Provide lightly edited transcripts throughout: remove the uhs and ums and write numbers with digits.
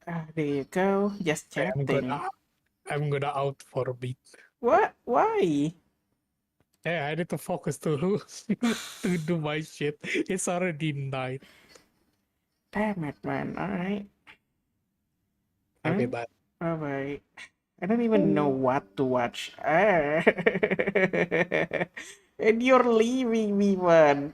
There you go. Just I'm chatting. gonna out for a bit. What? Why? Yeah, I need to focus to to do my shit. It's already night. Damn it, man. All right. Okay, Hmm? bye. All right. I don't even know what to watch. Ah. And you're leaving me, man.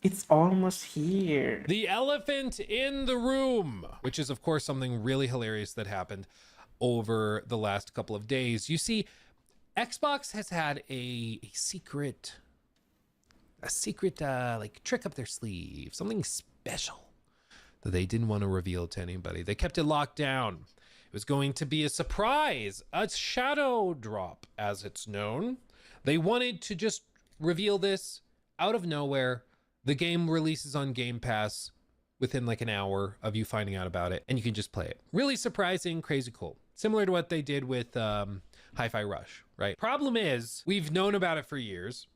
It's almost here. The elephant in the room, which is, of course, something really hilarious that happened over the last couple of days. You see, Xbox has had a secret like trick up their sleeve, something special that they didn't want to reveal to anybody. They kept it locked down. It was going to be a surprise, a shadow drop, as it's known. They wanted to just reveal this out of nowhere. The game releases on Game Pass within like an hour of you finding out about it, and you can just play it. Really surprising, crazy cool. Similar to what they did with Hi-Fi Rush, right? Problem is, we've known about it for years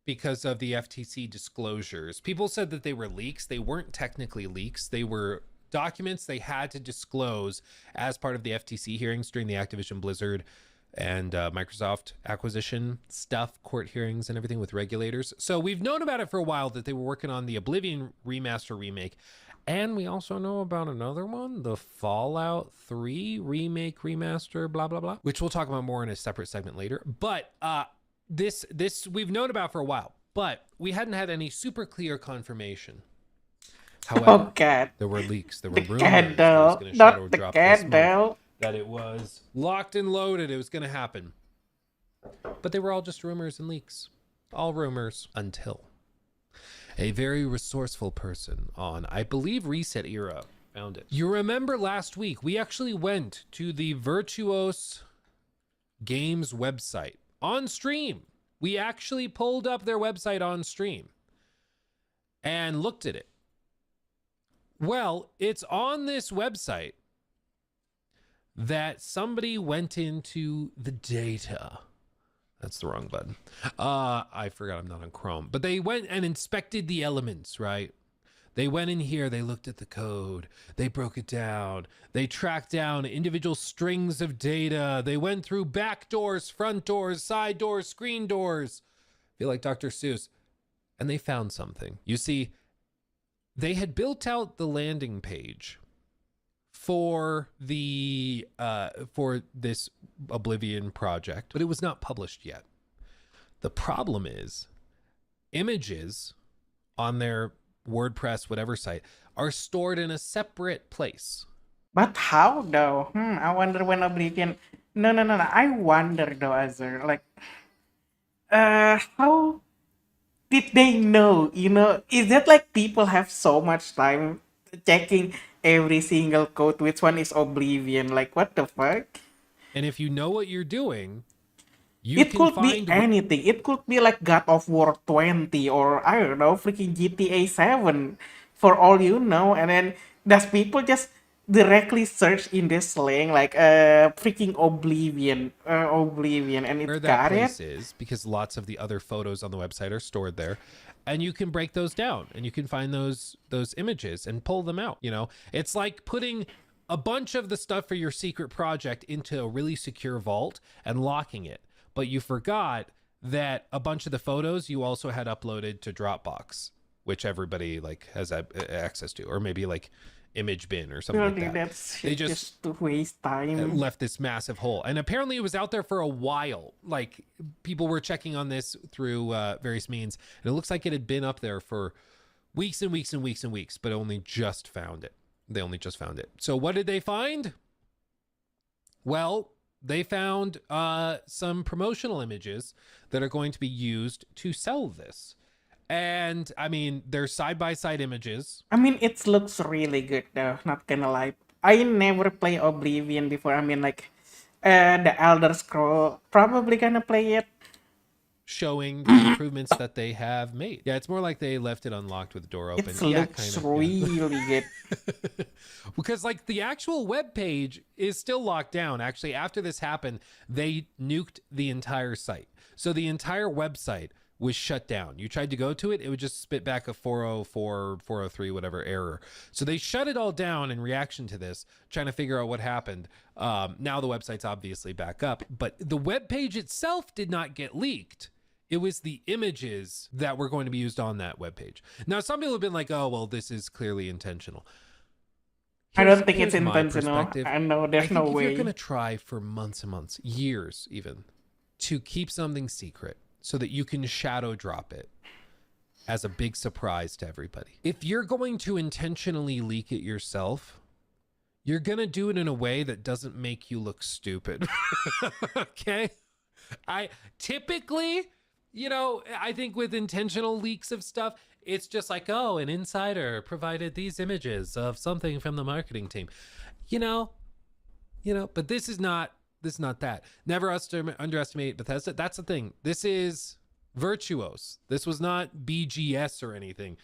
because of the FTC disclosures. People said that they were leaks. They weren't technically leaks. They were documents they had to disclose as part of the FTC hearings during the Activision Blizzard and Microsoft acquisition stuff, court hearings and everything with regulators. So we've known about it for a while, that they were working on the Oblivion remaster remake. And we also know about another one, the Fallout 3 remake, remaster, blah, blah, blah, which we'll talk about more in a separate segment later. But this we've known about for a while, but we hadn't had any super clear confirmation. However, Oh, God. there were leaks, there were The rumors that it was candle. going to shadow Not the drop this month, candle. that it was locked and loaded, it was going to happen. But they were all just rumors and leaks. All rumors until a very resourceful person on, I believe, Reset Era found it. You remember last week, we actually went to the Virtuos Games website on stream. We actually pulled up their website on stream and looked at it. Well, it's on this website that somebody went into the data. That's the wrong button. I forgot I'm not on Chrome. But they went and inspected the elements, right? They went in here, they looked at the code, they broke it down, they tracked down individual strings of data, they went through back doors, front doors, side doors, screen doors. I feel like Dr. Seuss. And they found something. You see, they had built out the landing page for the for this Oblivion project, but it was not published yet. The problem is, images on their WordPress, whatever site, are stored in a separate place. But how though? I wonder when Oblivion. No, no, no, no. I wonder though, Azur. Like, how did they know? You know, is that like people have so much time checking every single code? Which one is Oblivion? Like, what the fuck? And if you know what you're doing, you It can could be find anything. It could be like God of War 20 or I don't know, freaking GTA 7 for all you know. And then does people just directly search in this slang like freaking Oblivion and where it that got it? place is, because lots of the other photos on the website are stored there, and you can break those down and you can find those images and pull them out. You know, it's like putting a bunch of the stuff for your secret project into a really secure vault and locking it, but you forgot that a bunch of the photos you also had uploaded to Dropbox, which everybody like has access to, or maybe like Image Bin or something Really, like that. that's They just to waste time. left this massive hole, and apparently it was out there for a while. Like, people were checking on this through various means, and it looks like it had been up there for weeks and weeks and weeks and weeks, but only just found it. They only just found it. So what did they find? Well, they found some promotional images that are going to be used to sell this. And I mean, they're side-by-side images. I mean, it looks really good though, not gonna lie. I never play Oblivion before. I mean, like, the Elder Scroll, probably gonna play it. Showing the improvements that they have made. Yeah, it's more like they left it unlocked with the door open. It Yeah, looks kind of. really good. Because like the actual web page is still locked down. Actually, after this happened, they nuked the entire site. So the entire website was shut down. You tried to go to it, it would just spit back a 404, 403, whatever error. So they shut it all down in reaction to this, trying to figure out what happened. Now the website's obviously back up, but the web page itself did not get leaked. It was the images that were going to be used on that web page. Now, some people have been like, oh, well, this is clearly intentional. I don't think Here's it's my intentional. perspective. I know there's I think no if way. you're going to try for months and months, years even, to keep something secret so that you can shadow drop it as a big surprise to everybody. If you're going to intentionally leak it yourself, you're going to do it in a way that doesn't make you look stupid. Okay? I typically, you know, I think with intentional leaks of stuff, it's just like, oh, an insider provided these images of something from the marketing team. You know, but this is not that. Never underestimate Bethesda. That's the thing. This is Virtuos. This was not BGS or anything,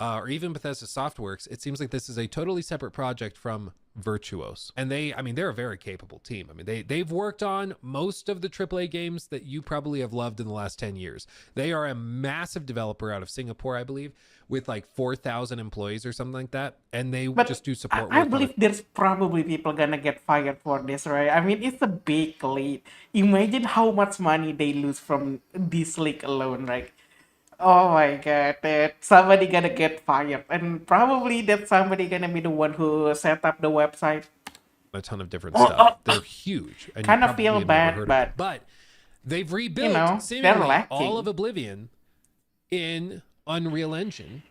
or even Bethesda Softworks. It seems like this is a totally separate project from Virtuos. And they're a very capable team. I mean, they've worked on most of the AAA games that you probably have loved in the last 10 years. They are a massive developer out of Singapore, I believe, with like 4,000 employees or something like that. And they But just do support I work on believe it. there's probably people gonna get fired for this, right? I mean, it's a big leak. Imagine how much money they lose from this leak alone, right? Oh my god, that somebody gonna get fired, and probably that somebody gonna be the one who set up the website. A ton of different stuff. They're huge, and you Kind of probably feel have never bad, heard of but them. But they've rebuilt you know, they're seemingly all lacking. of Oblivion in Unreal Engine.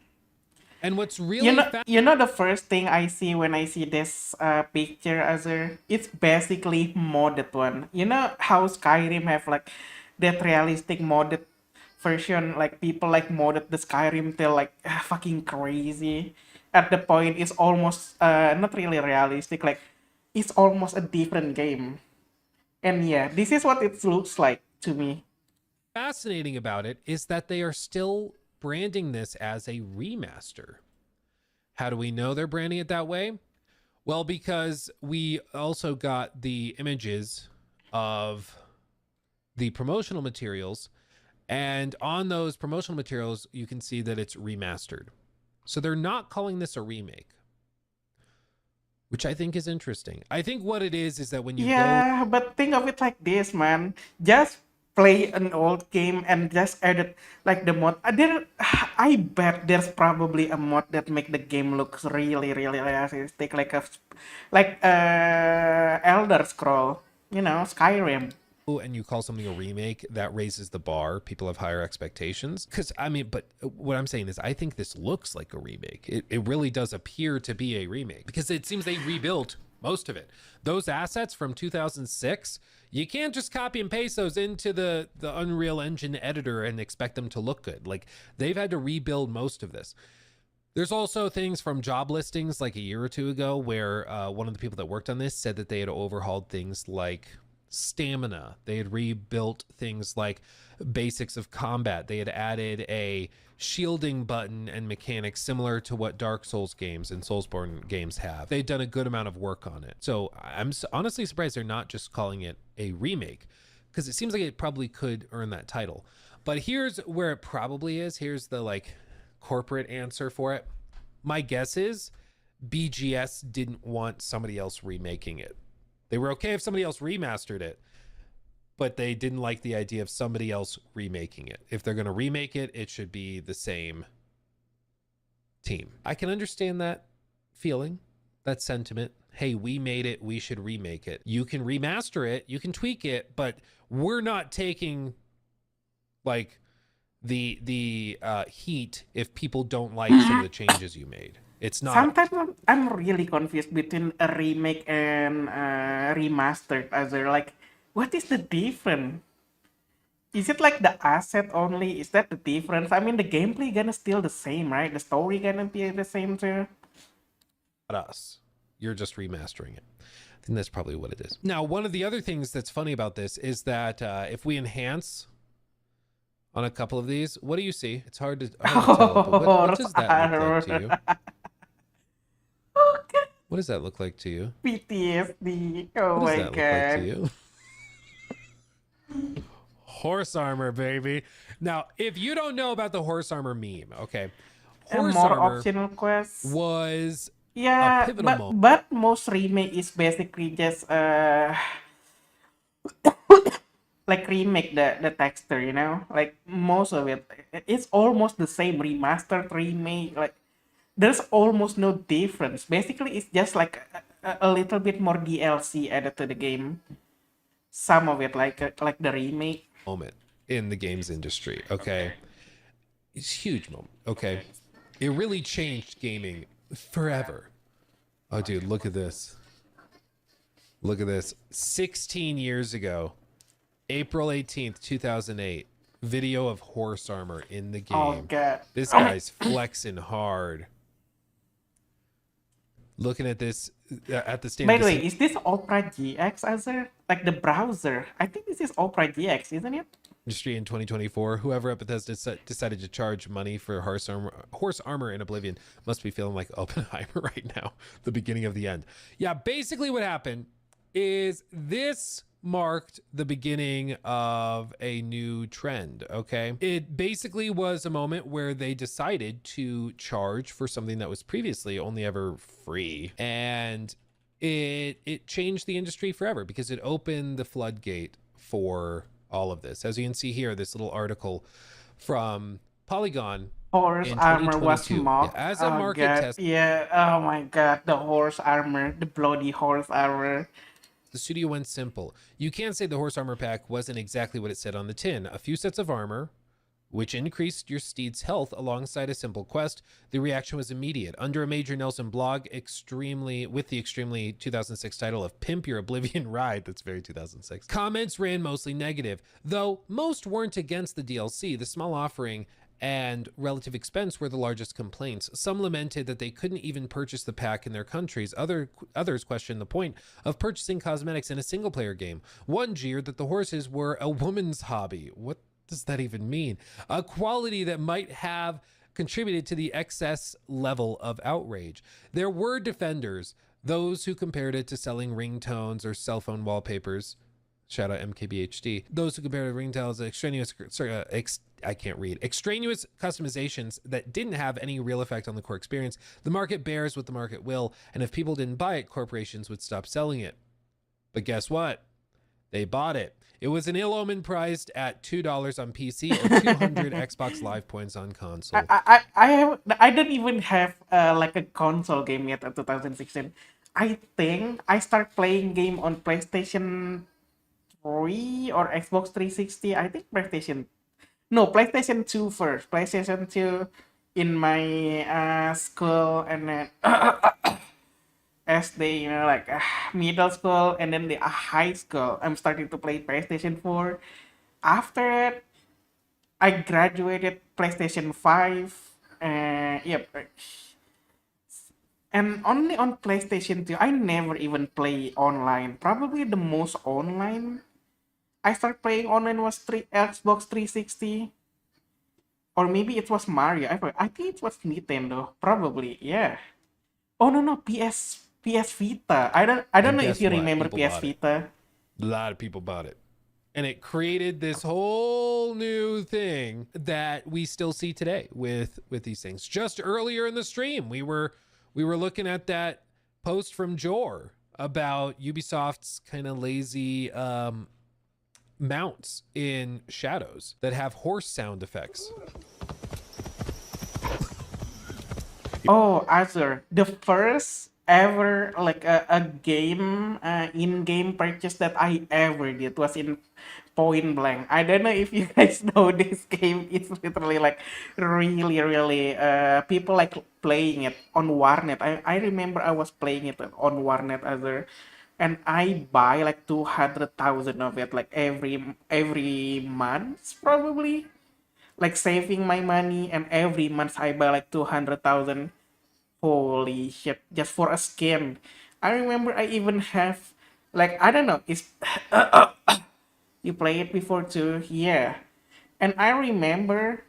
And what's really You know the first thing I see when I see this picture, Azure, it's basically modded one. You know how Skyrim have like that realistic modded version, like people like modded the Skyrim till like fucking crazy. At the point it's almost not really realistic, like it's almost a different game. And yeah, this is what it looks like to me. fascinating about it is that they are still branding this as a remaster. How do we know they're branding it that way? Well, because we also got the images of the promotional materials, and on those promotional materials, you can see that it's remastered. So they're not calling this a remake, which I think is interesting. I think what it is that when you go Yeah, but think of it like this, man. Just play an old game and just edit like the mod. I bet there's probably a mod that make the game looks really, really realistic, like Elder Scroll, you know, Skyrim. and you call something a remake, that raises the bar. People have higher expectations. Because, I mean, but what I'm saying is I think this looks like a remake. It really does appear to be a remake because it seems they rebuilt most of it. Those assets from 2006, you can't just copy and paste those into the Unreal Engine editor and expect them to look good. Like, they've had to rebuild most of this. There's also things from job listings like a year or two ago where one of the people that worked on this said that they had overhauled things like stamina. They had rebuilt things like basics of combat. They had added a shielding button and mechanics similar to what Dark Souls games and Soulsborne games have. They'd done a good amount of work on it. So I'm honestly surprised they're not just calling it a remake, because it seems like it probably could earn that title. But here's where it probably is. Here's the like corporate answer for it. My guess is BGS didn't want somebody else remaking it. They were okay if somebody else remastered it, but they didn't like the idea of somebody else remaking it. If they're going to remake it, it should be the same team. I can understand that feeling, that sentiment. Hey, we made it, we should remake it. You can remaster it, you can tweak it, but we're not taking like the heat if people don't like some of the changes you made. It's not. Sometimes I'm really confused between a remake and remastered. As they're like, what is the difference? Is it like the asset only? Is that the difference? I mean, the gameplay gonna still the same, right? The story gonna be the same too. Not us. You're just remastering it. I think that's probably what it is. Now, one of the other things that's funny about this is that if we enhance on a couple of these, what do you see? It's hard to tell, but what does that look like to you? What does that look like to you? PTSD. Oh What does my that look like to god. you? Horse armor, baby. Now, if you don't know about the horse armor meme, okay, And horse more armor optional quests. was a Yeah, pivotal moment. but most remake is basically just like remake the texture, you know, like most of it, it's almost the same remastered remake. Like there's almost no difference. Basically, it's just like a little bit more DLC added to the game. Some of it, like the remake. Moment in the games industry, okay? It's a huge moment, okay? It really changed gaming forever. Oh, dude, look at this. Look at this. 16 years ago, April 18th, 2008, video of horse armor in the Oh game. god. This guy's flexing hard. Looking at this at the stand. By the way, is this Opera GX, Azure? Like the browser? I think this is Opera GX, isn't it? Industry in 2024, whoever at Bethesda decided to charge money for horse armor in Oblivion must be feeling like Oppenheimer right now, the beginning of the end. Yeah, basically what happened is this marked the beginning of a new trend, okay? It basically was a moment where they decided to charge for something that was previously only ever free, and it changed the industry forever because it opened the floodgate for all of this. As you can see here, this little article from Polygon Horse in armor was 2022. mocked. Yeah, as a Oh market god. test, Yeah. Oh my god. The horse armor. The bloody horse armor. the studio went simple. You can't say the horse armor pack wasn't exactly what it said on the tin. A few sets of armor, which increased your steed's health alongside a simple quest. The reaction was immediate. Under a Major Nelson blog, with the extremely 2006 title of Pimp Your Oblivion Ride, that's very 2006, comments ran mostly negative, though most weren't against the DLC. The small offering and relative expense were the largest complaints. Some lamented that they couldn't even purchase the pack in their countries. Others questioned the point of purchasing cosmetics in a single-player game. One jeered that the horses were a woman's hobby. What does that even mean? A quality that might have contributed to the excess level of outrage. There were defenders, those who compared it to selling ringtones or cell phone wallpapers. Shout out MKBHD. Those who compared ringtones extraneous customizations that didn't have any real effect on the core experience. The market bears what the market will, and if people didn't buy it, corporations would stop selling it. But guess what? They bought it. It was an ill omen priced at $2 on PC or 200 Xbox Live points on console. I don't even have like a console game yet in 2016. I think I start playing game on PlayStation 3 or Xbox 360. I think PlayStation 2 first. PlayStation 2 in my school, and then as they, like middle school, and then the high school, I'm starting to play PlayStation 4. After it, I graduated PlayStation 5. Yep. And only on PlayStation 2, I never even play online. Probably the most online I started playing online was Xbox 360. Or maybe it was Mario. I think it was Nintendo. Probably, yeah. Oh no, PS Vita. I don't And know if guess you what? remember People PS bought it. Vita. A lot of people bought it. And it created this whole new thing that we still see today with these things. Just earlier in the stream, we were looking at that post from Jor about Ubisoft's kind of lazy mounts in Shadows that have horse sound effects. Oh, Azure, the first ever like a game in-game purchase that I ever did was in Point Blank. I don't know if you guys know this game. It's literally like really people like playing it on Warnet. I remember I was playing it on Warnet Azure, and I buy like 200,000 of it like every month probably, like saving my money, and every month I buy like 200,000. Holy shit, just for a skin. I remember I even have, like, I don't know, is you play it before too? Yeah. And I remember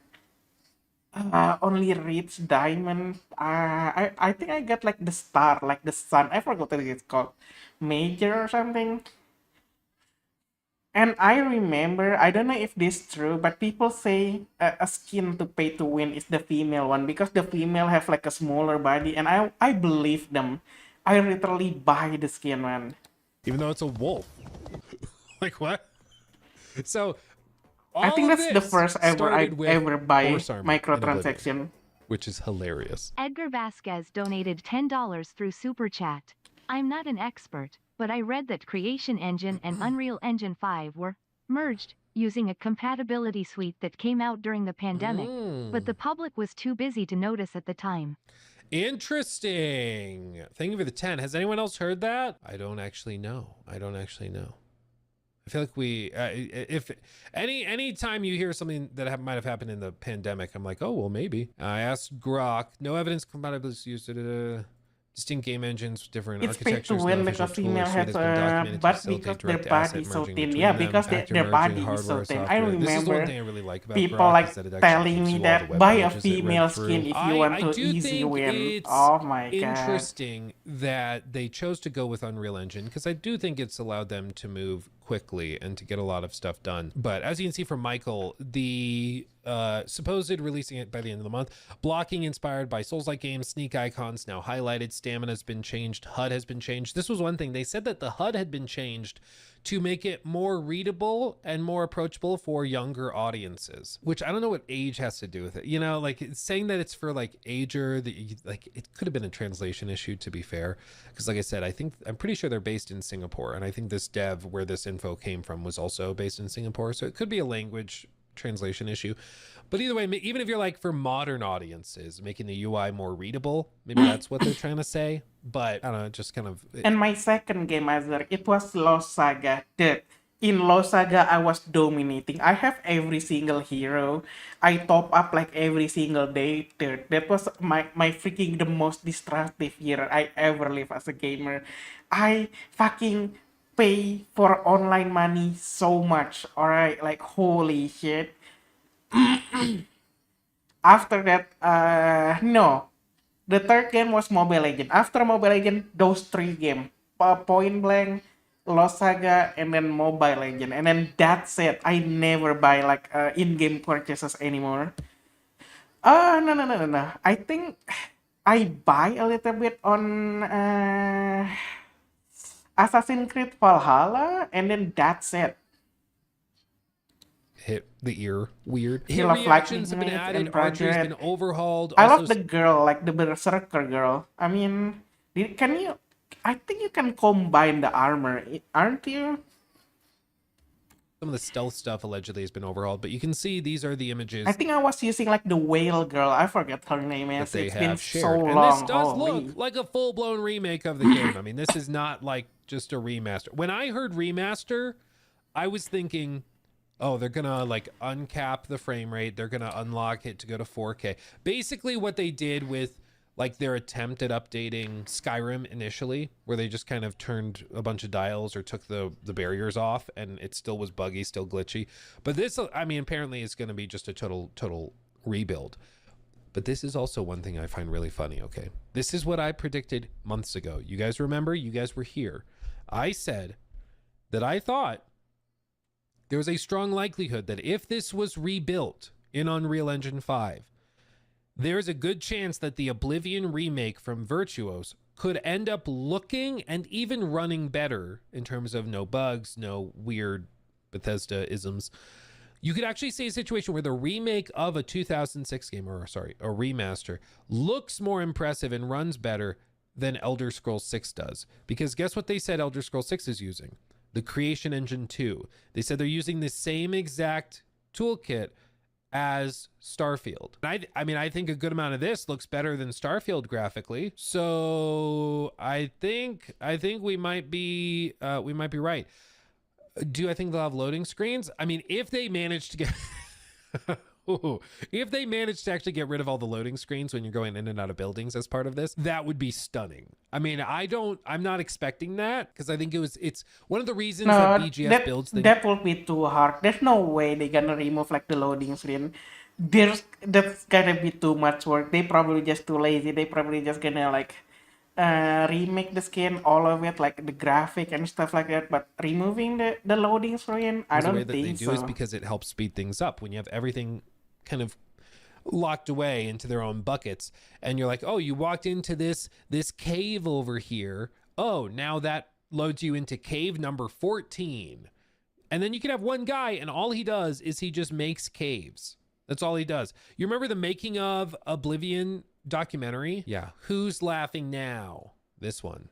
only reach diamond. I think I got like the star, like the sun. I forgot what it's called. Major or something. And I remember, I don't know if this true, but people say a skin to pay to win is the female one because the female have like a smaller body, and I believe them. I literally buy the skin, man. Even though it's a wolf. Like what? So I all think of that's the this first ever I started with ever buy horse armor in Oblivion, microtransaction. which is hilarious. Edgar Vasquez donated $10 through Super Chat. I'm not an expert, but I read that Creation Engine and Unreal Engine 5 were merged using a compatibility suite that came out during the pandemic, but the public was too busy to notice at the time. Interesting. Thank you for the 10. Has anyone else heard that? I don't actually know. I feel like we, if any time you hear something that might have happened in the pandemic, I'm like, oh, well, maybe. I asked Grok, no evidence compatibility used distinct game engines, different It's pay to architectures, no win official because tool or female suite has has been a documented to butt facilitate because their direct body asset is so merging thin. between Yeah, them, because actor their merging, body is so hardware, thin. I software. This is one remember thing I really like about people Grok like is that it actually telling gives me you all the that web buy a pages that it female went skin through. if you want I to do easy think win. it's Oh my god. interesting that they chose to go with Unreal Engine because I do think it's allowed them to move quickly and to get a lot of stuff done. But as you can see from Michael, the supposed releasing it by the end of the month, blocking inspired by Souls-like games, sneak icons now highlighted, stamina has been changed, HUD has been changed. This was one thing. They said that the HUD had been changed to make it more readable and more approachable for younger audiences, which I don't know what age has to do with it. You know, like it's saying that it's for like ager, like it could have been a translation issue, to be fair. Because like I said, I'm pretty sure they're based in Singapore. And I think this dev where this info came from was also based in Singapore. So it could be a language translation issue. But either way, even if you're like for modern audiences, making the UI more readable, maybe that's what they're trying to say. But I don't know, just kind of. And my second game either it was Lost Saga. Dude, in Lost Saga I was dominating. I have every single hero. I top up like every single day. Dude, that was my freaking the most destructive year I ever lived as a gamer. I fucking pay for online money so much. Alright, like holy shit. After that, no. The third game was Mobile Legend. After Mobile Legend, those three games, Point Blank, Lost Saga, and then Mobile Legend. And then that's it. I never buy like in-game purchases anymore. No. I think I buy a little bit on Assassin's Creed Valhalla, and then that's it. Hit the ear weird. Hit Hill of reactions have been Lightning added, and archery's been Project. overhauled. I Also, love the girl, like the Berserker girl. I mean, can you? I think you can combine the armor, aren't you? some of the stealth stuff allegedly has been overhauled, but you can see these are the images I think I was using like the whale girl. I forget her name that is. they It's been have so shared. And long. this does Holy. look like a full-blown remake of the game. I mean, this is not like just a remaster. When I heard remaster, I was thinking, oh, they're gonna like uncap the frame rate. They're gonna unlock it to go to 4K. Basically what they did with like their attempt at updating Skyrim initially, where they just kind of turned a bunch of dials or took the barriers off and it still was buggy, still glitchy. But this, I mean, apparently it's going to be just a total rebuild. But this is also one thing I find really funny, okay? This is what I predicted months ago. You guys remember? You guys were here. I said that I thought there was a strong likelihood that if this was rebuilt in Unreal Engine 5, there's a good chance that the Oblivion remake from Virtuos could end up looking and even running better in terms of no bugs, no weird Bethesda isms. You could actually see a situation where the remake of a 2006 game, or sorry, a remaster, looks more impressive and runs better than Elder Scrolls 6 does. Because guess what they said Elder Scrolls 6 is using? The Creation Engine 2. They said they're using the same exact toolkit as Starfield. I mean, I think a good amount of this looks better than Starfield graphically. So I think we might be right. Do I think they'll have loading screens? I mean, if they manage to get if they manage to actually get rid of all the loading screens when you're going in and out of buildings as part of this, that would be stunning. I mean, I'm not expecting that because I think it's one of the reasons that BGS builds things. That will be too hard. There's no way they're gonna remove like the loading screen. That's gonna be too much work. They probably just too lazy. They probably just gonna like remake the skin, all of it, like the graphic and stuff like that, but removing the loading screen, I The way don't that they think do is so. because it helps speed things up when you have everything kind of locked away into their own buckets, and you're like, oh, you walked into this cave over here. Oh, now that loads you into cave number 14. And then you can have one guy, and all he does is he just makes caves. That's all he does. You remember the making of Oblivion documentary? Yeah. Who's laughing now? This one.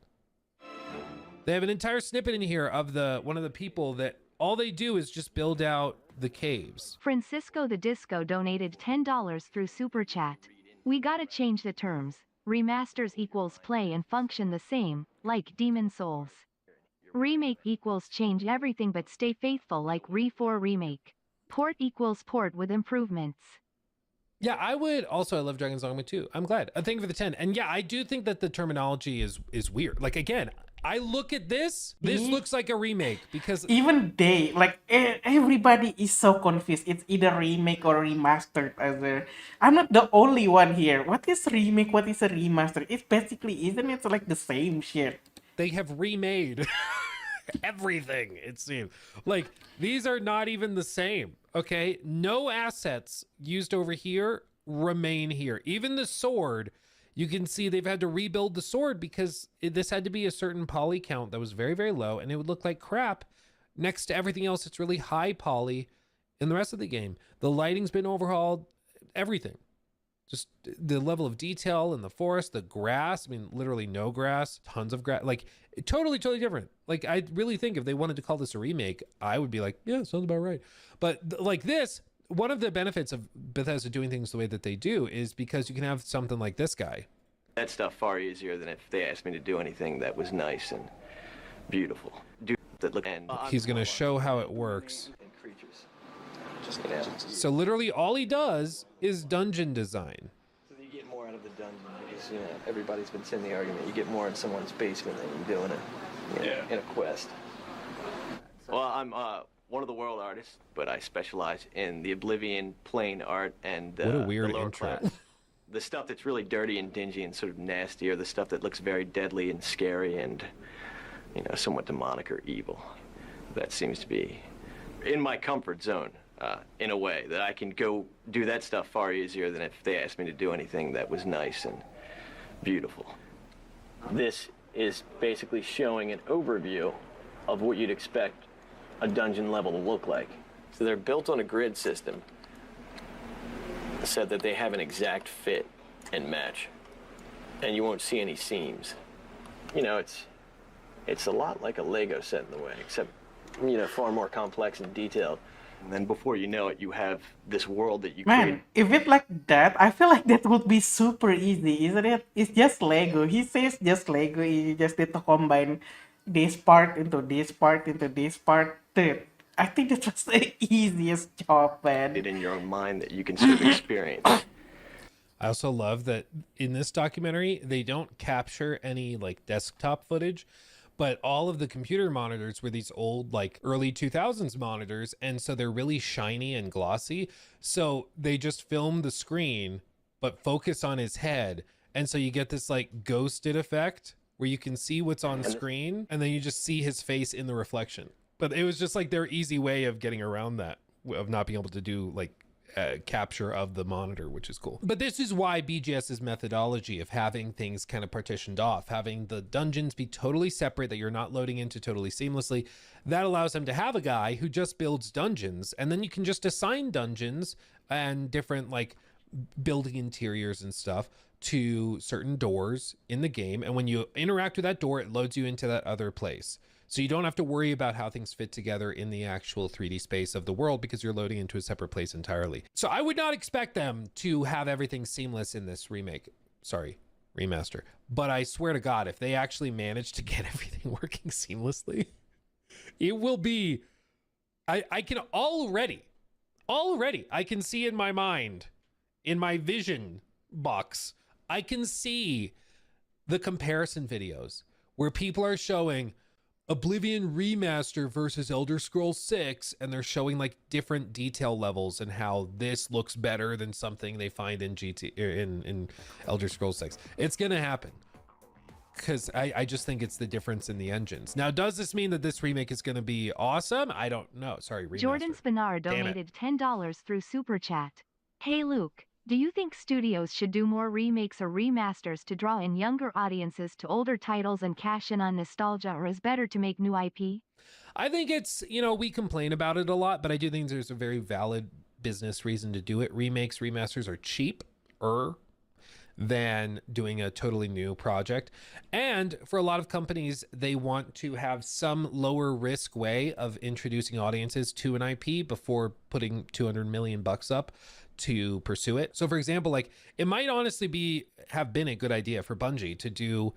They have an entire snippet in here of one of the people that all they do is just build out the caves. Francisco the Disco donated $10 through Super Chat. We gotta change the terms. Remasters equals play and function the same, like Demon Souls. Remake equals change everything but stay faithful like Re4 Remake. Port equals port with improvements. Yeah, I love Dragon's Dogma 2. I'm glad. Thank you for the 10. And yeah, I do think that the terminology is weird. Like, again, I look at this looks like a remake because Even they, like everybody is so confused. It's either remake or remastered. I'm not the only one here. What is remake? What is a remaster? It's basically, isn't it like the same shit? they have remade everything, it seems. Like, these are not even the same, okay? No assets used over here remain here. Even the sword, you can see they've had to rebuild the sword because this had to be a certain poly count that was very, very low, and it would look like crap next to everything else. It's really high poly in the rest of the game. The lighting's been overhauled, everything. Just the level of detail in the forest, the grass. I mean, literally no grass, tons of grass. Like, totally different. Like, I really think if they wanted to call this a remake, I would be like, yeah, sounds about right. But like this, one of the benefits of Bethesda doing things the way that they do is because you can have something like this guy. That stuff far easier than if they asked me to do anything that was nice and beautiful. Do that look and He's going to show how it works. and creatures. So literally all he does is dungeon design. So you get more out of the dungeon because everybody's been saying the argument. You get more in someone's basement than you do in a quest. Well, I'm one of the world artists, but I specialize in the Oblivion plane art and What a weird the lower intro. class. The stuff that's really dirty and dingy and sort of nasty, or the stuff that looks very deadly and scary and, somewhat demonic or evil. That seems to be in my comfort zone, in a way, that I can go do that stuff far easier than if they asked me to do anything that was nice and beautiful. This is basically showing an overview of what you'd expect a dungeon level to look like. So they're built on a grid system, said that they have an exact fit and match, and you won't see any seams. It's a lot like a Lego set in the way, except far more complex and detailed. And then before you know it, you have this world that you Man, if it like that, I feel like that would be super easy, isn't it? It's just Lego. He says just Lego. You just need to combine this part into this part into this part. Dude, I think that was the easiest job, man. created in your own mind that you can sort of experience. I also love that in this documentary, they don't capture any like desktop footage, but all of the computer monitors were these old, like early 2000s monitors. And so they're really shiny and glossy. So they just film the screen, but focus on his head. And so you get this like ghosted effect where you can see what's on screen and then you just see his face in the reflection. But it was just like their easy way of getting around that, of not being able to do like capture of the monitor, which is cool. But this is why BGS's methodology of having things kind of partitioned off, having the dungeons be totally separate, that you're not loading into totally seamlessly, that allows them to have a guy who just builds dungeons, and then you can just assign dungeons and different like building interiors and stuff to certain doors in the game, and when you interact with that door, it loads you into that other place. So you don't have to worry about how things fit together in the actual 3D space of the world because you're loading into a separate place entirely. So I would not expect them to have everything seamless in this remaster. But I swear to God, if they actually manage to get everything working seamlessly, it will be, I can already, I can see in my mind, in my vision box, I can see the comparison videos where people are showing Oblivion Remaster versus Elder Scrolls 6, and they're showing like different detail levels and how this looks better than something they find in in Elder Scrolls 6. It's gonna happen because I just think it's the difference in the engines. Now, does this mean that this remake is going to be awesome? I don't know. Sorry, remaster. Jordan Spinar Damn it. donated $10 through Super Chat. Hey Luke, do you think studios should do more remakes or remasters to draw in younger audiences to older titles and cash in on nostalgia, or is better to make new IP? I think it's, we complain about it a lot, but I do think there's a very valid business reason to do it. Remakes, remasters are cheaper than doing a totally new project. And for a lot of companies, they want to have some lower risk way of introducing audiences to an IP before putting 200 million bucks up to pursue it. So for example, like it might honestly have been a good idea for Bungie to do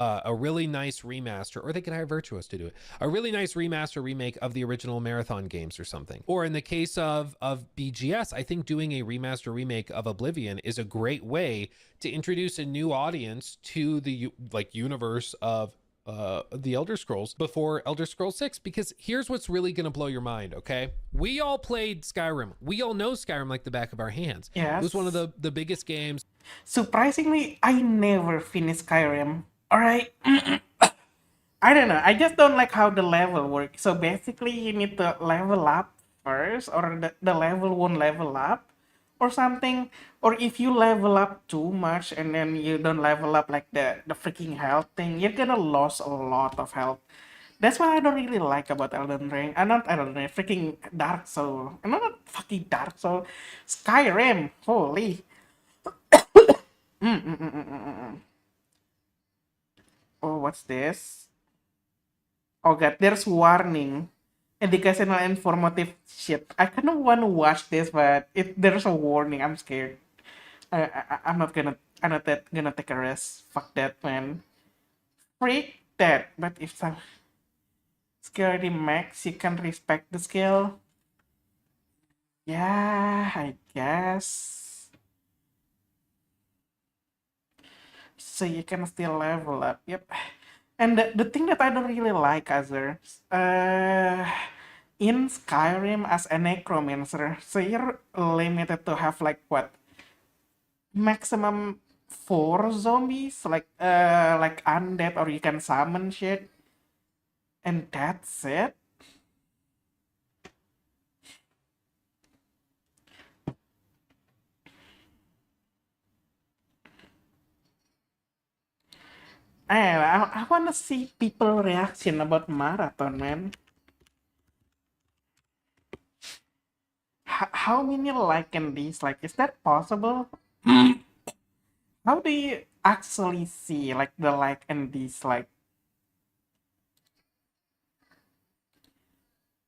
a really nice remaster, or they could hire Virtuos to do it. A really nice remaster remake of the original Marathon games or something. Or in the case of BGS, I think doing a remaster remake of Oblivion is a great way to introduce a new audience to the universe of the Elder Scrolls before Elder Scrolls 6, because here's what's really going to blow your mind, okay? We all played Skyrim. We all know Skyrim like the back of our hands. Yes. It was one of the biggest games. Surprisingly, I never finished Skyrim. Alright. I don't know. I just don't like how the level works. So basically, you need to level up first, or the level won't level up, or something. Or if you level up too much and then you don't level up like the freaking health thing, you're gonna lose a lot of health. That's what I don't really like about Elden Ring. Not Elden Ring, freaking Dark Soul. Not fucking Dark Soul. Skyrim. Holy. Oh, what's this? Oh god, there's warning. Educational informative shit. I kind of want to watch this, but there's a warning. I'm scared. I'm not gonna. Gonna take a risk. Fuck that, man. Freak that. But if some security max, you can respect the skill. Yeah, I guess. So you can still level up. Yep. And the thing that I don't really like, Azure, in Skyrim as a necromancer, so you're limited to have like what, maximum 4 zombies, like undead, or you can summon shit, and that's it. I want to see people reaction about marathon, man. How many like and dislike? Is that possible? How do you actually see like the like and dislike?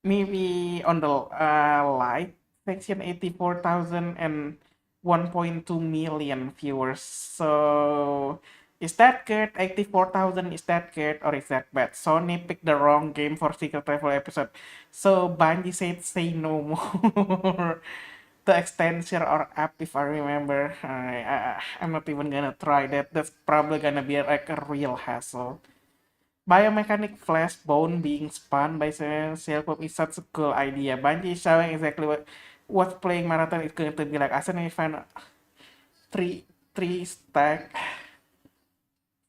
Maybe on the like section 84,000 and 1.2 million viewers. So is that good? 84,000, is that good or is that bad? Sony picked the wrong game for Secret Travel episode. So Bungie said say no more. The extension or app, if I remember. I'm not even gonna try that. That's probably gonna be like a real hassle. Biomechanic flash bone being spun by Silpop is such a cool idea. Bungie is showing exactly what playing marathon is going to be like. As an event, three stack.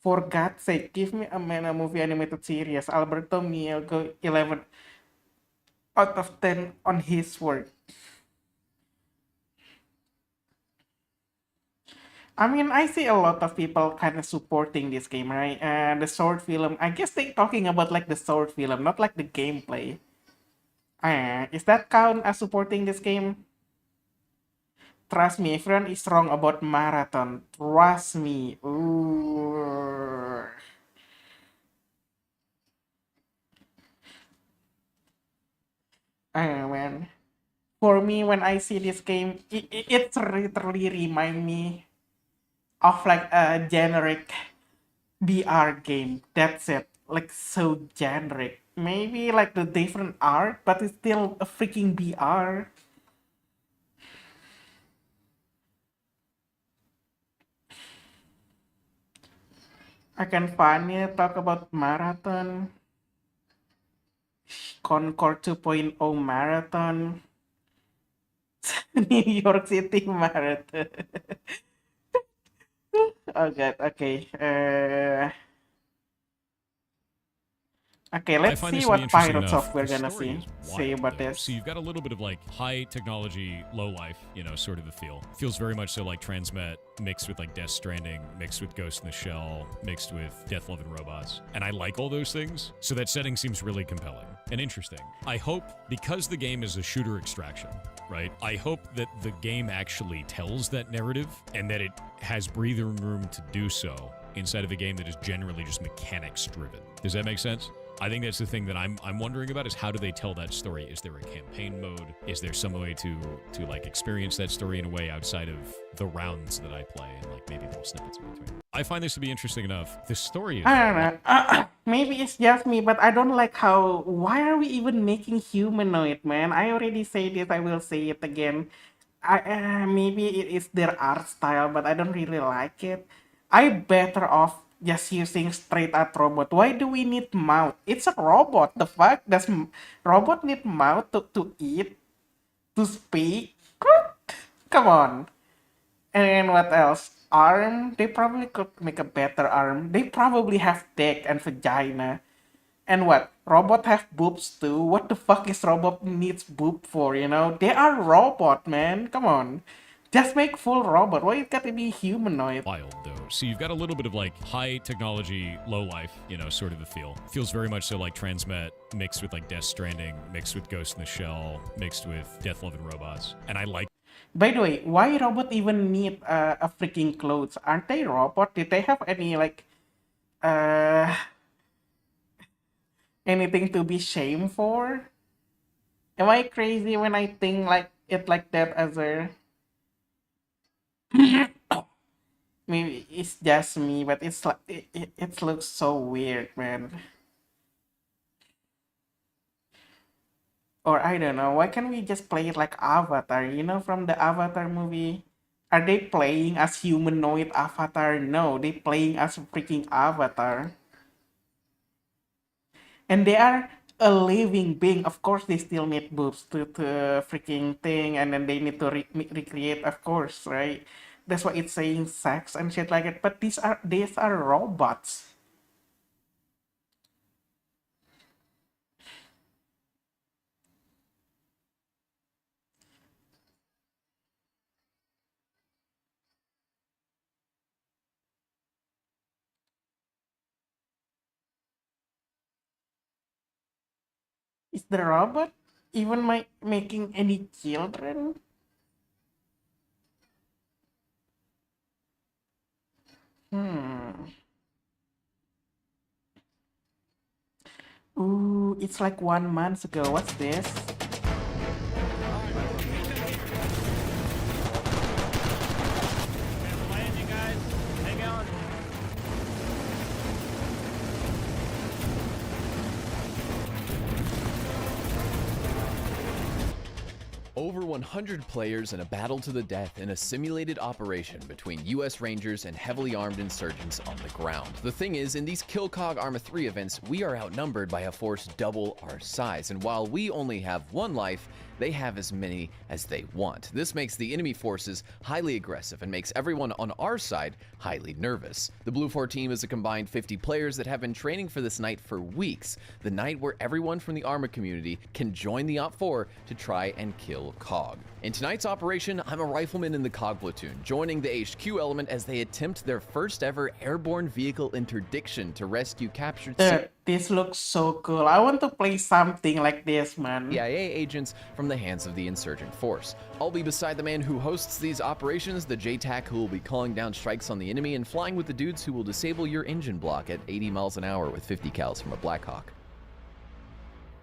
For God's sake, give me a movie animated series. Alberto Miel go 11 out of 10 on his work. I mean, I see a lot of people kind of supporting this game, right? The short film, I guess they talking about like the short film, not like the gameplay. Is that count as supporting this game? Trust me, everyone is wrong about marathon. Trust me. Ooh. Man. For me, when I see this game, it literally remind me of like a generic VR game. That's it. Like so generic. Maybe like the different art, but it's still a freaking VR. I can finally talk about marathon. Concord 2.0 marathon. New York City marathon. Oh god, okay. Okay, I let's find see this to be what interesting Pirate enough. Software The gonna story is say wild, about though. this. So you've got a little bit of like high technology, low life, you know, sort of the feel. Feels very much so like Transmet mixed with like Death Stranding, mixed with Ghost in the Shell, mixed with Death, Love, and Robots. And I like all those things. So that setting seems really compelling and interesting. I hope, because the game is a shooter extraction, right? I hope that the game actually tells that narrative and that it has breathing room to do so inside of a game that is generally just mechanics driven. Does that make sense? I think that's the thing that I'm wondering about is how do they tell that story? Is there a campaign mode? Is there some way to like experience that story in a way outside of the rounds that I play and like maybe little snippets in between? I find this to be interesting enough. The story is I don't know. Maybe it's just me, but I don't like how. Why are we even making humanoid, man? I already said it. I will say it again. Maybe it is their art style, but I don't really like it. I better off just using straight out robot. Why do we need mouth? It's a robot. The fuck does robot need mouth to eat, to speak? What? Come on. And what else? Arm? They probably could make a better arm. They probably have dick and vagina. And what? Robot have boobs too? What the fuck is robot needs boob for, you know? They are robot, man. Come on. Just make full robot. Why it gotta be humanoid? wild, though. So you've got a little bit of like high technology, low life, you know, sort of the feel. Feels very much so like Transmet mixed with like Death Stranding, mixed with Ghost in the Shell, mixed with Death, Love, and Robots. And I like By the way, why robot even need a freaking clothes? Aren't they robot? Did they have any like uh anything to be shamed for? Am I crazy when I think like it like that as a maybe it's just me, but it's like it looks so weird, man. Or I don't know, why can't we just play it like Avatar, you know, from the Avatar movie? Are they playing as humanoid Avatar? No, they playing as freaking Avatar. And they are a living being. Of course, they still need boobs to freaking thing, and then they need to recreate, of course, right? That's why it's saying sex and shit like that. But these are robots. Is the robot even making any children? Hmm. Ooh, it's like 1 month ago. What's this? Landing, guys. Hang on. Over 100 players in a battle to the death in a simulated operation between US Rangers and heavily armed insurgents on the ground. The thing is, in these KillCog Arma 3 events, we are outnumbered by a force double our size, and while we only have one life, they have as many as they want. This makes the enemy forces highly aggressive and makes everyone on our side highly nervous. The Blue 4 team is a combined 50 players that have been training for this night for weeks, the night where everyone from the Arma community can join the Op 4 to try and kill COG. In tonight's operation, I'm a rifleman in the COG platoon, joining the HQ element as they attempt their first ever airborne vehicle interdiction to rescue captured This looks so cool. I want to play something like this, man. CIA agents from the hands of the insurgent force. I'll be beside the man who hosts these operations, the JTAC who will be calling down strikes on the enemy, and flying with the dudes who will disable your engine block at 80 miles an hour with 50 cals from a Blackhawk.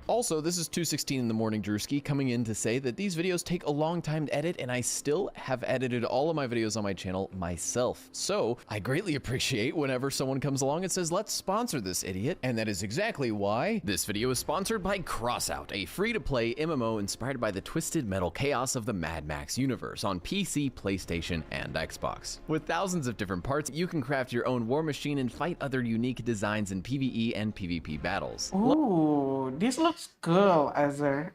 Also, this is 2:16 in the morning, Drewski, coming in to say that these videos take a long time to edit, and I still have edited all of my videos on my channel myself. So, I greatly appreciate whenever someone comes along and says, let's sponsor this idiot, and that is exactly why this video is sponsored by Crossout, a free-to-play MMO inspired by the twisted metal chaos of the Mad Max universe on PC, PlayStation, and Xbox. With thousands of different parts, you can craft your own war machine and fight other unique designs in PvE and PvP battles. Ooh, this looks cool, Azar.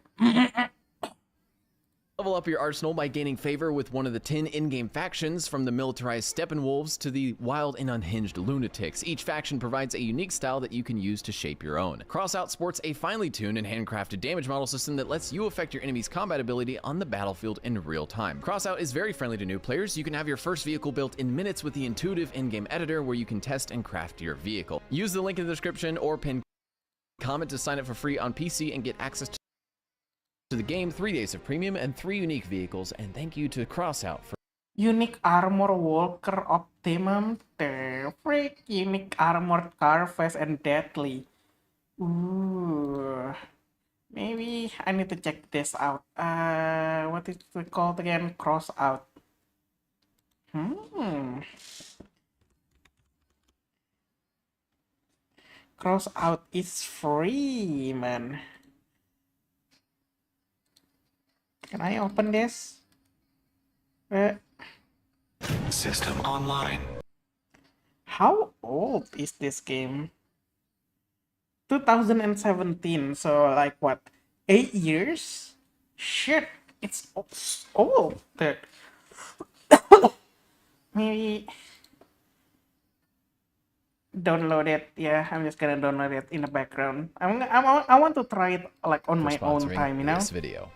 Level Level up your arsenal by gaining favor with one of the 10 in-game factions, from the militarized Steppenwolves to the wild and unhinged lunatics. Each faction provides a unique style that you can use to shape your own. Crossout sports a finely tuned and handcrafted damage model system that lets you affect your enemy's combat ability on the battlefield in real time. Crossout is very friendly to new players. You can have your first vehicle built in minutes with the intuitive in-game editor where you can test and craft your vehicle. Use the link in the description or pin comment to sign up for free on PC and get access to the game, 3 days of premium, and 3 unique vehicles. And thank you to Crossout for Unique armor Walker Optimum, the freak unique armored Carface and Deadly. Ooh, maybe I need to check this out. What is it called again? Crossout. Crossout is free, man. Can I open this? System online. How old is this game? 2017, so like what? 8 years? Shit, it's old. Dude. Maybe download it. Yeah, I'm just gonna download it in the background. I want to try it like on my own sponsoring time, you know? this video.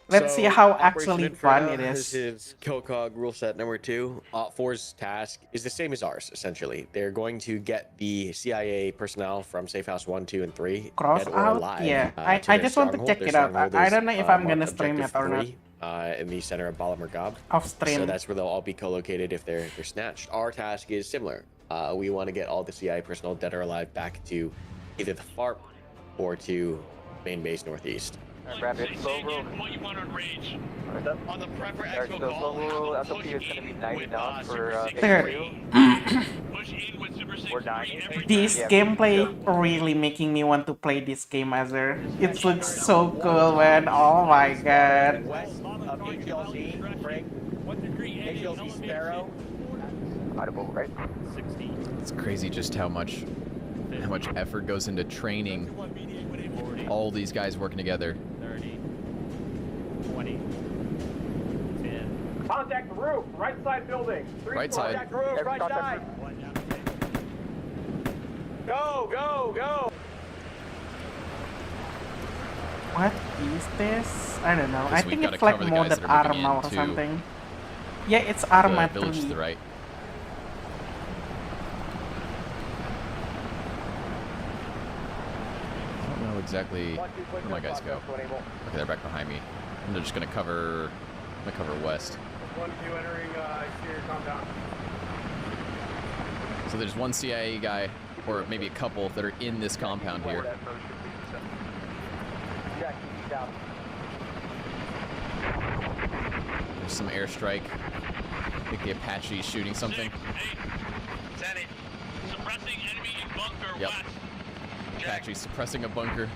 Let's see how actually fun it This is. is Kilcog rule set number 2. OPFOR's task is the same as ours, essentially. They're going to get the CIA personnel from Safe House 1, 2, and 3 Cross dead or out? alive. Yeah, to I their just want to stronghold. check Their it out. stronghold I is, don't know if I'm gonna marked stream it Objective or not. 3, in the center of Bala Murghab. Off stream. So that's where they'll all be co-located if they're snatched. Our task is similar. We want to get all the CIA personnel dead or alive back to either the FARP or to main base northeast. Rapid, slow roll. On the prepper expo slow roll, SOP is going to be 90 knots for We're dying. This gameplay really making me want to play this game, Azure. It looks so cool, man. Oh my god. West of HLC, Frank. HLC Sparrow. Audible, right? 60. It's crazy just how much effort goes into training all these guys working together. 30, 20, 10. Contact the roof, right side building. Right side. Contact the roof, right side. Go, go, go. What is this? I don't know. I Guess we've think gotta it's like cover the guys modded that are moving Arma or into something. Yeah, it's The Arma village to 3. the right. I don't know exactly where my guys go. Okay, they're back behind me. And they're just gonna cover. I'm gonna cover west. 1-2 entering exterior compound. So there's one CIA guy, or maybe a couple, that are in this compound here. There's some airstrike. I think the Apache is shooting something. Sandy, suppressing enemy in bunker Yep. west. Apache suppressing a bunker.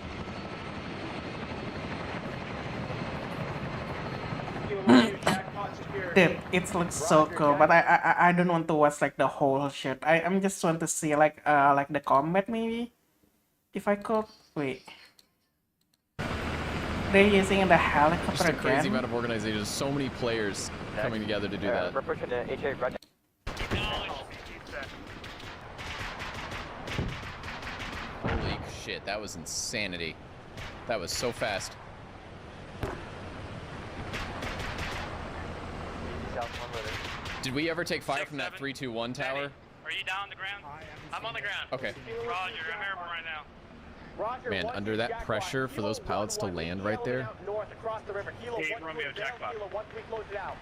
Dude, it looks so cool, but I don't want to watch like the whole shit. I'm just want to see like the combat maybe. If I could wait. They're using the helicopter Just a crazy again. amount of organization. There's so many players coming together to do that. We're pushing to HA right. Holy shit, that was insanity. That was so fast. Did we ever take fire from that 321 tower? Are you down on the ground? I'm on the ground. Okay. Roger, I'm airborne right now. Roger, Man, 1-2 under that Jack pressure Rock. for those Kilo pilots to 1-1, land Kilo right there. out North across the river. Kilo Hey, 1-2 Romeo, is Jack down. Rock. Kilo 1-3 close it out.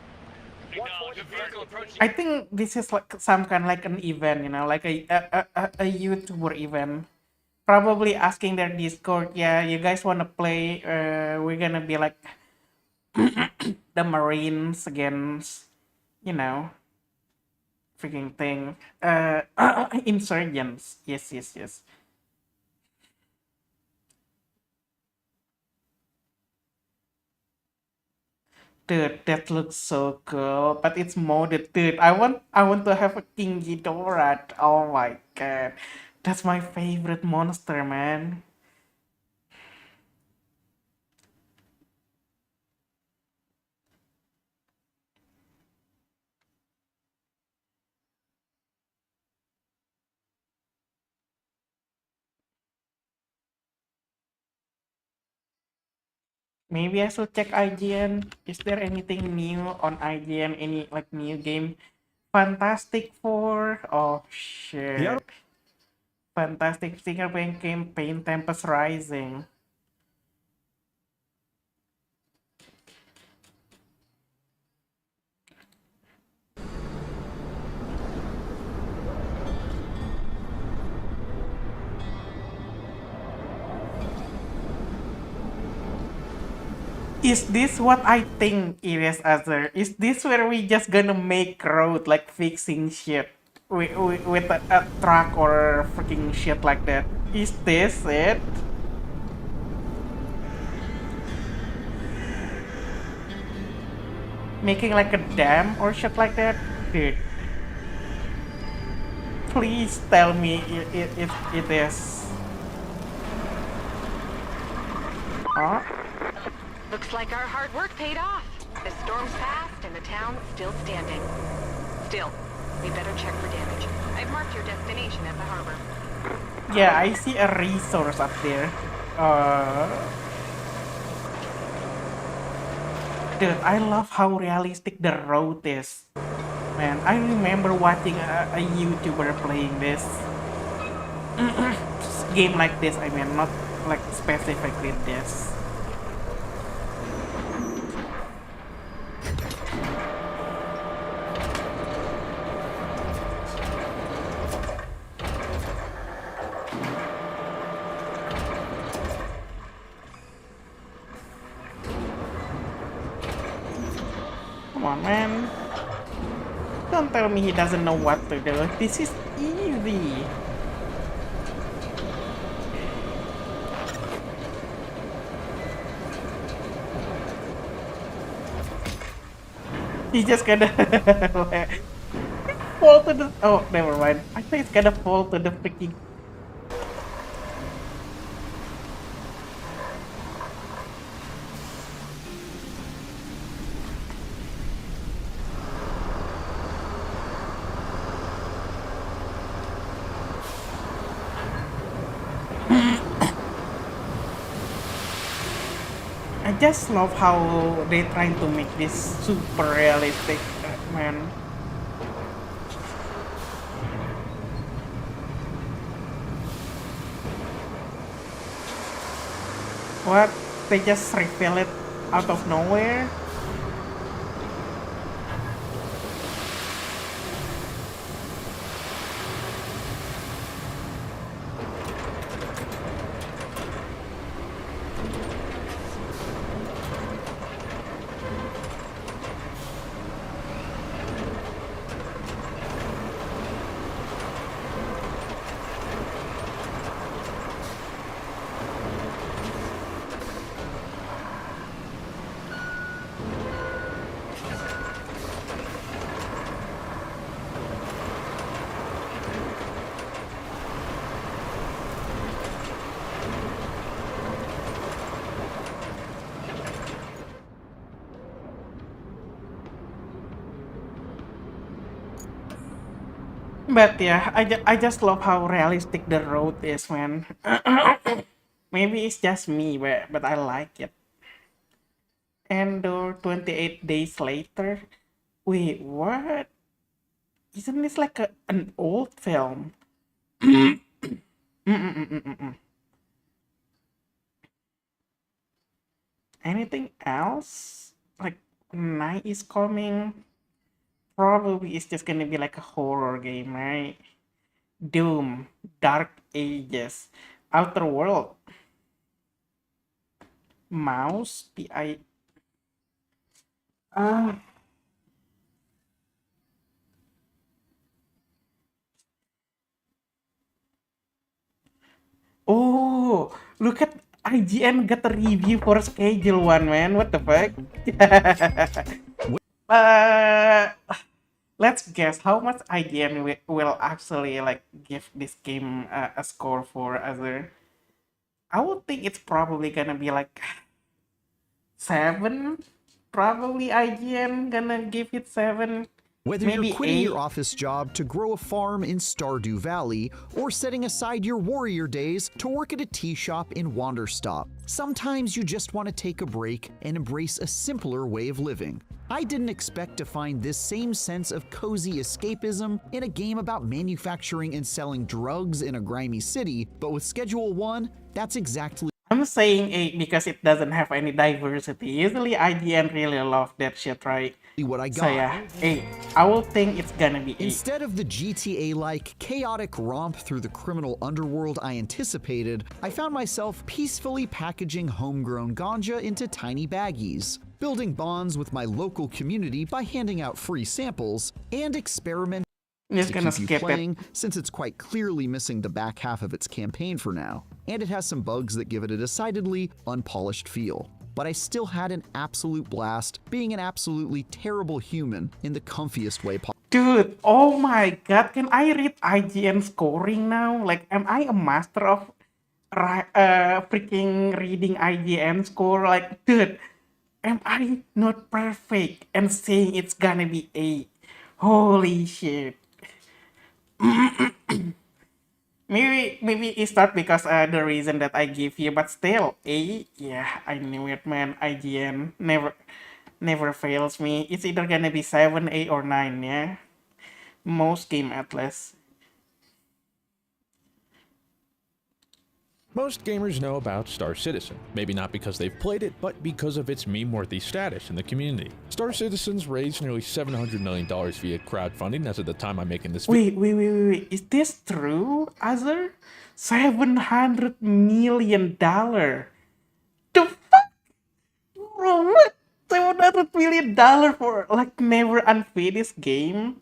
Acknowledge. Vehicle approaching. I think this is like some kind of like an event, you know, like a YouTuber event. Probably asking their Discord, yeah, you guys wanna play? We're gonna be like the Marines against, you know, freaking thing. Insurgents. Yes, yes, yes. Dude, that looks so cool, but it's modded, dude. I want to have a King Ghidorah. Oh my god, that's my favorite monster, man. Maybe I should check IGN. Is there anything new on IGN? Any like new game? Fantastic Four. Oh shit. Fantastic Fingerprint Campaign Tempest Rising. Is this what I think it is, Azure? Is this where we just gonna make road like fixing shit with a truck or freaking shit like that? Is this it? Making like a dam or shit like that? Dude. Please tell me it is. Huh? Looks like our hard work paid off. The storm's passed and the town's still standing. Still, we better check for damage. I've marked your destination at the harbor. Yeah, I see a resource up there. Dude, I love how realistic the road is. Man, I remember watching a YouTuber playing this game like this. I mean, not like specifically this. Come on, man. Don't tell me he doesn't know what to do. This is easy. He just gonna fall to the. Oh, never mind. I think it's gonna fall to the freaking. I just love how they trying to make this super realistic, man. What? They just reveal it out of nowhere? But yeah, I just love how realistic the road is, man. Maybe it's just me, but I like it. And 28 days later. Wait, what? Isn't this like an old film? Anything else? Like, night is coming. Probably it's just gonna be like a horror game, right? Doom, Dark Ages, Outer World, Mouse, PI. Ah. Oh, look at IGN got a review for Schedule 1, man. What the fuck? uh, let's guess how much IGN will actually like give this game a score for other. I would think it's probably gonna be like 7. Probably IGN gonna give it 7. Whether Maybe you're quitting 8. your office job to grow a farm in Stardew Valley, or setting aside your warrior days to work at a tea shop in Wanderstop, sometimes you just want to take a break and embrace a simpler way of living. I didn't expect to find this same sense of cozy escapism in a game about manufacturing and selling drugs in a grimy city, but with Schedule 1, that's exactly I'm saying 8 because it doesn't have any diversity. Usually IGN really love that shit, right? what I got. So yeah, 8. I will think it's gonna be 8. Instead of the GTA-like chaotic romp through the criminal underworld I anticipated, I found myself peacefully packaging homegrown ganja into tiny baggies, building bonds with my local community by handing out free samples, and experimenting I'm just to gonna keep you skip playing it. since it's quite clearly missing the back half of its campaign for now, and it has some bugs that give it a decidedly unpolished feel. But I still had an absolute blast being an absolutely terrible human in the comfiest way possible. Dude, oh my god, can I read IGN scoring now? Like, am I a master of freaking reading IGN score? Like, dude, am I not perfect and saying it's gonna be 8? Holy shit. Maybe it's not because the reason that I give you, but still, 8? Yeah, I knew it, man. IGN never fails me. It's either gonna be 7, 8, or 9, yeah? Most game atlas. Most gamers know about Star Citizen, maybe not because they've played it, but because of its meme-worthy status in the community. Star Citizen's raised nearly $700 million via crowdfunding as of the time I'm making this video. Wait. Is this true, Azar? $700 million. The fuck? Bro, what? $700 million for, like, never unfinished game?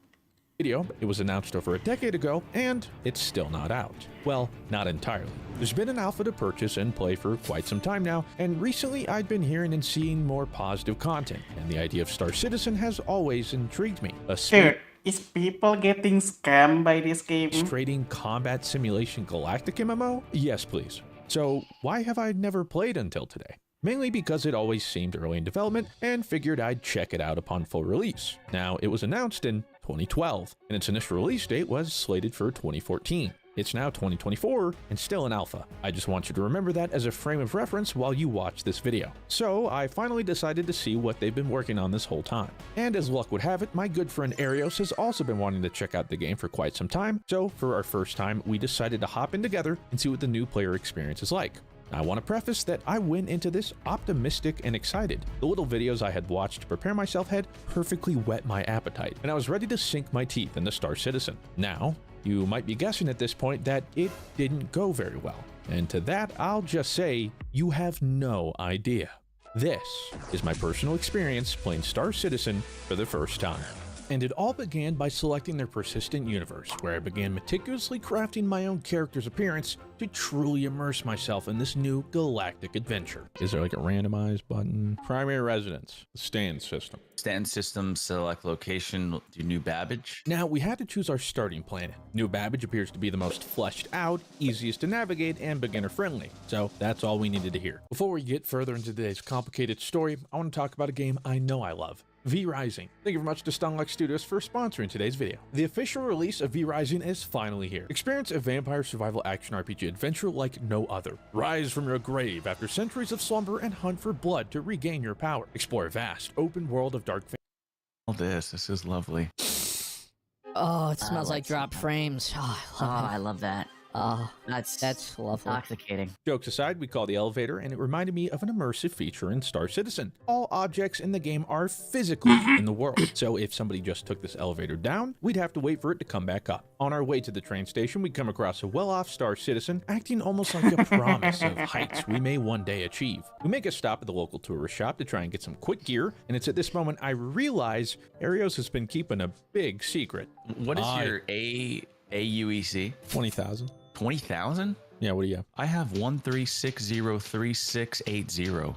It was announced over a decade ago, and it's still not out. Well, not entirely. There's been an alpha to purchase and play for quite some time now, and recently I've been hearing and seeing more positive content, and the idea of Star Citizen has always intrigued me. Dude, is people getting scammed by this game? Trading combat simulation galactic MMO? Yes, please. So why have I never played until today? Mainly because it always seemed early in development and figured I'd check it out upon full release. Now, it was announced in 2012, and its initial release date was slated for 2014. It's now 2024 and still an alpha. I just want you to remember that as a frame of reference while you watch this video. So I finally decided to see what they've been working on this whole time. And as luck would have it, my good friend Arios has also been wanting to check out the game for quite some time. So for our first time, we decided to hop in together and see what the new player experience is like. I want to preface that I went into this optimistic and excited. The little videos I had watched to prepare myself had perfectly whet my appetite, and I was ready to sink my teeth into Star Citizen. Now, you might be guessing at this point that it didn't go very well. And to that, I'll just say, you have no idea. This is my personal experience playing Star Citizen for the first time. And it all began by selecting their persistent universe, where I began meticulously crafting my own character's appearance to truly immerse myself in this new galactic adventure. Is there like a randomized button? Primary residence, stand system. Stand system, select location, do New Babbage. Now, we had to choose our starting planet. New Babbage appears to be the most fleshed out, easiest to navigate, and beginner friendly. So that's all we needed to hear. Before we get further into today's complicated story, I want to talk about a game I know I love. V-Rising. Thank you very much to Stunlock Studios for sponsoring today's video. The official release of V-Rising is finally here. Experience a vampire survival action RPG adventure like no other. Rise from your grave after centuries of slumber and hunt for blood to regain your power. Explore a vast, open world of dark All this is lovely. Oh, it smells like dropped frames. Oh, I love that. Oh, that's lovely. Intoxicating. Jokes aside, we call the elevator, and it reminded me of an immersive feature in Star Citizen. All objects in the game are physically in the world, so if somebody just took this elevator down, we'd have to wait for it to come back up. On our way to the train station, we come across a well-off Star Citizen acting almost like a promise of heights we may one day achieve. We make a stop at the local tourist shop to try and get some quick gear, and it's at this moment I realize Arios has been keeping a big secret. What is your AUEC? 20,000. 20,000? Yeah, what do you have? I have 136036080.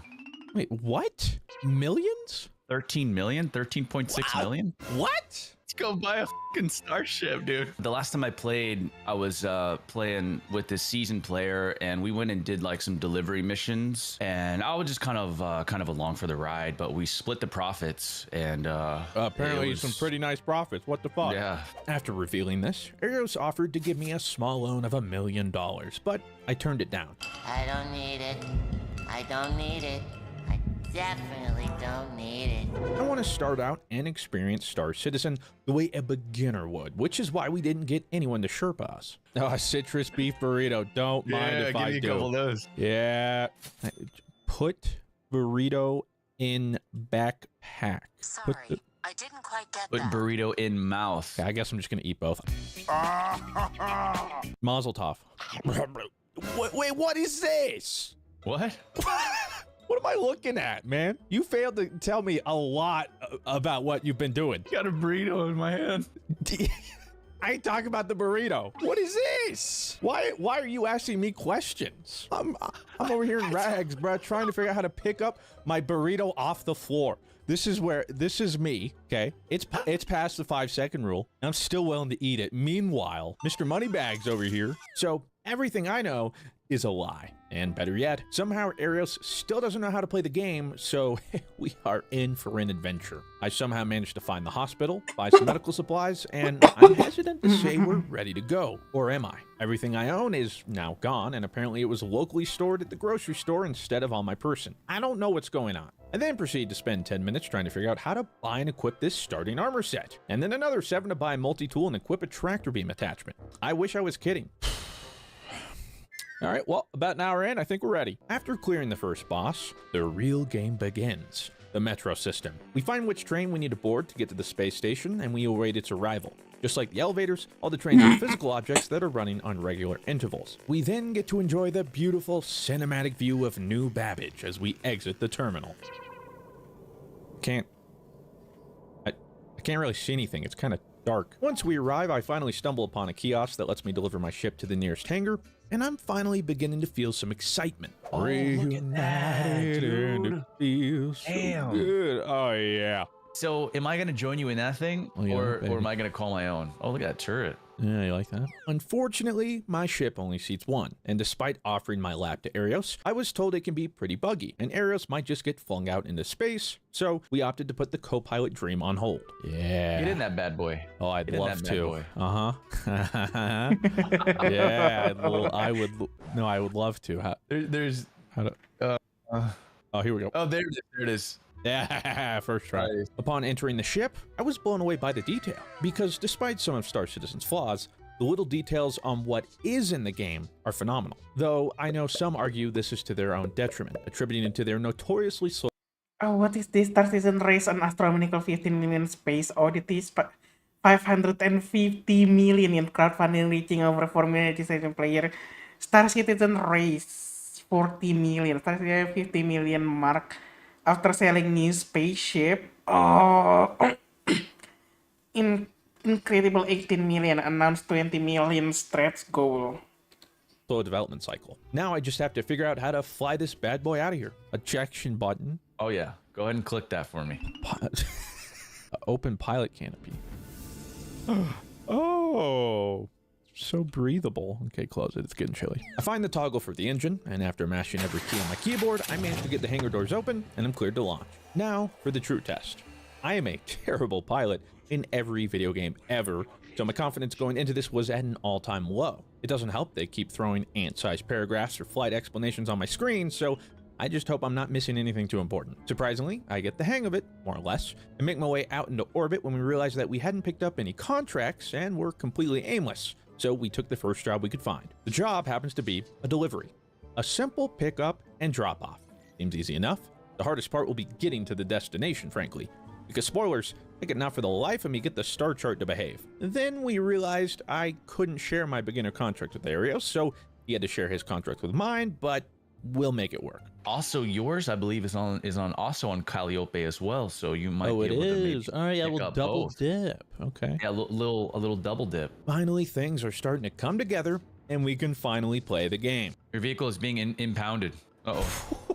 Wait, what? Millions? 13 million? 13.6 million? What? Let's go buy a fucking starship, dude. The last time I played, I was playing with this seasoned player, and we went and did like some delivery missions, and I was just kind of along for the ride. But we split the profits, and apparently some pretty nice profits. What the fuck? Yeah. After revealing this, Arios offered to give me a small loan of $1 million, but I turned it down. I don't need it. I don't need it. I definitely don't need it. I want to start out and experience Star Citizen the way a beginner would, which is why we didn't get anyone to Sherpa us. Oh, a citrus beef burrito. Don't mind if I do. Give me a couple of those. Yeah. Put burrito in backpack. Sorry, I didn't quite get Put that. burrito in mouth. Okay, I guess I'm just going to eat both. Mazel tov. Wait, what is this? What? What am I looking at, man? You failed to tell me a lot about what you've been doing. Got a burrito in my hand. I ain't talking about the burrito. What is this? Why are you asking me questions? I'm over here in rags, bro, trying to figure out how to pick up my burrito off the floor. This is me, okay? It's past the 5-second rule, and I'm still willing to eat it. Meanwhile, Mr. Moneybags over here. So everything I know is a lie. And better yet, somehow Arios still doesn't know how to play the game, so we are in for an adventure. I somehow managed to find the hospital, buy some medical supplies, and I'm hesitant to say we're ready to go. Or am I? Everything I own is now gone, and apparently it was locally stored at the grocery store instead of on my person. I don't know what's going on. I then proceed to spend 10 minutes trying to figure out how to buy and equip this starting armor set, and then another 7 to buy a multi-tool and equip a tractor beam attachment. I wish I was kidding. All right, well, about an hour in, I think we're ready. After clearing the first boss, the real game begins. The metro system. We find which train we need to board to get to the space station, and we await its arrival. Just like the elevators, all the trains are physical objects that are running on regular intervals. We then get to enjoy the beautiful cinematic view of New Babbage as we exit the terminal. I can't really see anything. It's kind of dark. Once we arrive, I finally stumble upon a kiosk that lets me deliver my ship to the nearest hangar, and I'm finally beginning to feel some excitement. Oh, look at that, dude. It feels so good. Oh, yeah. So, am I going to join you in that thing, or am I going to call my own? Oh, look at that turret. Yeah, you like that? Unfortunately, my ship only seats 1, and despite offering my lap to Arios, I was told it can be pretty buggy, and Arios might just get flung out into space, so we opted to put the co-pilot dream on hold. Yeah. Get in that bad boy. Oh, I'd Get love in that to. bad boy. Yeah, I would love to. Oh, here we go. Oh, there it is. Yeah, first try. Nice. Upon entering the ship, I was blown away by the detail, because despite some of Star Citizen's flaws, the little details on what is in the game are phenomenal. Though I know some argue this is to their own detriment, attributing it to their notoriously slow. Oh, what is this? Star Citizen raised an astronomical 15 million space oddities, 550 million in crowdfunding, reaching over 4 million registration player. Star Citizen raised 40 million, Star Citizen 50 million mark after selling new spaceship. Oh, incredible 18 million, announced 20 million stretch goal. Slow development cycle. Now I just have to figure out how to fly this bad boy out of here. Ejection button. Oh yeah, go ahead and click that for me. Open pilot canopy. Oh, so breathable. Okay, close it. It's getting chilly. I find the toggle for the engine, and after mashing every key on my keyboard, I managed to get the hangar doors open, and I'm cleared to launch. Now for the true test. I am a terrible pilot in every video game ever, so my confidence going into this was at an all-time low. It doesn't help they keep throwing ant-sized paragraphs or flight explanations on my screen, so I just hope I'm not missing anything too important. Surprisingly, I get the hang of it, more or less, and make my way out into orbit when we realized that we hadn't picked up any contracts and were completely aimless. So we took the first job we could find. The job happens to be a delivery. A simple pickup and drop off. Seems easy enough. The hardest part will be getting to the destination, frankly. Because spoilers, I could not for the life of me get the star chart to behave. Then we realized I couldn't share my beginner contract with Arios, so he had to share his contract with mine, but we'll make it work. Also, yours, I believe, is on Calliope as well, so you might be able to maybe all right, yeah, we'll double both. dip. Okay. Yeah, a little double dip. Finally, things are starting to come together, and we can finally play the game. Your vehicle is being impounded. Uh-oh.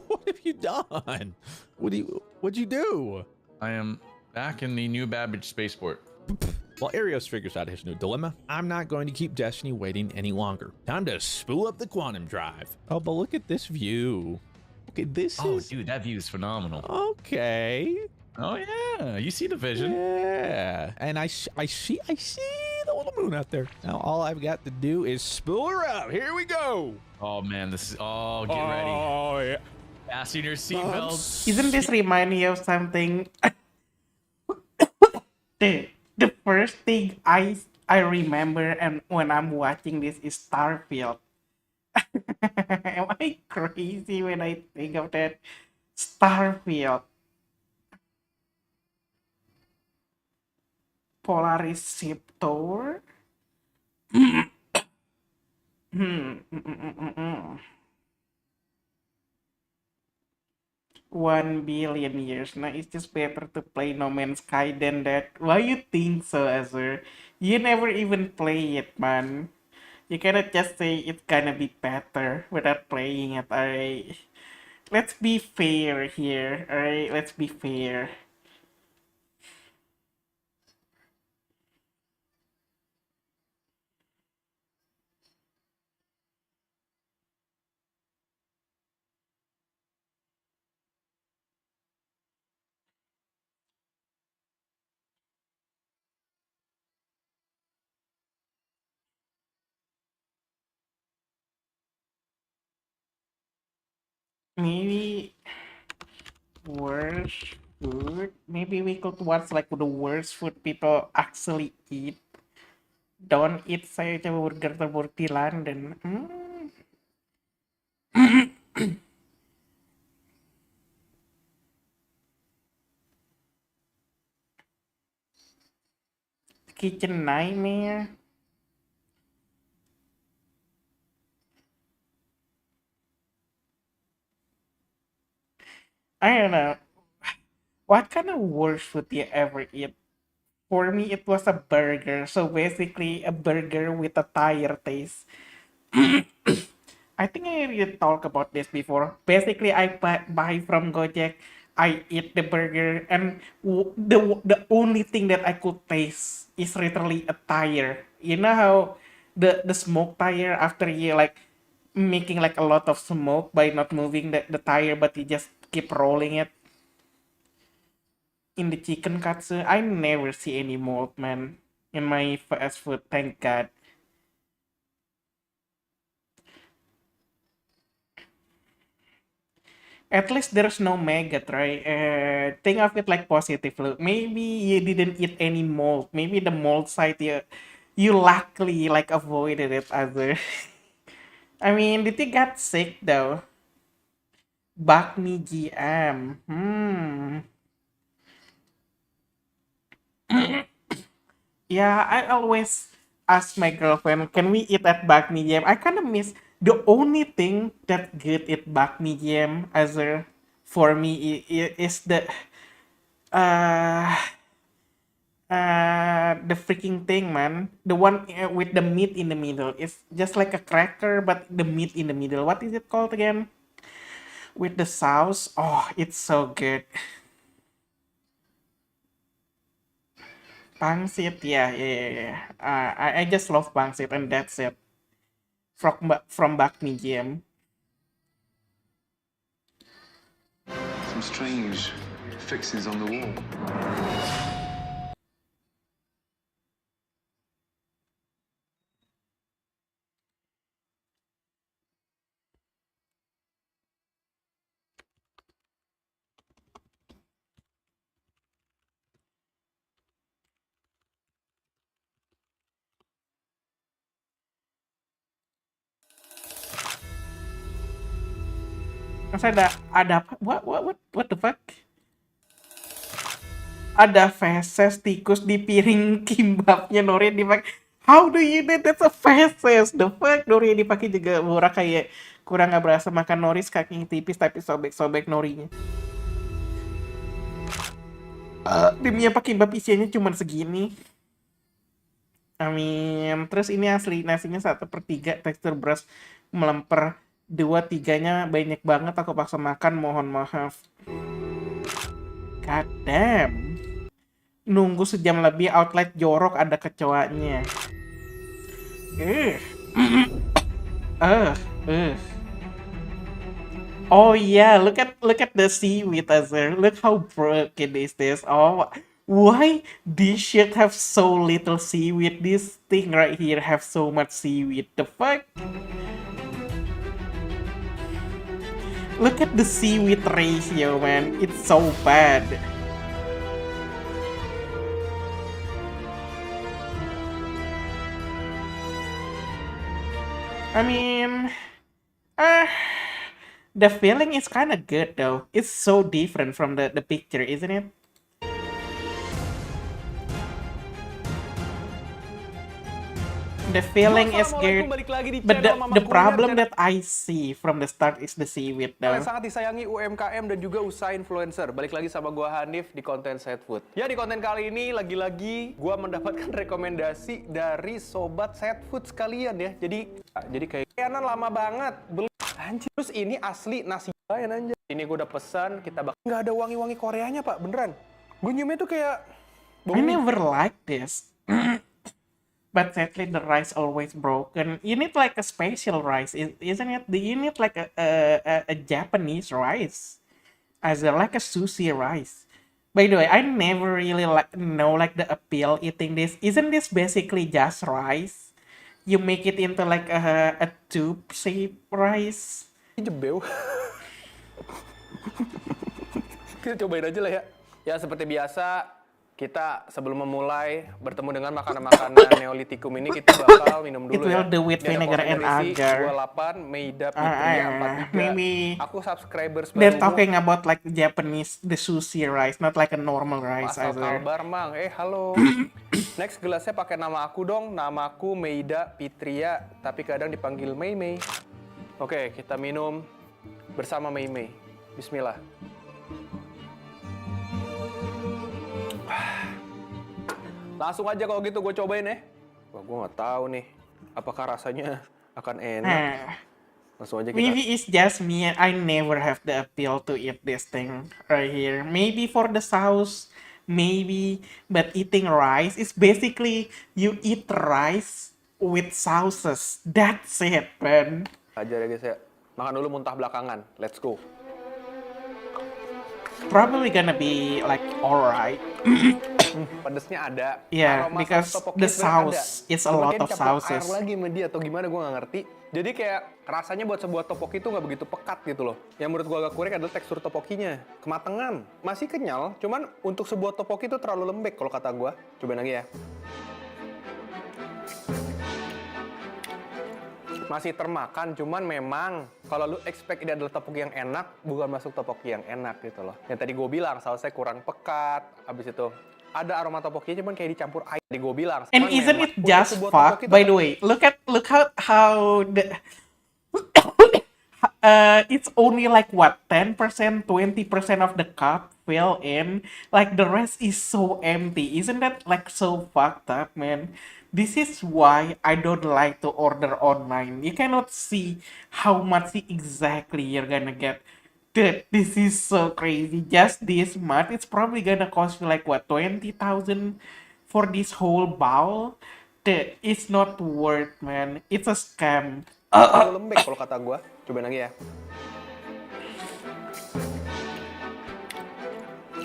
What have you done? What'd you do? I am back in the New Babbage spaceport. While Arios figures out his new dilemma, I'm not going to keep Destiny waiting any longer. Time to spool up the quantum drive. Oh, but look at this view. Okay, this is... dude, that view is phenomenal. Okay. Oh yeah, you see the vision. Yeah, and I see the little moon out there. Now all I've got to do is spool her up. Here we go. Oh man, this is get ready. Oh yeah. Fasten your seatbelts. Isn't this remind me of something? The first thing I remember and when I'm watching this is Starfield. Am I crazy when I think of that? Starfield. Polaris Ship Tower. 1 billion years. Now it's just better to play No Man's Sky than that. Why you think so, Azur? You never even play it, man. You cannot just say it's gonna be better without playing it, alright? Let's be fair here, alright? Let's be fair. Maybe worst food. Maybe we could watch like the worst food people actually eat. Don't eat saya burger seperti London. Kitchen nightmare. I don't know. What kind of worst food you ever eat? For me, it was a burger. So basically, a burger with a tire taste. I think I already talked about this before. Basically, I buy from Gojek. I eat the burger, and the only thing that I could taste is literally a tire. You know how the smoke tire after you like making like a lot of smoke by not moving the tire, but you just keep rolling it. In the chicken katsu, I never see any mold, man. In my fast food, thank God. At least there's no maggot, right? Think of it like positively. Maybe you didn't eat any mold. Maybe the mold side you luckily like avoided it other. I mean, did you get sick though? Bakmi GM. Yeah, I always ask my girlfriend, can we eat at Bakmi Jam? I kind of miss the only thing that good at Bakmi Jam as a for me is uh the freaking thing, man. The one with the meat in the middle. It's just like a cracker, but the meat in the middle. What is it called again? With the sauce. Oh, it's so good. Pangsit, yeah. I just love pangsit, and that's it. From Bakmi Jam. Some strange fixings on the wall. Masa ada apa? What the fuck? Ada feses tikus di piring kimbapnya Nori dipakai. How do you know that's a feces? The fuck Nori dipakai juga murah kayak kurang nggak berasa makan Nori kaki tipis tapi sobek-sobek Norinya. Demi apa kimbap isiannya cuma segini. Amin. Terus ini asli nasinya 1/3 tekstur beras melemper. 2/3-nya banyak banget aku paksa makan, mohon maaf. God damn. Nunggu sejam lebih outlet jorok ada kecoanya. Eh. Oh yeah, look at the seaweed, Azir. Look how broken is this. Oh, why this shit have so little seaweed? This thing right here have so much seaweed. The fuck? Look at the seaweed ratio, man. It's so bad. I mean, uh, the feeling is kind of good though. It's so different from the picture, isn't it? The feeling is good, Assalamualaikum, balik lagi di but channel Mama the Kuliner, problem channel that I see from the start is the seaweed though. yang sangat disayangi UMKM dan juga usaha influencer. Balik lagi sama gua Hanif di konten Set Food. Ya, di konten kali ini lagi-lagi gua mendapatkan rekomendasi dari sobat Set Food sekalian ya. Jadi kayak lama banget beli. Anjir, terus ini asli nasi bayam anjir. Ini gua udah pesan, kita bakal nggak ada wangi-wangi Koreanya, Pak, beneran. Gue nyiumnya tuh kayak I never liked this. But sadly, the rice always broken. You need like a special rice, isn't it? You need like a Japanese rice, as like a sushi rice. By the way, I never really know like the appeal eating this. Isn't this basically just rice? You make it into like a tube shape rice. jebeu. Kita cobain aja lah ya. Ya seperti biasa, kita sebelum memulai bertemu dengan makanan-makanan Neolitikum ini, kita bakal minum dulu It will do with vinegar and agar. 28, Meida Pitria 43. Maybe Aku subscribers they're baru. talking about like Japanese, the sushi rice, not like a normal rice Asal either. Kalbar, Mang. Halo. Next gelasnya pakai nama aku dong. Namaku Meida Pitria, tapi kadang dipanggil Mei Mei. Oke, kita minum bersama Mei Mei. Bismillah. Langsung aja kalau gitu gue cobain ya. Wah, gue nggak tahu nih apakah rasanya akan enak. Langsung aja kita. Maybe it's just me. I never have the appeal to eat this thing right here. Maybe for the sauce, maybe. But eating rice is basically you eat rice with sauces. That's it, man. Aja ya guys ya. Makan dulu, muntah belakangan. Let's go. Probably gonna be like alright. Pedesnya ada. Yeah, Aroma because saus the tteokbokki sebenarnya sauce is a Cuma lot kayak of dicampur sauces. air lagi sama dia atau gimana gue nggak ngerti. Jadi kayak rasanya buat sebuah tteokbokki itu nggak begitu pekat gitu loh. Yang menurut gue agak kurang adalah tekstur tteokbokkinya. Kematangan. Masih kenyal, cuman untuk sebuah tteokbokki itu terlalu lembek kalau kata gue. Cobain lagi ya. Masih termakan, cuman memang kalau lu expect ini adalah tteokbokki yang enak, bukan masuk tteokbokki yang enak gitu loh. Yang tadi gue bilang, sausnya kurang pekat, abis itu ada aroma tteokbokki cuman kayak dicampur air. Tadi gue bilang. And isn't it just fuck? By the way, look how the it's only like what 10%, 20% of the cup fill in. Like the rest is so empty. Isn't that like so fucked up, man? This is why I don't like to order online. You cannot see how much exactly you're gonna get. Dude, this is so crazy. Just this much, it's probably gonna cost you like what 20,000 for this whole bowl. Dude, it's not worth, man. It's a scam. Terlalu lembek kalau kata gue. Cobain lagi ya.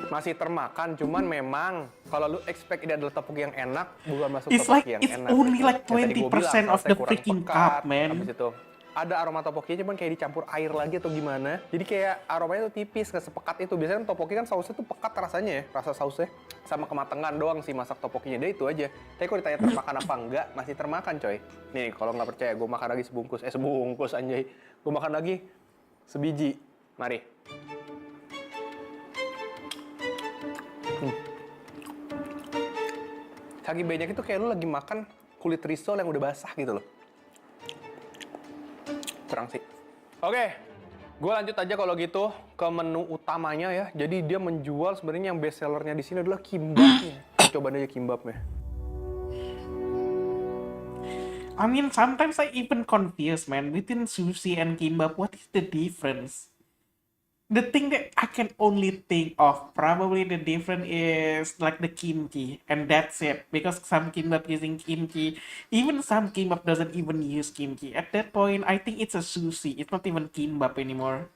Masih termakan, cuman memang kalau lu expect ini adalah tteokbokki yang enak, bukan masuk It's tteokbokki like yang it's enak. only gitu. like Yang tadi gua 20% bilang, of sausnya the kurang freaking pekat, cup, man. Habis itu ada aroma tteokbokkinya cuman kayak dicampur air lagi atau gimana. Jadi kayak aromanya tuh tipis, nggak sepekat itu. Biasanya kan tteokbokki kan sausnya tuh pekat rasanya ya, rasa sausnya. Sama kematangan doang sih masak tteokbokkinya, dia itu aja. Tapi kalau ditanya termakan apa enggak, masih termakan coy. Nih kalau nggak percaya, gue makan lagi sebungkus. Sebungkus anjay. Gue makan lagi sebiji. Mari. Saking banyak itu kayak lu lagi makan kulit risol yang udah basah gitu loh. Terang sih. Oke, gue lanjut aja kalau gitu ke menu utamanya ya. Jadi dia menjual sebenarnya yang best sellernya di sini adalah kimbapnya. Coba aja kimbapnya. I mean, sometimes I even confused, man, between sushi and kimbap. What is the difference? The thing that I can only think of, probably the difference is like the kimchi, and that's it. Because some kimbap using kimchi, even some kimbap doesn't even use kimchi. At that point, I think it's a sushi. It's not even kimbap anymore.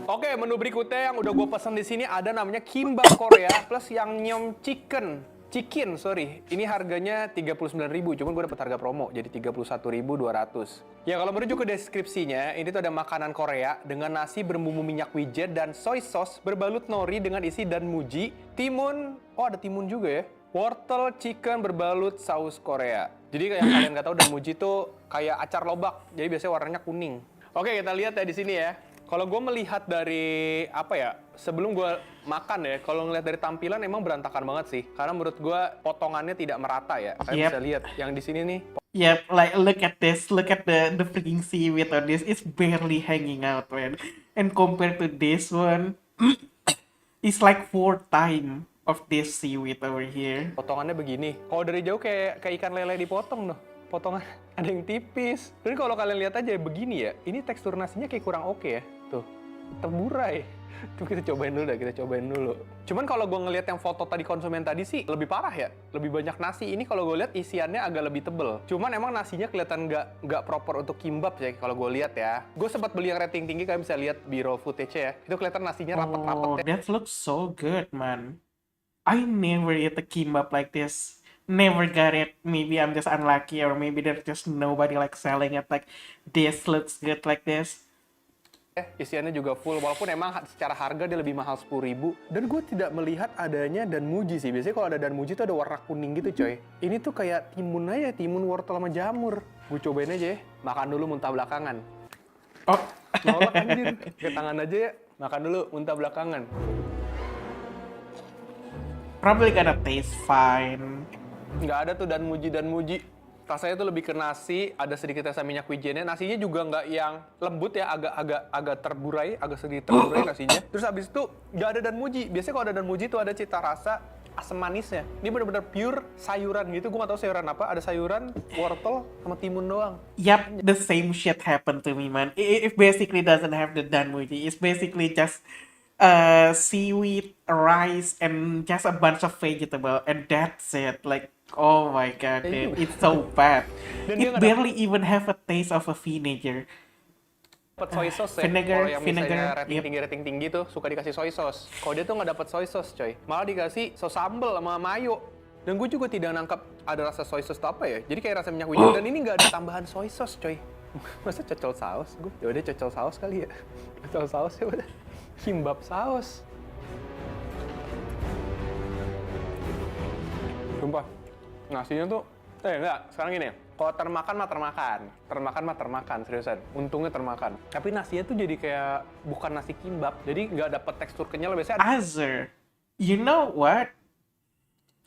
Oke, menu berikutnya yang udah gue pesen di sini ada namanya kimbap Korea plus yang chicken. Ini harganya 39.000, cuman gue dapet harga promo jadi 31.200. Ya kalau merujuk ke deskripsinya, ini tuh ada makanan Korea dengan nasi berbumbu minyak wijen dan soy sauce berbalut nori dengan isi danmuji, timun, ada timun juga ya. Wortel chicken berbalut saus Korea. Jadi yang kalian nggak tahu danmuji tuh kayak acar lobak, jadi biasanya warnanya kuning. Oke, kita lihat ya di sini ya. Kalau gue melihat dari sebelum gue makan ya, kalau ngelihat dari tampilan emang berantakan banget sih. Karena menurut gue potongannya tidak merata ya. Kalian bisa lihat yang di sini nih. Yep, like look at this. Look at the freaking seaweed on this. It's barely hanging out, man. And compared to this one, it's like 4 times of this seaweed over here. Potongannya begini. Kalau dari jauh kayak ikan lele dipotong loh. Potongan ada yang tipis. Jadi kalau kalian lihat aja begini ya, ini tekstur nasinya kayak kurang oke ya. Tuh, terburai. Tuh kita cobain dulu. Cuman kalau gue ngelihat yang foto tadi konsumen tadi sih lebih parah ya. Lebih banyak nasi. Ini kalau gue lihat isiannya agak lebih tebel. Cuman emang nasinya kelihatan nggak proper untuk kimbap ya kalau gue lihat ya. Gue sempat beli yang rating tinggi, kalian bisa lihat B-roll footage ya. Itu kelihatan nasinya rapet-rapet ya. That looks so good, man. I never eat a kimbap like this. Never got it. Maybe I'm just unlucky, or maybe there's just nobody like selling it like this looks good like this. Isiannya juga full, walaupun emang secara harga dia lebih mahal 10.000. Dan gue tidak melihat adanya danmuji sih. Biasanya kalau ada danmuji tuh ada warna kuning gitu coy. Ini tuh kayak timun aja, timun wortel sama jamur. Gue cobain aja ya. Makan dulu muntah belakangan. Oh, nolak anjir. Ke tangan aja ya. Makan dulu muntah belakangan. Probably gonna taste fine. Nggak ada tuh danmuji. Rasanya tuh lebih ke nasi, ada sedikit rasa minyak wijennya. Nasinya juga nggak yang lembut ya, agak terburai, agak sedikit terburai nasinya. Terus habis itu nggak ada danmuji. Biasanya kalau ada danmuji tuh ada cita rasa asam manisnya. Ini benar-benar pure sayuran gitu. Gue nggak tahu sayuran apa. Ada sayuran, wortel, sama timun doang. Yep, the same shit happened to me, man. It basically doesn't have the danmuji. It's basically just seaweed, rice, and just a bunch of vegetable, and that's it. Like, oh my god, dude, it's so bad. It barely even have a taste of a vinegar. Dapat soy sauce ya. Vinegar, Kalau yang misalnya rating tinggi tuh suka dikasih soy sauce. Kalau dia tuh nggak dapat soy sauce, coy. Malah dikasih saus sambal sama mayo. Dan gue juga tidak nangkap ada rasa soy sauce apa ya. Jadi kayak rasa minyak wijen, dan ini nggak ada tambahan soy sauce, coy. Masa cocol saus? Gue yaudah cocol saus kali ya. Cocol saus ya udah. Kimbap saus. Sumpah, nasinya tuh, enggak, sekarang gini, kalau termakan mah termakan, seriusan, untungnya termakan. Tapi nasinya tuh jadi kayak bukan nasi kimbap, jadi nggak dapet tekstur kenyal, biasanya Azur, you know what?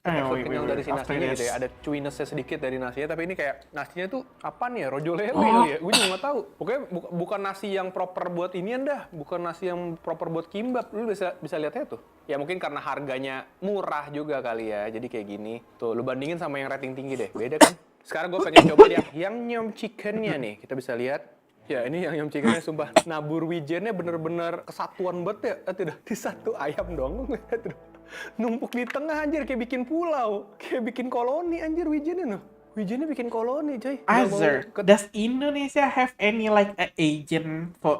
Tekstur kenyal dari si nasinya gitu ya, ada chewiness-nya sedikit dari nasinya, tapi ini kayak nasinya tuh apa nih ya, rojo lele kali ya, gue juga nggak tahu. Pokoknya bukan nasi yang proper buat inian dah, bukan nasi yang proper buat kimbap. Lu bisa lihatnya tuh. Ya mungkin karena harganya murah juga kali ya, jadi kayak gini. Tuh, lu bandingin sama yang rating tinggi deh, beda kan? Sekarang gue pengen coba yang nyom chickennya nih, kita bisa lihat. Ya ini yang chickennya sumpah, nabur wijennya bener-bener kesatuan banget ya. Tuh, di satu ayam doang, lu lihat tuh. Numpuk di tengah anjir, kayak bikin pulau, kayak bikin koloni anjir wijennya noh. Wijennya bikin koloni coy. Azur, does Indonesia have any like agent for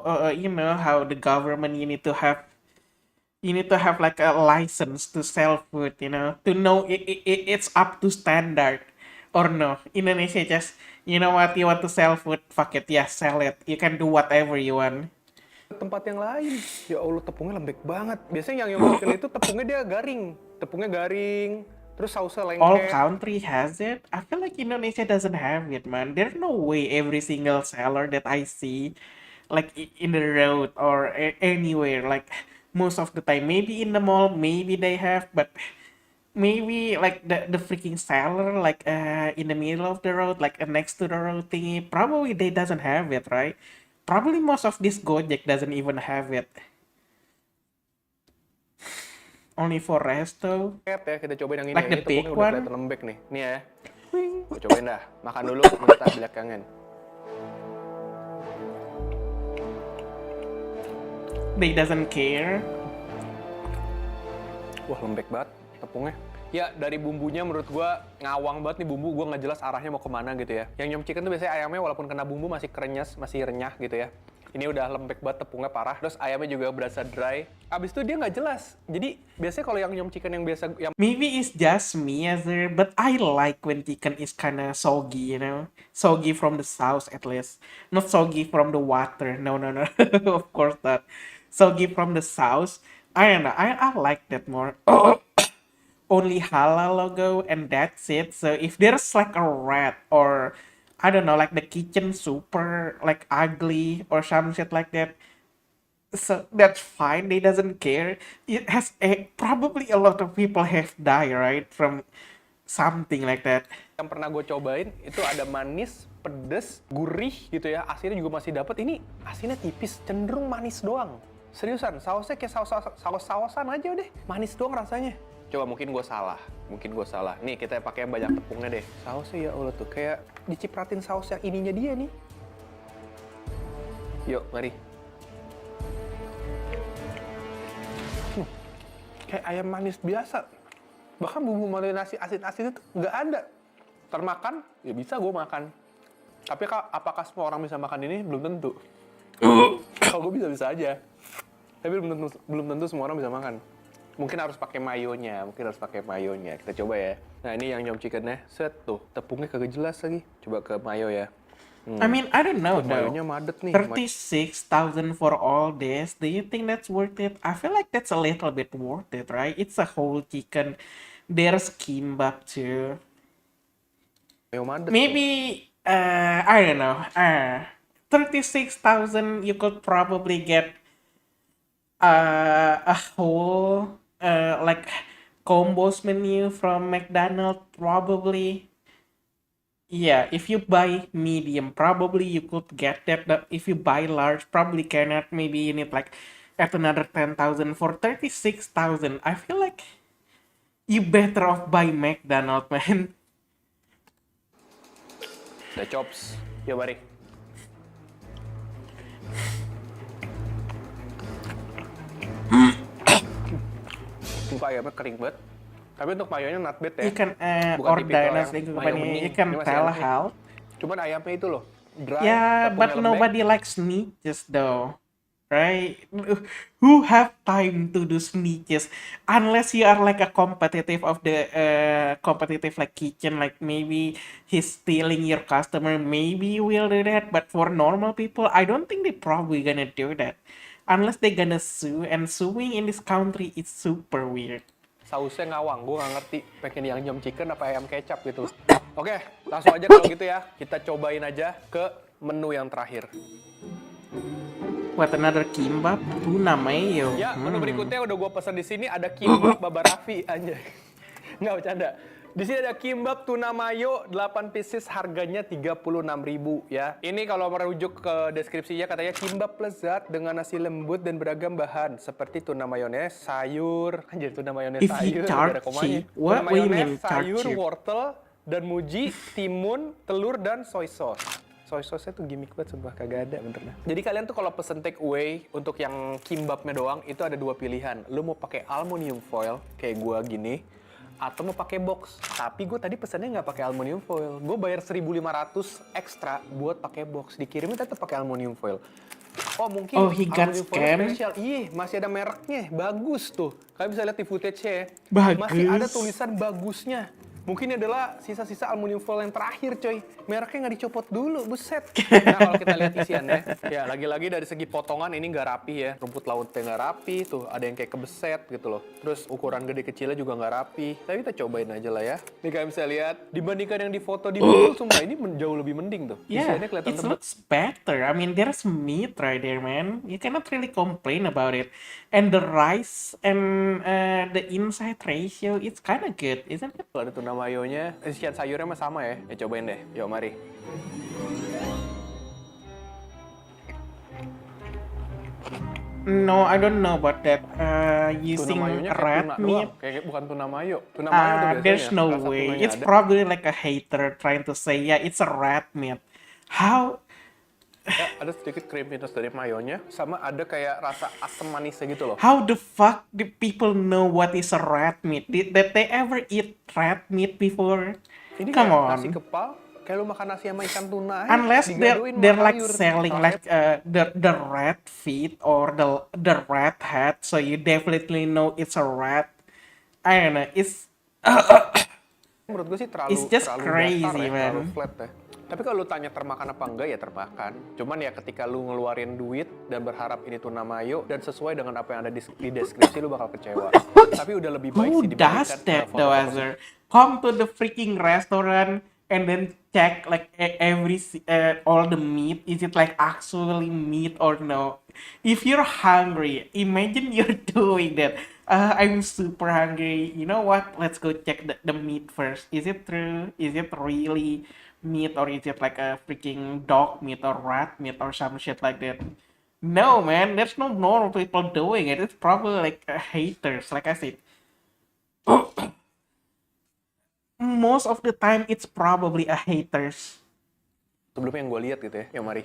how the government you need to have like a license to sell food, to know it's up to standard or no? Indonesia just, you know what, you want to sell food, fuck it, yeah, sell it. You can do whatever you want. Tempat yang lain, ya Allah tepungnya lembek banget. Biasanya yang chicken itu tepungnya dia garing, terus sausnya lengket. All country has it. I feel like Indonesia doesn't have it, man. There's no way every single seller that I see, like in the road or anywhere, like most of the time, maybe in the mall, maybe they have, but maybe like the freaking seller, like in the middle of the road, like next to the road thingy, probably they doesn't have it, right? Probably most of this Gojek doesn't even have it. Only for resto. Ya, kita cobain yang ini. Like the big udah one. kelihatan lembek nih. Nih ya. Gue cobain dah. Makan dulu, muntah belakangan. They doesn't care. Wah, lembek banget tepungnya. Ya, dari bumbunya menurut gua ngawang banget nih bumbu, gua nggak jelas arahnya mau kemana gitu ya. Yang nyom chicken tuh biasanya ayamnya walaupun kena bumbu masih krenyes, masih renyah gitu ya. Ini udah lembek banget tepungnya parah, terus ayamnya juga berasa dry. Abis itu dia nggak jelas. Jadi biasanya kalau yang nyom chicken yang biasa yang Maybe it's just me, but I like when chicken is kind of soggy, you know, soggy from the sauce at least, not soggy from the water. No, no, no, of course not. Soggy from the sauce. I don't know. I like that more. Only halal logo and that's it. So if there's like a rat or I don't know, like the kitchen super like ugly or some shit like that, so that's fine. They doesn't care. It has probably a lot of people have died right from something like that. yang pernah gue cobain itu ada manis, pedes, gurih gitu ya. Asinnya juga masih dapat. Ini asinnya tipis, cenderung manis doang. Seriusan, sausnya kayak saus-sausan aja deh. Manis doang rasanya. Coba mungkin gue salah. Nih kita pakai banyak tepungnya deh. Sausnya ya Allah tuh kayak dicipratin saus yang ininya dia nih. Yuk, mari. Kayak ayam manis biasa. Bahkan bumbu marinasi asin-asin itu nggak ada. Termakan, ya bisa gue makan. Tapi apakah semua orang bisa makan ini? Belum tentu. Kalau gue bisa aja. Tapi belum tentu semua orang bisa makan. Mungkin harus pakai mayonya. Kita coba ya. Nah ini yang nyom chickennya. Set tuh, tepungnya kagak jelas lagi. Coba ke mayo ya. I mean, I don't know though. Mayonya madet nih. 36,000 for all this. Do you think that's worth it? I feel like that's a little bit worth it, right? It's a whole chicken. There's kimbap too. Mayo madet. Maybe I don't know. 36,000 you could probably get a whole like combos menu from McDonald's probably. Yeah, if you buy medium, probably you could get that. But if you buy large, probably cannot. Maybe you need like at another 10,000 for 36,000. I feel like you better off buy McDonald's, man. The chops. Yuk mari. Sumpah ayamnya kering banget. Tapi untuk mayonya not bad ya. You can Bukan order tipikal yang nasi mayo company. bening. You can Ini masih tell enak nih. how. Cuman ayamnya itu loh, dry. Yeah, tepungnya but lembek. nobody likes snitches though, right? Who have time to do snitches unless you are like a competitive of the competitive like kitchen, like maybe he's stealing your customer, maybe you will do that. But for normal people, I don't think they probably gonna do that unless they gonna sue, and suing in this country is super weird. Sausnya ngawang, gue nggak ngerti pengen yang nyom chicken apa ayam kecap gitu. Oke, langsung aja kalau gitu ya. Kita cobain aja ke menu yang terakhir. What, another kimbap? Tuna mayo. Ya, menu berikutnya udah gue pesan di sini ada kimbap Baba Raffi aja. Nggak bercanda. Di sini ada kimbap tuna mayo 8 pieces harganya 36.000 ya. Ini kalau merujuk ke deskripsinya katanya kimbap lezat dengan nasi lembut dan beragam bahan seperti tuna mayones, sayur, anjir tuna mayones If sayur, you ada charge komanya. cheap, what Tuna do you mayones, mean charge sayur, cheap? wortel, dan muji, timun, telur dan soy sauce. Soy sauce-nya tuh gimmick banget, sumpah kagak ada bener dah. Jadi kalian tuh kalau pesen take away untuk yang kimbapnya doang itu ada dua pilihan. Lu mau pakai aluminium foil kayak gua gini, atau mau pakai box. Tapi gue tadi pesannya nggak pakai aluminium foil. Gue bayar 1.500 ekstra buat pakai box. Dikirimin tetap pakai aluminium foil. Oh mungkin he got aluminium foil scam? spesial. Iya, masih ada mereknya. Bagus tuh. Kalian bisa lihat di footage-nya ya. Bagus. Masih ada tulisan bagusnya. Mungkin ini adalah sisa-sisa aluminium foil yang terakhir, coy. Mereknya nggak dicopot dulu, buset. Nah, kalau kita lihat isiannya, ya lagi-lagi dari segi potongan ini nggak rapi ya. Rumput lautnya nggak rapi, tuh ada yang kayak kebeset gitu loh. Terus ukuran gede kecilnya juga nggak rapi. Tapi kita cobain aja lah ya. Nih kalian bisa lihat, dibandingkan yang di foto di Google, sumpah ini jauh lebih mending tuh. Yeah, Isiannya kelihatan it tebal. looks better. I mean, there's meat right there, man. You cannot really complain about it. And the rice and the inside ratio, it's kind of good, isn't it? Kalau ada tuna mayonya, isian sayurnya mah sama ya. Ya cobain deh. Yuk, mari. No, I don't know about that. Using Tuna mayonya kayak red tuna meat. doang. Kayak bukan tuna mayo. Tuna mayo tuh biasanya. There's no rasa way. tunanya It's ada. probably like a hater trying to say, yeah, it's a red meat. How Ya, ada sedikit creaminess dari mayonya, sama ada kayak rasa asam manisnya gitu loh. How the fuck do people know what is a rat meat? Did they ever eat rat meat before? Ini Come kayak nasi on. kepal, kayak lu makan nasi sama ikan tuna aja, Unless digadoin they're sama like sayur. selling Rasanya like the rat feet or the rat head, so you definitely know it's a rat. I don't know. menurut gue sih It's terlalu just datar crazy, ya, terlalu man. flat ya. Tapi kalau lu tanya termakan apa enggak, ya termakan. Cuman ya ketika lu ngeluarin duit dan berharap ini tuna mayo dan sesuai dengan apa yang ada di deskripsi, lu bakal kecewa. Tapi udah lebih baik Who sih does dibandingkan that though, foto-foto Azar? Come to the freaking restaurant and then check like all the meat. Is it like actually meat or no? If you're hungry, imagine you're doing that. I'm super hungry. You know what? Let's go check the meat first. Is it true? Is it really meat or is it like a freaking dog meat or rat meat or some shit like that? No, man. There's no normal people doing it. It's probably like haters, like I said. Most of the time it's probably a haters. sebelumnya yang gue lihat gitu ya, mari.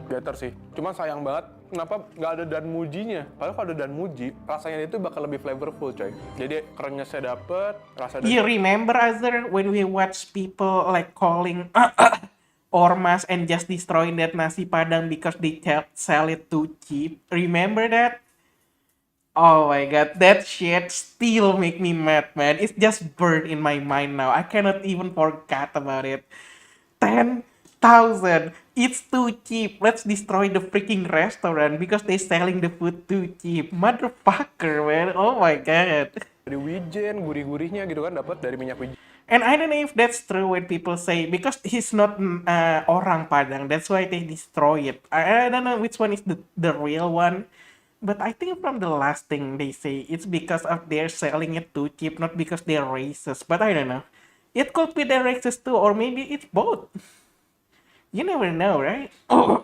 Better sih. Cuma sayang banget, kenapa nggak ada dan mujinya? Padahal kalau ada dan muji, rasanya itu bakal lebih flavorful, coy. Jadi krenyesnya dapet, rasa You remember, Azar, when we watch people like calling ormas and just destroying that nasi padang because they sell it too cheap? Remember that? Oh my god, that shit still make me mad, man. It's just burned in my mind now. I cannot even forget about it. 10,000. It's too cheap. Let's destroy the freaking restaurant because they selling the food too cheap. Motherfucker, man. Oh my god. dari wijen, gurih-gurihnya gitu kan, dapat dari minyak wijen. And I don't know if that's true when people say because he's not orang Padang, that's why they destroy it. I don't know which one is the real one, but I think from the last thing they say it's because of they're selling it too cheap, not because they're racist. But I don't know. It could be they're racist too, or maybe it's both. You never know, right?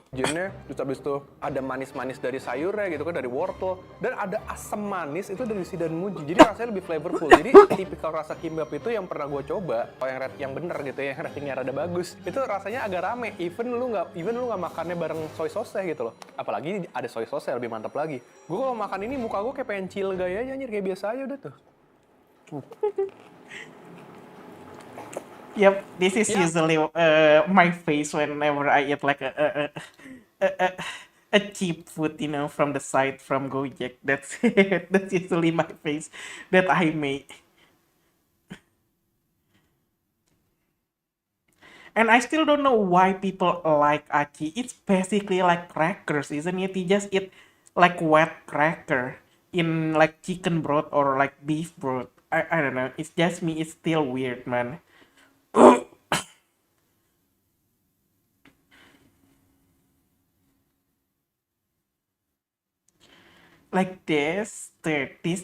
Wijennya, terus habis itu ada manis-manis dari sayurnya gitu kan, dari wortel, dan ada asam manis itu dari si dan muji. Jadi rasanya lebih flavorful. Jadi tipikal rasa kimbap itu yang pernah gue coba, kalau yang bener gitu ya, yang ratingnya rada bagus, itu rasanya agak rame. Even lu nggak makannya bareng soy sauce gitu loh. Apalagi ada soy sauce lebih mantap lagi. Gue kalau makan ini muka gue kayak pengen chill gaya aja, anjir, kayak biasa aja udah tuh. Yep, this is usually my face whenever I eat like a cheap food, you know, from the side from Gojek. That's it. That's usually my face that I make. And I still don't know why people like aci. It's basically like crackers, isn't it? You just eat like wet cracker in like chicken broth or like beef broth. I don't know. It's just me. It's still weird, man. Like this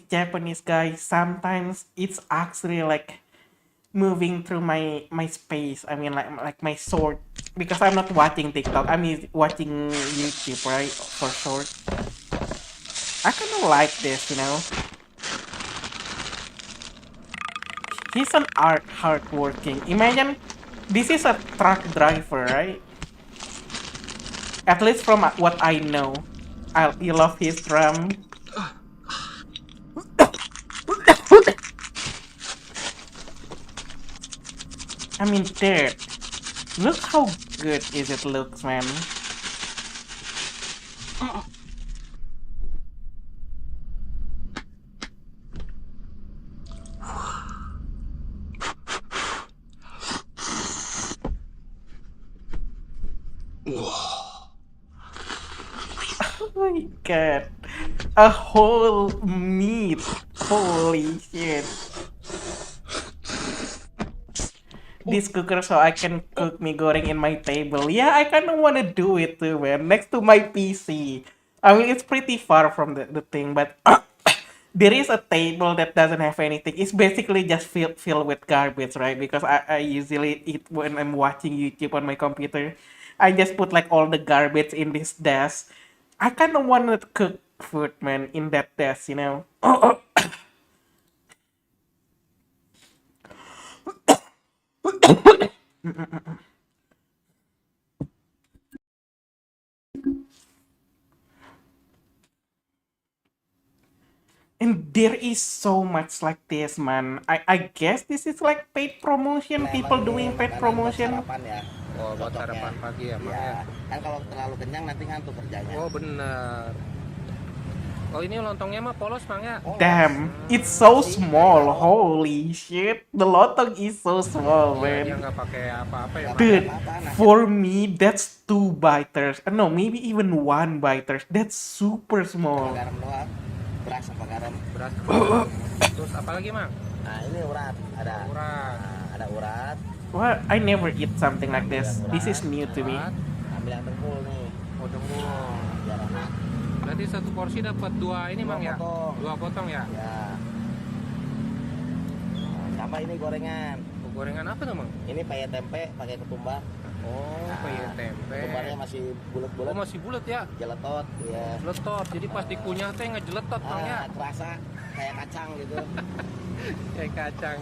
Japanese guy, sometimes it's actually like moving through my space. I mean like my sword, because I'm not watching TikTok. I'm watching YouTube, right? For short. I kind of like this, you know. He's an hardworking. Imagine this is a truck driver, right? At least from what I know. I love his drum. I mean, dude, look how good it looks, man. Oh my god. A whole meat. Holy shit. This cooker so I can cook mie goreng in my table. Yeah, I kind of want to do it too, man. Next to my PC. I mean, it's pretty far from the thing, but there is a table that doesn't have anything. It's basically just filled with garbage, right? Because I usually eat when I'm watching YouTube on my computer. I just put like all the garbage in this desk. I kind of want to cook food, man, in that desk, you know? there is so much like this, man. I guess this is like paid promotion, people doing paid promotion. Oh, buat sarapan pagi ya, Mang ya. Kan kalau terlalu kenyang nanti ngantuk kerjanya. Oh, benar. Oh, ini lontongnya mah polos, Mang ya. Damn, it's so small. Holy shit, the lontong is so small, Dia man. nggak pakai apa-apa ya, Mang. Dude, for me that's 2 biters. No, maybe even 1 biters. That's super small. Garam doang. Beras apa garam? Beras. Terus apa lagi, Mang? Nah, ini urat. Ada urat. Nah, ada urat. Well, I never eat something like this. This is new to me. Ambil yang dengkul nih. Oh, dengkul. Biar enak. Berarti satu porsi dapat 2 ini, Mang ya? 2 potong ya? Ya. Tambah ini gorengan. Gorengan apa tuh, Mang? Ini peye tempe pakai ketumbar. Oh, peye tempe. Ketumbarnya masih bulat-bulat. Oh, masih bulat ya? Jeletot, ya. Jeletot. Jadi pas dikunyah teh ngejeletot, Mang ya? Terasa kayak kacang gitu. Kayak kacang.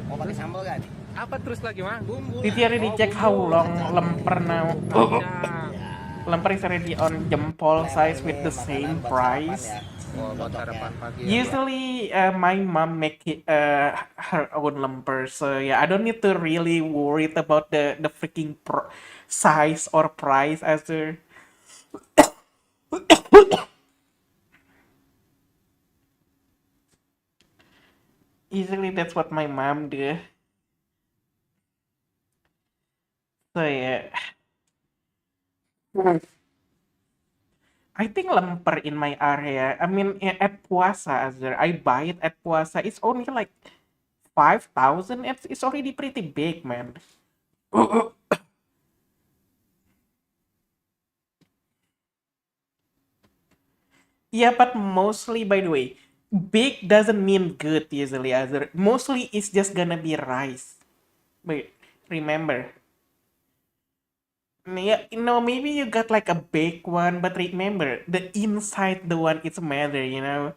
Mau pakai sambal gak nih? Apa terus lagi, Mang? Bumbu. Did you already check how long lemper now? Lemper is already on jempol size with the same price. Oh, buat sarapan pagi ya. Usually, my mom make her own lemper, so yeah, I don't need to really worry about the freaking size or price as the. Usually, that's what my mom do. So yeah. I think lemper in my area. I mean, at Puasa, Azur, I buy it at Puasa. It's only like 5,000. It's already pretty big, man. Yeah, but mostly, by the way, big doesn't mean good usually, Azur. Mostly, it's just gonna be rice. Wait, remember. Yeah, maybe you got like a big one, but remember, the inside, the one it's matter, you know?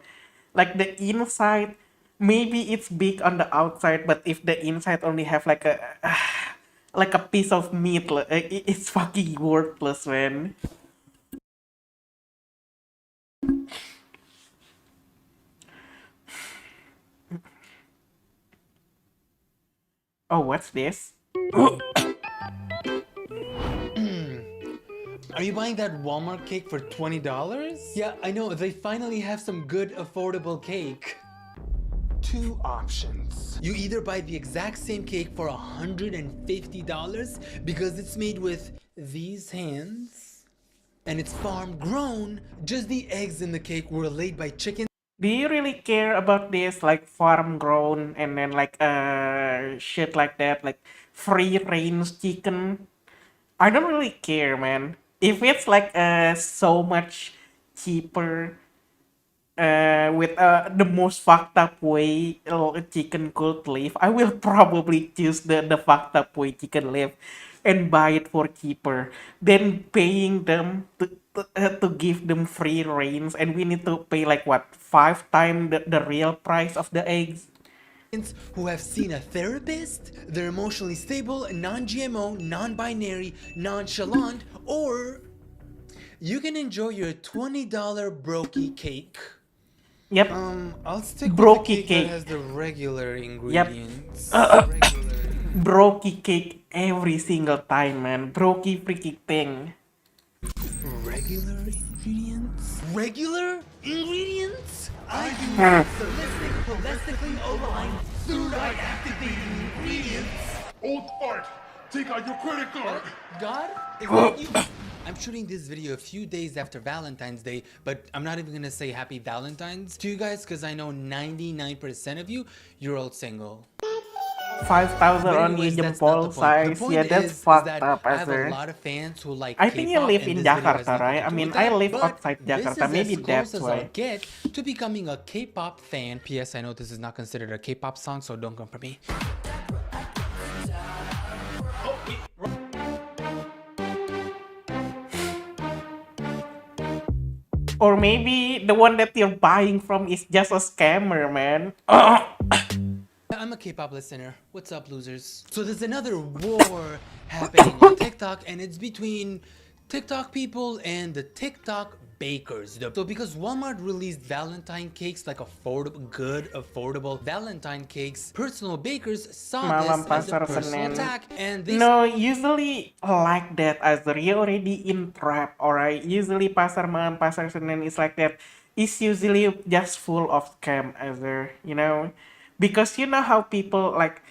Like the inside, maybe it's big on the outside, but if the inside only have like a like a piece of meat, it's fucking worthless, man. Oh, what's this? Are you buying that Walmart cake for $20? Yeah, I know. They finally have some good, affordable cake. 2 options. You either buy the exact same cake for $150 because it's made with these hands and it's farm grown. Just the eggs in the cake were laid by chickens. Do you really care about this, like farm grown and then like shit like that, like free range chicken? I don't really care, man. If it's like so much cheaper, with the most fucked up way chicken could live, I will probably choose the fucked up way chicken live and buy it for cheaper than paying them to give them free range, and we need to pay like what, 5 times the real price of the eggs. Who have seen a therapist, they're emotionally stable, non-GMO, non-binary, nonchalant, or you can enjoy your $20 brokey cake. Yep. I'll stick Brokey with the cake, cake. that has the regular Yep. ingredients. Brokey cake every single time, man. Brokey freaking thing. Regular ingredients? Regular ingredients? I use holistic, holistically aligned, fluoride activating ingredients. Old fart, take out your credit card. God? Is that you? I'm shooting this video a few days after Valentine's Day, but I'm not even gonna say Happy Valentine's to you guys because I know 99% of you, you're all single. 5,000 But on anyways, your that's not the jempol point. The size. point Yeah, that's is fucked that up, I have a Azur. lot of fans who like I think you K-pop, live and in this video has Jakarta, nothing right? to I do mean, with I that, live but outside Jakarta. This is Maybe as that's close as why. I'll get to becoming a K-pop fan. P.S. I know this is not considered a K-pop song, so don't come for me. Or maybe the one that you're buying from is just a scammer, man. I'm a K-pop listener. What's up, losers? So there's another war happening on TikTok, and it's between TikTok people and the TikTok bakers. So because Walmart released Valentine cakes, like affordable Valentine cakes, personal bakers saw Malam this as a Pasar personal Senen. attack, and they No, usually like that as you're already in trap, alright? Usually Pasar Malam, Pasar Senen is like that. It's usually just full of scam, you know? Because you know how people, like,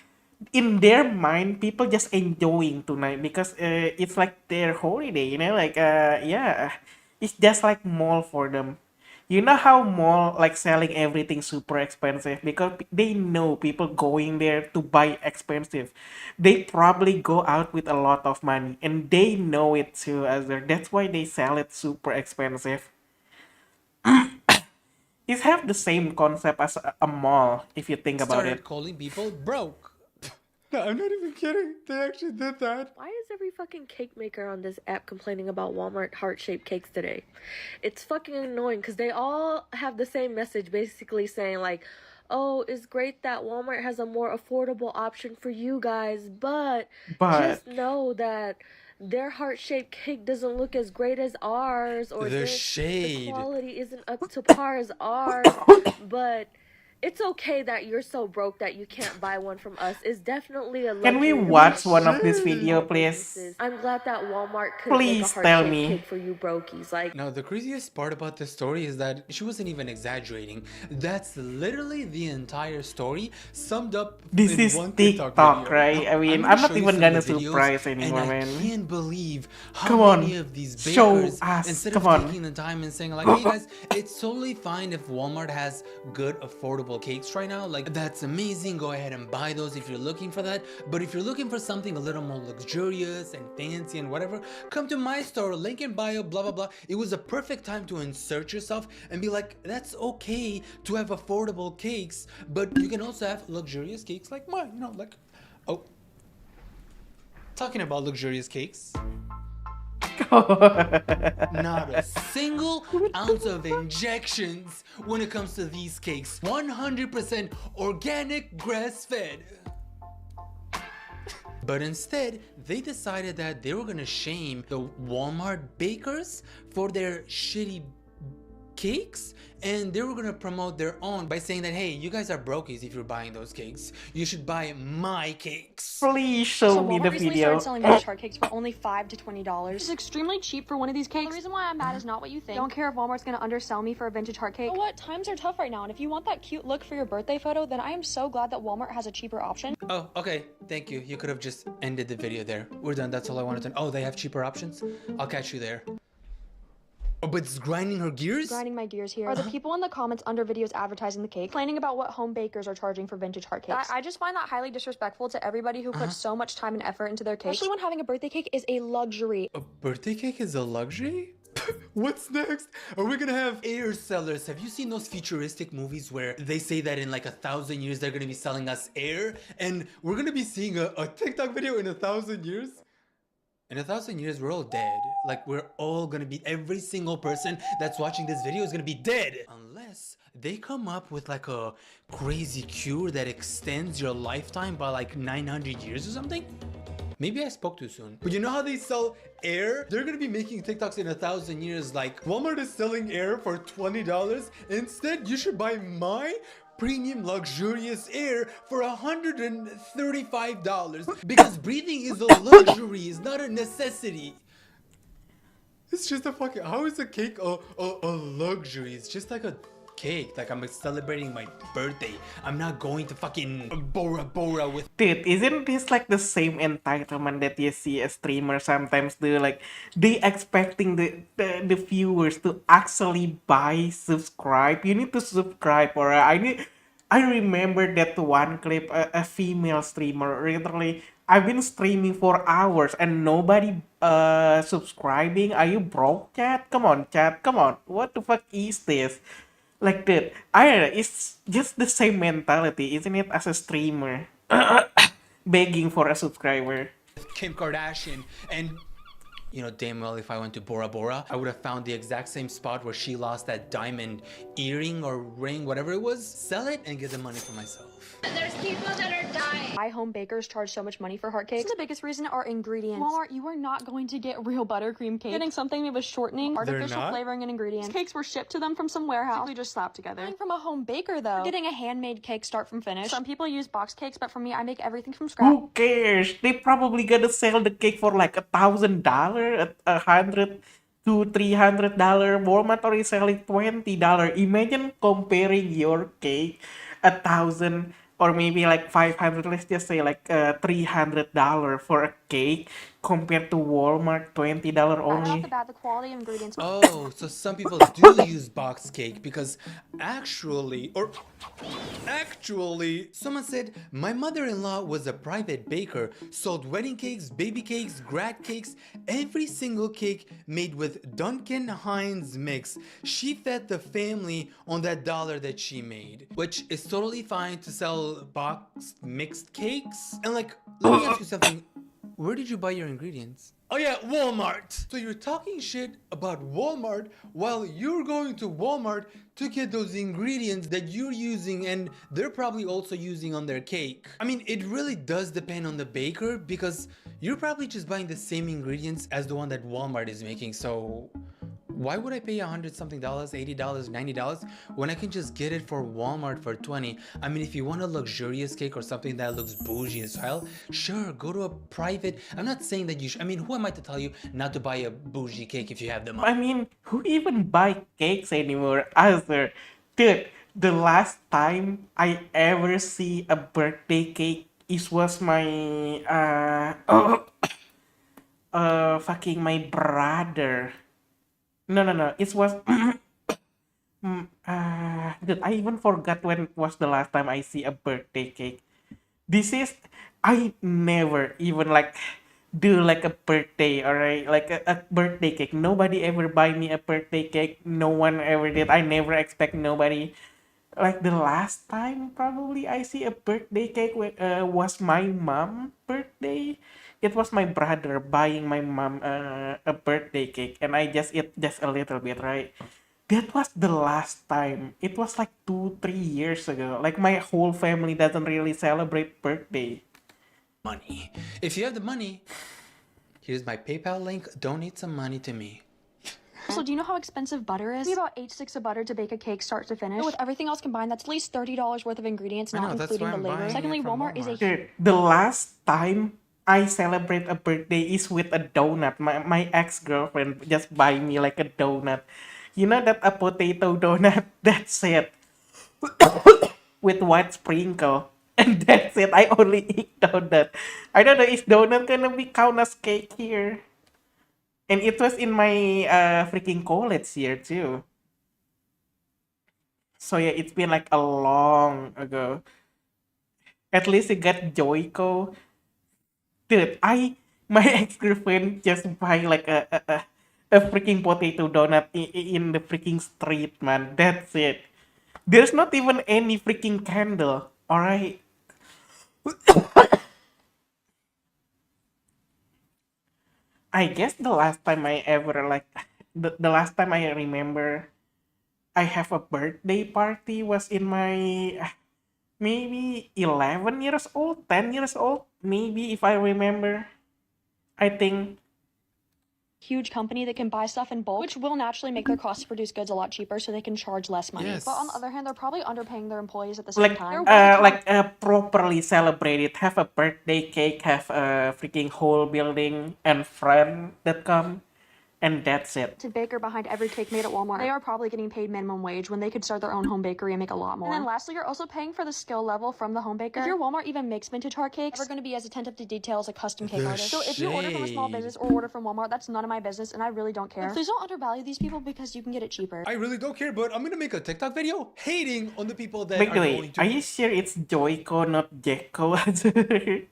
in their mind, people just enjoying tonight because it's like their holiday, you know? Like, yeah, it's just like mall for them. You know how mall like selling everything super expensive because they know people going there to buy expensive. They probably go out with a lot of money and they know it too, that's why they sell it super expensive. It have the same concept as a mall if you think about started it. calling people broke. No, I'm not even kidding. They actually did that. Why is every fucking cake maker on this app complaining about Walmart heart-shaped cakes today? It's fucking annoying because they all have the same message, basically saying like, oh, it's great that Walmart has a more affordable option for you guys, but just know that their heart-shaped cake doesn't look as great as ours, or The the shade. quality isn't up to par as ours, but it's okay that you're so broke that you can't buy one from us. It's definitely a Can we luxury to watch buy one of this from video, small please? businesses. I'm glad that Walmart couldn't make a Please tell heart-shaped me. cake for you brokies. Like, Now, the craziest part about this story is that she wasn't even exaggerating. That's literally the entire story summed up This in is one TikTok, video. right? Now, I mean, gonna I'm not show you even some gonna of the videos, surprise and anymore, I man. can't believe how Come many on, of these show bakers, us, instead come of on. taking the time and saying like, hey guys, it's totally fine if Walmart has good affordable cakes right now. Like, that's amazing. Go ahead and buy those if you're looking for that. But if you're looking for something a little more luxurious and fancy and whatever, come to my store, link in bio, blah blah blah. It was a perfect time to insert yourself and be like, that's okay to have affordable cakes, but you can also have luxurious cakes like mine, you know, like, oh, talking about luxurious cakes. Not a single ounce of injections when it comes to these cakes. 100% organic, grass-fed. But instead, they decided that they were gonna shame the Walmart bakers for their shitty cakes, and they were gonna promote their own by saying that, hey, you guys are brokies if you're buying those cakes. You should buy my cakes. Please show me the Walmart recently video. started selling vintage heart cakes for only $5 to $20. This is extremely cheap for one of these cakes. The reason why I'm mad is not what you think. Don't care if Walmart's gonna undersell me for a vintage heart cake. You know what? Times are tough right now, and if you want that cute look for your birthday photo, then I am so glad that Walmart has a cheaper option. Oh, okay. Thank you. You could have just ended the video there. We're done. That's all I wanted to know. Oh, they have cheaper options? I'll catch you there. Oh, but it's grinding her gears? Grinding my gears here. Are the people in the comments under videos advertising the cake complaining about what home bakers are charging for vintage heart cakes? I just find that highly disrespectful to everybody who puts so much time and effort into their cake. Especially when having a birthday cake is a luxury. A birthday cake is a luxury? What's next? Are we gonna have air sellers? Have you seen those futuristic movies where they say that in like 1,000 years they're gonna be selling us air? And we're gonna be seeing a TikTok video in 1,000 years? In 1,000 years, we're all dead. Like, we're all gonna be, every single person that's watching this video is gonna be dead. Unless they come up with like a crazy cure that extends your lifetime by like 900 years or something. Maybe I spoke too soon. But you know how they sell air? They're gonna be making TikToks in 1,000 years like, Walmart is selling air for $20. Instead, you should buy my premium luxurious air for $135 because breathing is a luxury, it's not a necessity. It's just a fucking, how is a cake a luxury? It's just like a cake. Like, I'm celebrating my birthday. I'm not going to fucking Bora Bora with. Dude, isn't this like the same entitlement that you see a streamer sometimes do? Like, they expecting the viewers to actually buy, subscribe. You need to subscribe, or I remember that one clip, a female streamer, literally, I've been streaming for hours and nobody subscribing. Are you broke, chat? Come on, chat. Come on. What the fuck is this? Like that. I don't know. It's just the same mentality, isn't it? As a streamer, begging for a subscriber. Kim Kardashian and You know damn well if I went to Bora Bora, I would have found the exact same spot where she lost that diamond earring or ring, whatever it was, sell it and get the money for myself. There's people that are dying. Why home bakers charge so much money for heart cakes? The biggest reason are ingredients. Walmart, you are not going to get real buttercream cake. Getting something made with shortening, artificial flavoring, and ingredients. These cakes were shipped to them from some warehouse. Basically just slapped together. Coming from a home baker though, getting a handmade cake start from finish. Some people use box cakes, but for me, I make everything from scratch. Who cares? They probably gonna sell the cake for like $1,000, $100 to $300. Walmart already selling $20. Imagine comparing your cake 1,000 or maybe like 500. Let's just say like $300 for a cake compared to Walmart $20 Right off only. the bat, the quality of ingredients. Oh, so some people do use box cake because actually, someone said my mother-in-law was a private baker, sold wedding cakes, baby cakes, grad cakes, every single cake made with Duncan Hines mix. She fed the family on that dollar that she made, which is totally fine to sell boxed mixed cakes. And like, let me ask you something. Where did you buy your ingredients? Oh yeah, Walmart! So you're talking shit about Walmart while you're going to Walmart to get those ingredients that you're using and they're probably also using on their cake. I mean, it really does depend on the baker because you're probably just buying the same ingredients as the one that Walmart is making, so why would I pay $100 something, $80, $90 when I can just get it for Walmart for $20? I mean, if you want a luxurious cake or something that looks bougie as hell, sure, go to a private. I'm not saying that you should. I mean, who am I to tell you not to buy a bougie cake if you have the money? I mean, who even buy cakes anymore? Other, dude, the last time I ever see a birthday cake, it was my fucking my brother. No. It was dude, I even forgot when it was the last time I see a birthday cake. This is I never even like do like a birthday, alright, like a birthday cake. Nobody ever buy me a birthday cake. No one ever did. I never expect nobody. Like the last time probably I see a birthday cake was my mom birthday. It was my brother buying my mom a birthday cake, and I just eat just a little bit, right? That was the last time. It was like 2-3 years ago. Like my whole family doesn't really celebrate birthday. Money. If you have the money, here's my PayPal link. Donate some money to me. Also, do you know how expensive butter is? It'd be about 8 sticks of butter to bake a cake start to finish. With everything else combined, that's at least $30 worth of ingredients, not including the labor. Secondly, Walmart is a Dude, the last time I celebrate a birthday is with a donut. My ex-girlfriend just buy me like a donut. You know that a potato donut? That's it. With white sprinkle. And that's it. I only eat donut. I don't know, is donut gonna be count as cake here? And it was in my freaking college year too. So yeah, it's been like a long ago. At least it got Joico. Dude, my ex-girlfriend just buy like a freaking potato donut in the freaking street, man. That's it. There's not even any freaking candle. Alright. I guess the last time I ever like the last time I remember I have a birthday party was in my maybe 11 years old, 10 years old, maybe if I remember. I think huge company that can buy stuff in bulk, which will naturally make their cost to produce goods a lot cheaper so they can charge less money. Yes. But on the other hand, they're probably underpaying their employees at the same like time. properly celebrate it, have a birthday cake, have a freaking whole building and friend that come, and that's it. To baker behind every cake made at Walmart. They are probably getting paid minimum wage when they could start their own home bakery and make a lot more. And then lastly, you're also paying for the skill level from the home baker. If your Walmart even makes vintage heart cakes, they're going to be as attentive to detail as a custom cake artist. So if you order from a small business or order from Walmart, that's none of my business, and I really don't care. But please don't undervalue these people because you can get it cheaper. I really don't care, but I'm gonna make a TikTok video hating on the people that By are the way, going to. are you sure it's Joico, not Jeko?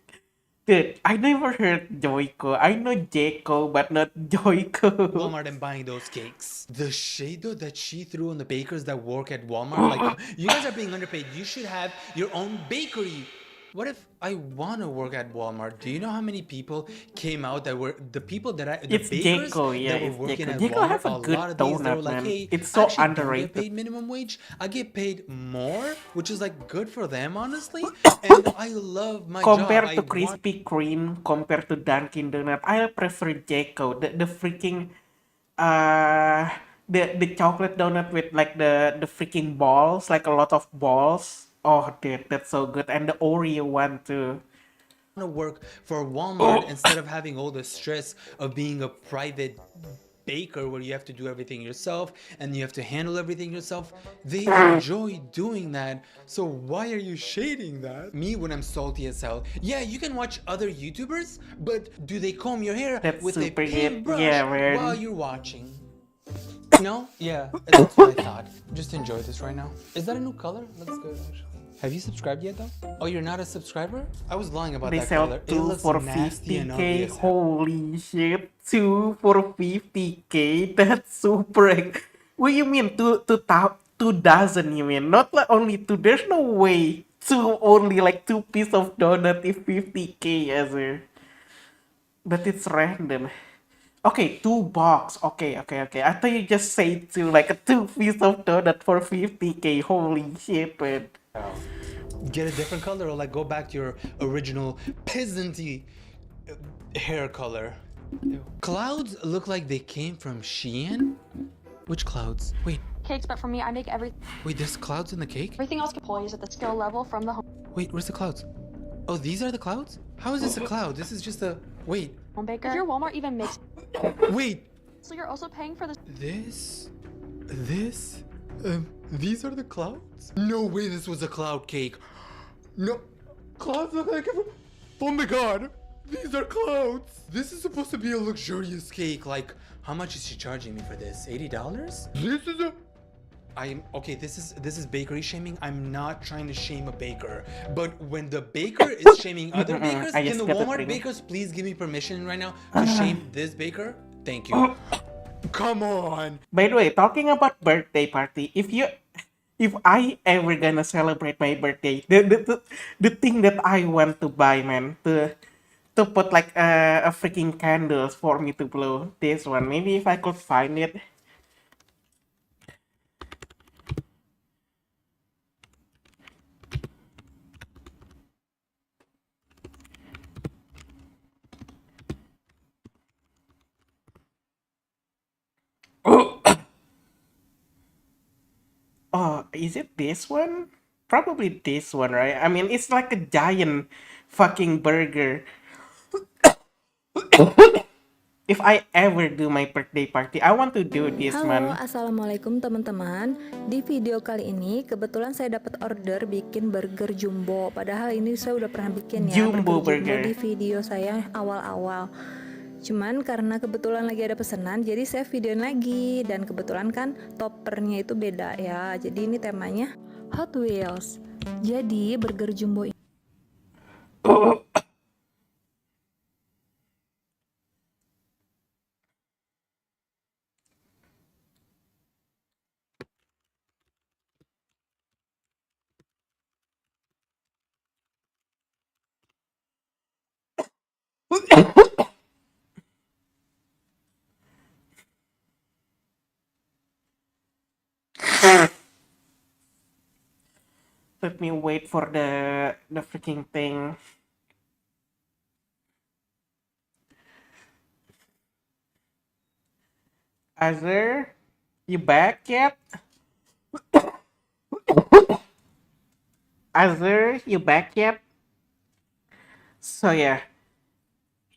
Dude, I never heard Joico. I know Jeko, but not Joico. Walmart and buying those cakes. The shade though that she threw on the bakers that work at Walmart, like you guys are being underpaid. You should have your own bakery. What if I want to work at Walmart? Do you know how many people came out that were the people the It's bakers Jeko, yeah, that were it's working Jeko. at Jeko Walmart? has a A good lot of these, they were donut, like, man. hey, It's I so actually don't get underrated. paid minimum wage. I get paid more, which is like good for them, honestly. And I love my job. Compared I to want Krispy Kreme, compared to Dunkin' Donut, I prefer Jeko. The freaking uh the chocolate donut with like the freaking balls, like a lot of balls. Oh, dude, that's so good. And the Oreo one too. to work for Walmart instead of having all the stress of being a private baker where you have to do everything yourself and you have to handle everything yourself. They enjoy doing that. So why are you shading that? Me when I'm salty as hell. Yeah, you can watch other YouTubers, but do they comb your hair That's with a super good. paintbrush Yeah, man. while you're watching? No? Yeah, that's what I thought. Just enjoy this right now. Is that a new color? Looks good, actually. Have you subscribed yet, though? Oh, you're not a subscriber? I was lying about They that sell color. It two looks for nasty and ugly 50K. as hell. Holy shit. Two for 50K. That's super. What you mean? Two dozen, you mean? Not like only two. There's no way. Two only, like two piece of donut is 50K as a. But it's random. Okay, two box. Okay. I thought you just say two, like a two piece of donut for 50K. Holy shit, man. Get a different color or like go back to your original peasanty hair color. Ew. Clouds look like they came from Shein? Which clouds? Wait, Cakes, but for me, I make wait, there's clouds in the cake? everything else employees at the skill level from the home Wait, where's the clouds? Oh, these are the clouds? How is this a cloud? This is just a... Wait, baker. If your Walmart even makes, wait, so you're also paying for this. this? These are the clouds? No way this was a cloud cake. No, clouds look like... Oh my god, these are clouds. This is supposed to be a luxurious cake. Like, how much is she charging me for this? $80? This is a... okay, this is bakery shaming. I'm not trying to shame a baker, but when the baker is shaming other bakers, I can just the got the Walmart thing. bakers please give me permission right now to shame this baker? Thank you. Come on. By the way, talking about birthday party, if I ever gonna celebrate my birthday, the thing that I want to buy, man, to put like a freaking candles for me to blow. This one, maybe if I could find it. Oh, is it this one? Probably this one, right? I mean, it's like a giant fucking burger. If I ever do my birthday party, I want to do this, Halo, man. assalamualaikum teman-teman. Di video kali ini kebetulan saya dapat order bikin burger jumbo. Padahal ini saya udah pernah bikin ya Jumbo burger burger. di video saya awal-awal. Cuman karena kebetulan lagi ada pesanan, jadi saya videoin lagi. Dan kebetulan kan toppernya itu beda ya. Jadi ini temanya Hot Wheels. Jadi burger jumbo ini Let me wait for the freaking thing. Azur, you back yet? Azur, you back yet? So yeah,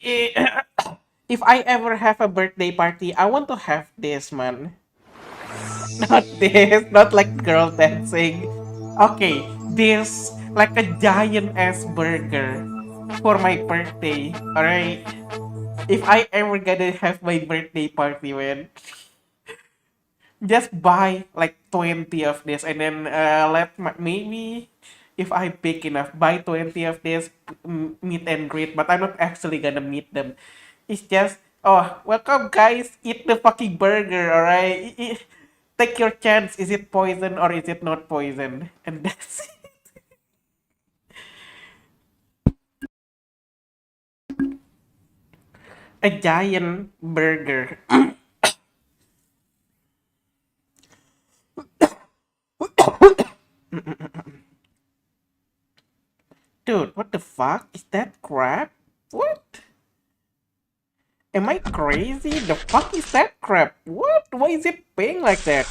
if I ever have a birthday party, I want to have this, man. Not this, not like girl dancing. Okay, this like a giant ass burger for my birthday. Alright. If I ever gonna have my birthday party, man, just buy like 20 of this and then maybe if I big enough, buy 20 of this meet and greet, but I'm not actually gonna meet them. It's just, oh, welcome guys, eat the fucking burger, alright? Take your chance, is it poison or is it not poison? And that's it. a giant burger. Dude, what the fuck? Is that crab? What? Am I crazy? The fuck is that crab? What? Why is it paying like that?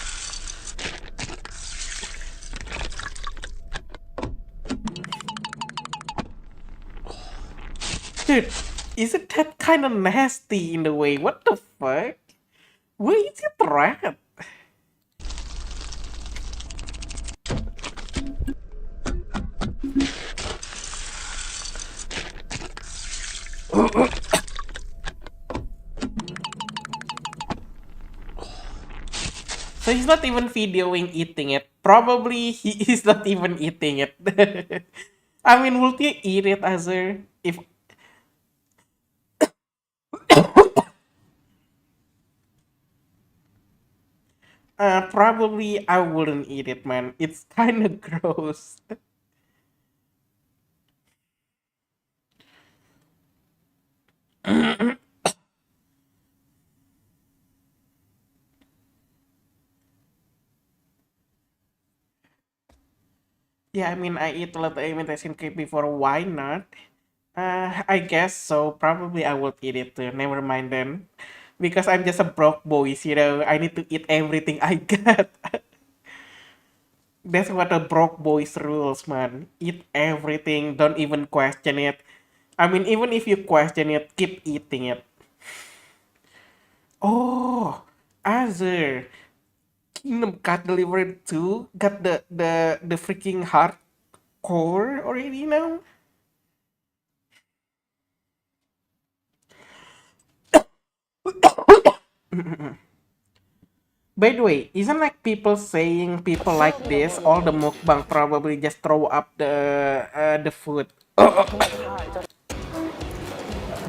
Dude, isn't that kind of nasty in a way? What the fuck? Where is it rat? So he's not even videoing eating it. Probably he is not even eating it. I mean, would you eat it, Azur? If probably I wouldn't eat it, man. It's kind of gross. Yeah, I mean, I eat a lot of imitation cake before. Why not? I guess so. Probably I would eat it too. Never mind then. Because I'm just a broke boys, you know. I need to eat everything I got. That's what a broke boys rules, man. Eat everything. Don't even question it. I mean, even if you question it, keep eating it. Oh, Azure. Kingdom Cut Delivered 2 got the freaking hardcore already now. By the way, isn't like people saying people like this, all the mukbang probably just throw up the food.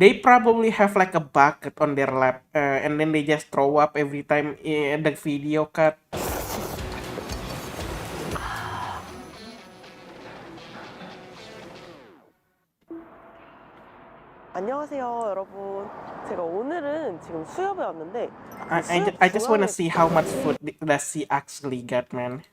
They probably have like a bucket on their lap, and then they just throw up every time the video cut. 안녕하세요, 여러분. 제가 오늘은 지금 수협에 왔는데 I just wanna see how much food does she actually get, man.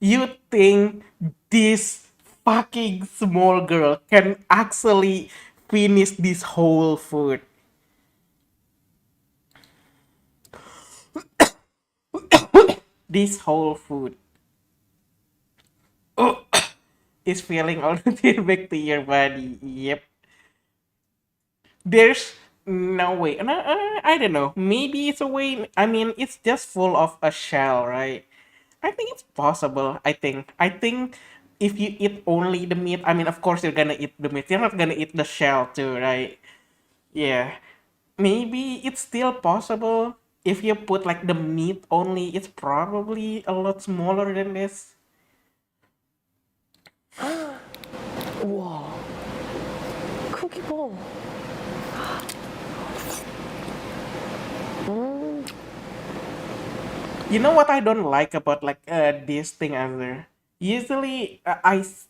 You think this fucking small girl can actually finish this whole food? This whole food. Oh, is feeling all the way back to your body. Yep. There's no way. No, I don't know. Maybe it's a way. I mean, it's just full of a shell, right? I think it's possible. I think if you eat only the meat, I mean, of course you're gonna eat the meat. You're not gonna eat the shell too, right? Yeah. Maybe it's still possible. If you put like the meat only, it's probably a lot smaller than this. 우와, 크기 봐. You know what I don't like about like this thing either? Usually,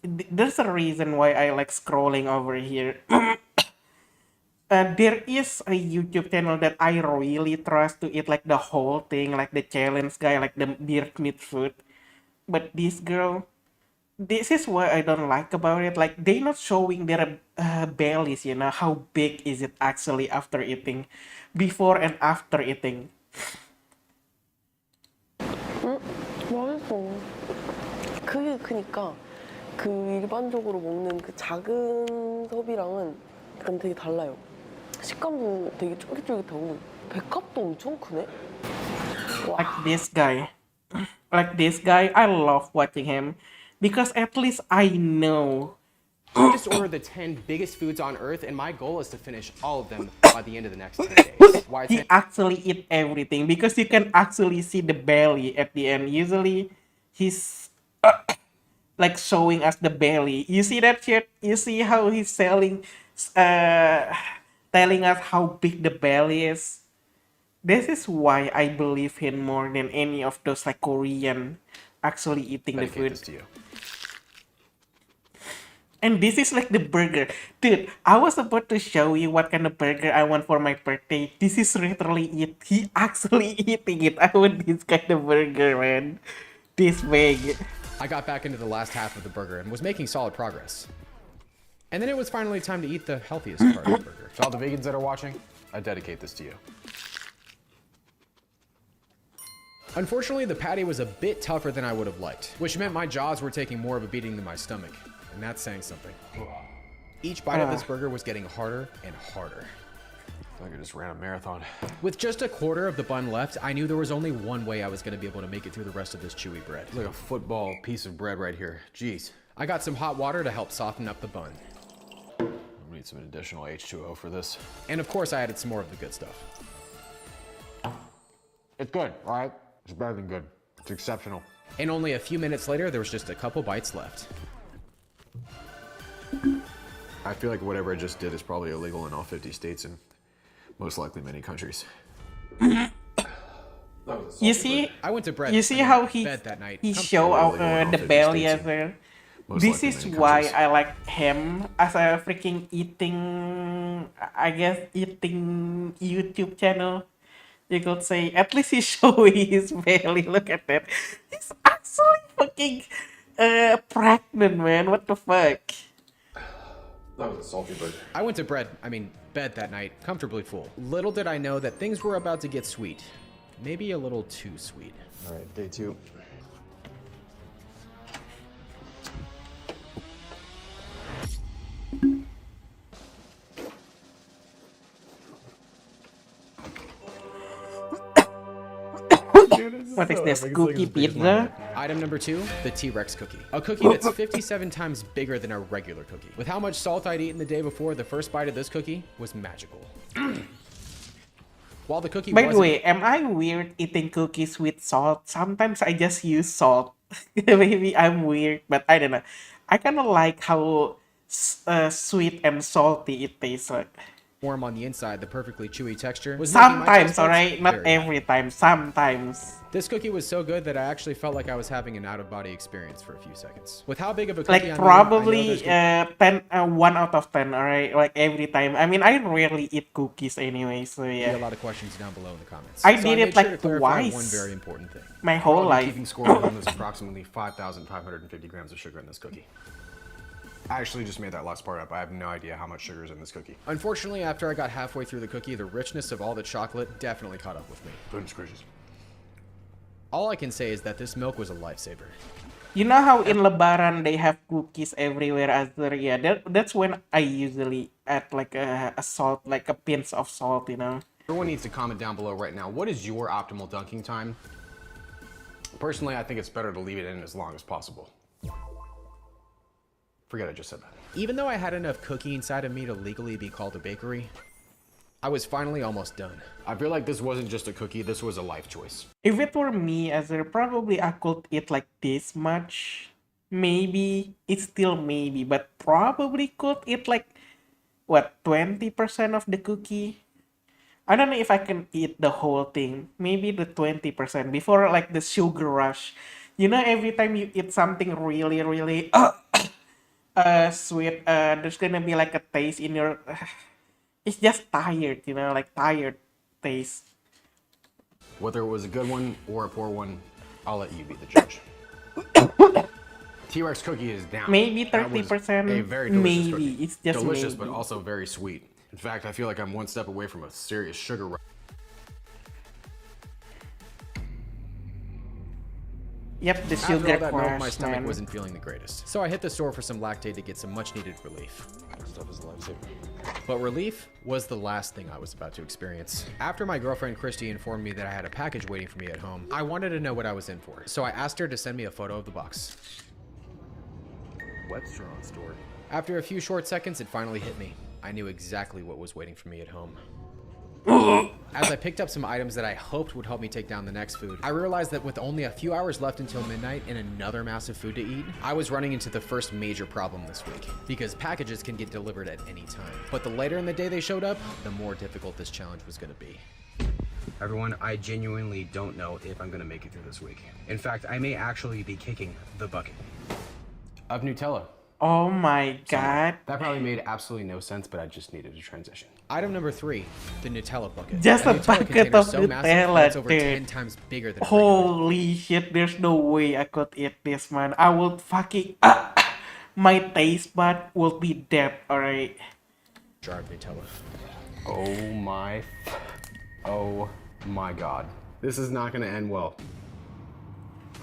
there's a reason why I like scrolling over here. There is a YouTube channel that I really trust to eat like the whole thing, like the challenge guy, like the beer meat food. But this girl, this is what I don't like about it. Like they not showing their bellies, you know, how big is it actually after eating, before and after eating. 맛있어. 그게 크니까 그 일반적으로 먹는 그 작은 섭이랑은 약간 되게 달라요. 식감도 되게 쫄깃쫄깃하고 배값도 엄청 크네. Like this guy. Like this guy, I love watching him because at least I know. I just ordered the 10 biggest foods on Earth, and my goal is to finish all of them by the end of the next 10 days. Why He actually eat everything because you can actually see the belly at the end. Usually, he's like showing us the belly. You see that shit? You see how he's telling us how big the belly is. This is why I believe him more than any of those like Korean actually eating the food. And this is like the burger. Dude, I was about to show you what kind of burger I want for my birthday. This is literally it. He actually eating it. I want this kind of burger, man. This big. I got back into the last half of the burger and was making solid progress. And then it was finally time to eat the healthiest part of the burger. To all the vegans that are watching, I dedicate this to you. Unfortunately, the patty was a bit tougher than I would have liked, which meant my jaws were taking more of a beating than my stomach. And that's saying something. Each bite of this burger was getting harder and harder. I feel like I just ran a marathon. With just a quarter of the bun left, I knew there was only one way I was going to be able to make it through the rest of this chewy bread. It's like a football piece of bread right here. Jeez. I got some hot water to help soften up the bun. We need some additional H2O for this. And of course, I added some more of the good stuff. It's good, all right? It's better than good. It's exceptional. And only a few minutes later, there was just a couple bites left. I feel like whatever I just did is probably illegal in all 50 states and most likely many countries. You see, I went to bed. You see how he that night. show out the belly as well. This is why I like him as a freaking eating, I guess, eating YouTube channel. You could say, at least he's showing his belly. Look at that. He's actually fucking pregnant, man. What the fuck? That was a salty burger. I went to bed that night, comfortably full. Little did I know that things were about to get sweet. Maybe a little too sweet. All right, day 2. What is this, cookie pizza? Item number 2, the T-Rex cookie. A cookie that's 57 times bigger than a regular cookie. With how much salt I'd eaten the day before, the first bite of this cookie was magical. While the cookie By the way, am I weird eating cookies with salt? Sometimes I just use salt. Maybe I'm weird, but I don't know. I kind of like how sweet and salty it tastes like. Warm on the inside, the perfectly chewy texture was sometimes, alright? Not every time, sometimes. This cookie was so good that I actually felt like I was having an out-of-body experience for a few seconds. With how big of a cookie like probably 1 out of 10, alright? Like every time. I mean, I rarely eat cookies anyway, so yeah. A lot of questions down below in the comments. I did it like twice. One very important thing. My whole life. Keeping score at home, there's approximately 5,550 grams of sugar in this cookie. I actually just made that last part up. I have no idea how much sugar is in this cookie. Unfortunately, after I got halfway through the cookie, the richness of all the chocolate definitely caught up with me. Goodness gracious. All I can say is that this milk was a lifesaver. You know how in Lebaran they have cookies everywhere as there? Yeah, that's when I usually add like a salt, like a pinch of salt, you know? Everyone needs to comment down below right now. What is your optimal dunking time? Personally, I think it's better to leave it in as long as possible. Forget I just said that. Even though I had enough cookie inside of me to legally be called a bakery, I was finally almost done. I feel like this wasn't just a cookie, this was a life choice. If it were me, probably I could eat like this much. Maybe, it's still maybe, but probably could eat like, what, 20% of the cookie? I don't know if I can eat the whole thing. Maybe the 20% before like the sugar rush. You know, every time you eat something really, really sweet, there's gonna be like a taste in your... it's just tired, you know, like tired taste. Whether it was a good one or a poor one, I'll let you be the judge. T-Rex cookie is down. Maybe 30%. A very delicious maybe cookie. It's just delicious, maybe. But also very sweet. In fact, I feel like I'm one step away from a serious sugar rush. Yep, the After sugar all that milk, crash, my stomach man. wasn't feeling the greatest. So I hit the store for some lactate to get some much needed relief. That stuff is a lifesaver. But relief was the last thing I was about to experience. After my girlfriend Christy informed me that I had a package waiting for me at home, I wanted to know what I was in for. So I asked her to send me a photo of the box. Wet straw store. After a few short seconds, it finally hit me. I knew exactly what was waiting for me at home. As I picked up some items that I hoped would help me take down the next food, I realized that with only a few hours left until midnight and another massive food to eat, I was running into the first major problem this week, because packages can get delivered at any time. But the later in the day they showed up, the more difficult this challenge was going to be. Everyone, I genuinely don't know if I'm gonna make it through this week. In fact, I may actually be kicking the bucket. Of Nutella. Oh my god. That probably made absolutely no sense, but I just needed a transition. Item number 3, the Nutella bucket. Just a Nutella bucket container of so massive Nutella, that it's over dude. 10 times bigger than a regular Holy shit, there's no way I could eat this, man. I would fucking... my taste bud will be dead, alright? jar of Nutella. Oh my god. This is not gonna end well.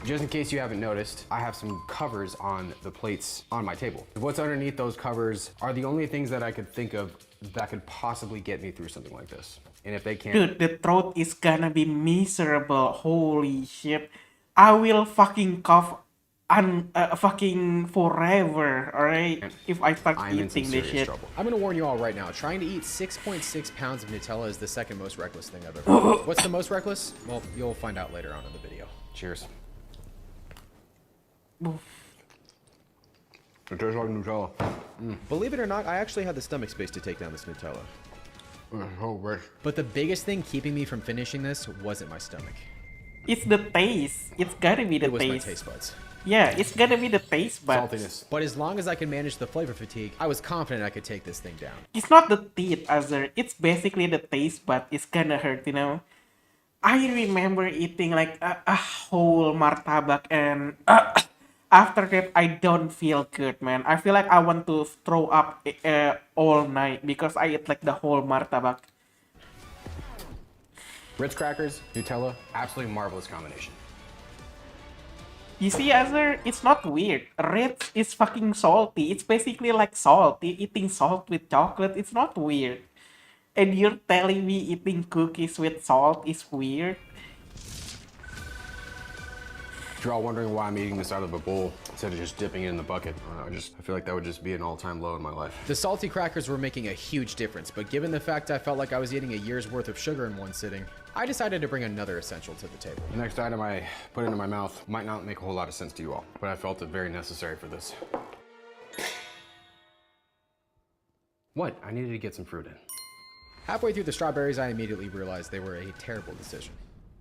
Just in case you haven't noticed, I have some covers on the plates on my table. What's underneath those covers are the only things that I could think of that could possibly get me through something like this. And if they can't... Dude, the throat is gonna be miserable. Holy shit. I will fucking cough fucking forever, alright? If I start eating this shit. I'm gonna warn you all right now, trying to eat 6.6 pounds of Nutella is the second most reckless thing I've ever done. What's the most reckless? Well, you'll find out later on in the video. Cheers. It tastes like Nutella. Believe it or not, I actually had the stomach space to take down this Nutella. Oh, right. But the biggest thing keeping me from finishing this wasn't my stomach. It's the taste. It's gotta be the It was taste. my taste buds. Yeah, it's gotta be the taste buds. Saltiness. But as long as I could manage the flavor fatigue, I was confident I could take this thing down. It's not the teeth, Azar. It's basically the taste bud. It's gonna hurt, you know? I remember eating like a whole martabak and after that I don't feel good, man. I feel like I want to throw up all night because I ate like the whole martabak. Ritz crackers, Nutella, absolutely marvelous combination. You see, Azar, it's not weird. Ritz is fucking salty. It's basically like salt. Eating salt with chocolate, it's not weird. And you're telling me eating cookies with salt is weird? If you're all wondering why I'm eating this out of a bowl instead of just dipping it in the bucket, I feel like that would just be an all-time low in my life. The salty crackers were making a huge difference, but given the fact I felt like I was eating a year's worth of sugar in one sitting, I decided to bring another essential to the table. The next item I put into my mouth might not make a whole lot of sense to you all, but I felt it very necessary for this. What? I needed to get some fruit in. Halfway through the strawberries, I immediately realized they were a terrible decision.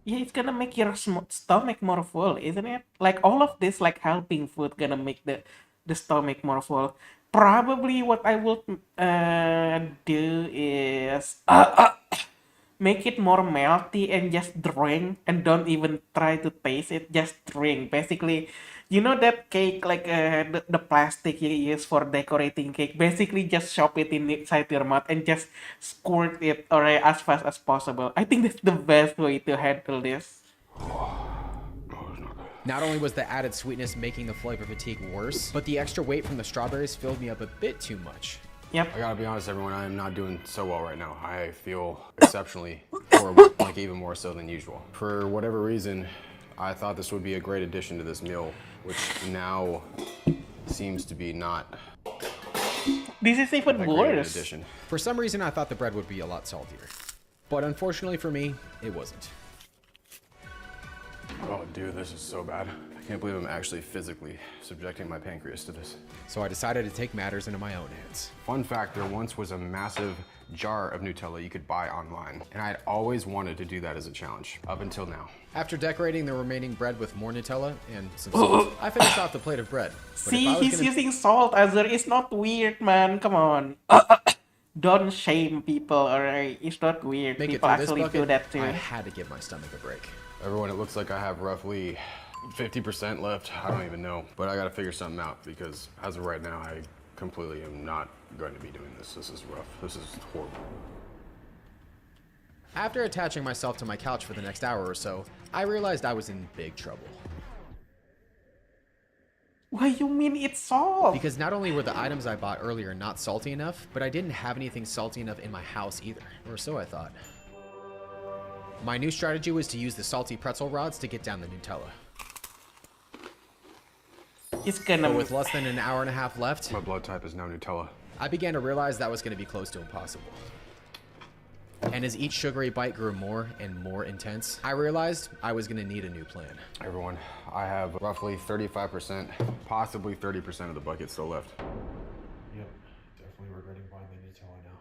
Yeah, it's gonna make your stomach more full, isn't it? Like all of this, like helping food, gonna make the stomach more full. Probably what I would do is make it more melty and just drink and don't even try to taste it. Just drink. Basically, you know that cake, like the plastic you use for decorating cake. Basically, just shove it inside your mouth and just squirt it as fast as possible. I think that's the best way to handle this. Not only was the added sweetness making the flavor fatigue worse, but the extra weight from the strawberries filled me up a bit too much. Yep. I gotta be honest, everyone, I am not doing so well right now. I feel exceptionally horrible, like even more so than usual. For whatever reason, I thought this would be a great addition to this meal, which now seems to be not. This is even worse. Addition. For some reason, I thought the bread would be a lot saltier. But unfortunately for me, it wasn't. Oh, dude, this is so bad. I can't believe I'm actually physically subjecting my pancreas to this. So I decided to take matters into my own hands. Fun fact, there once was a massive jar of Nutella you could buy online, and I'd always wanted to do that as a challenge, up until now. After decorating the remaining bread with more Nutella and some salt, I finished off the plate of bread. But See, he's using salt, Azar. It's not weird, man. Come on. Don't shame people, alright? It's not weird. Make People it through this actually bucket, do that too. I had to give my stomach a break. Everyone, it looks like I have roughly 50% left. I don't even know, but I gotta figure something out because as of right now, I completely am not going to be doing this. This is rough. This is horrible. After attaching myself to my couch for the next hour or so, I realized I was in big trouble. What do you mean it's salt? Because not only were the items I bought earlier not salty enough, but I didn't have anything salty enough in my house either, or so I thought. My new strategy was to use the salty pretzel rods to get down the Nutella. It's gonna... But with less than an hour and a half left, my blood type is now Nutella. I began to realize that was going to be close to impossible. And as each sugary bite grew more and more intense, I realized I was going to need a new plan. Everyone, I have roughly 35%, possibly 30% of the bucket still left. Yep, definitely regretting buying the Nutella now.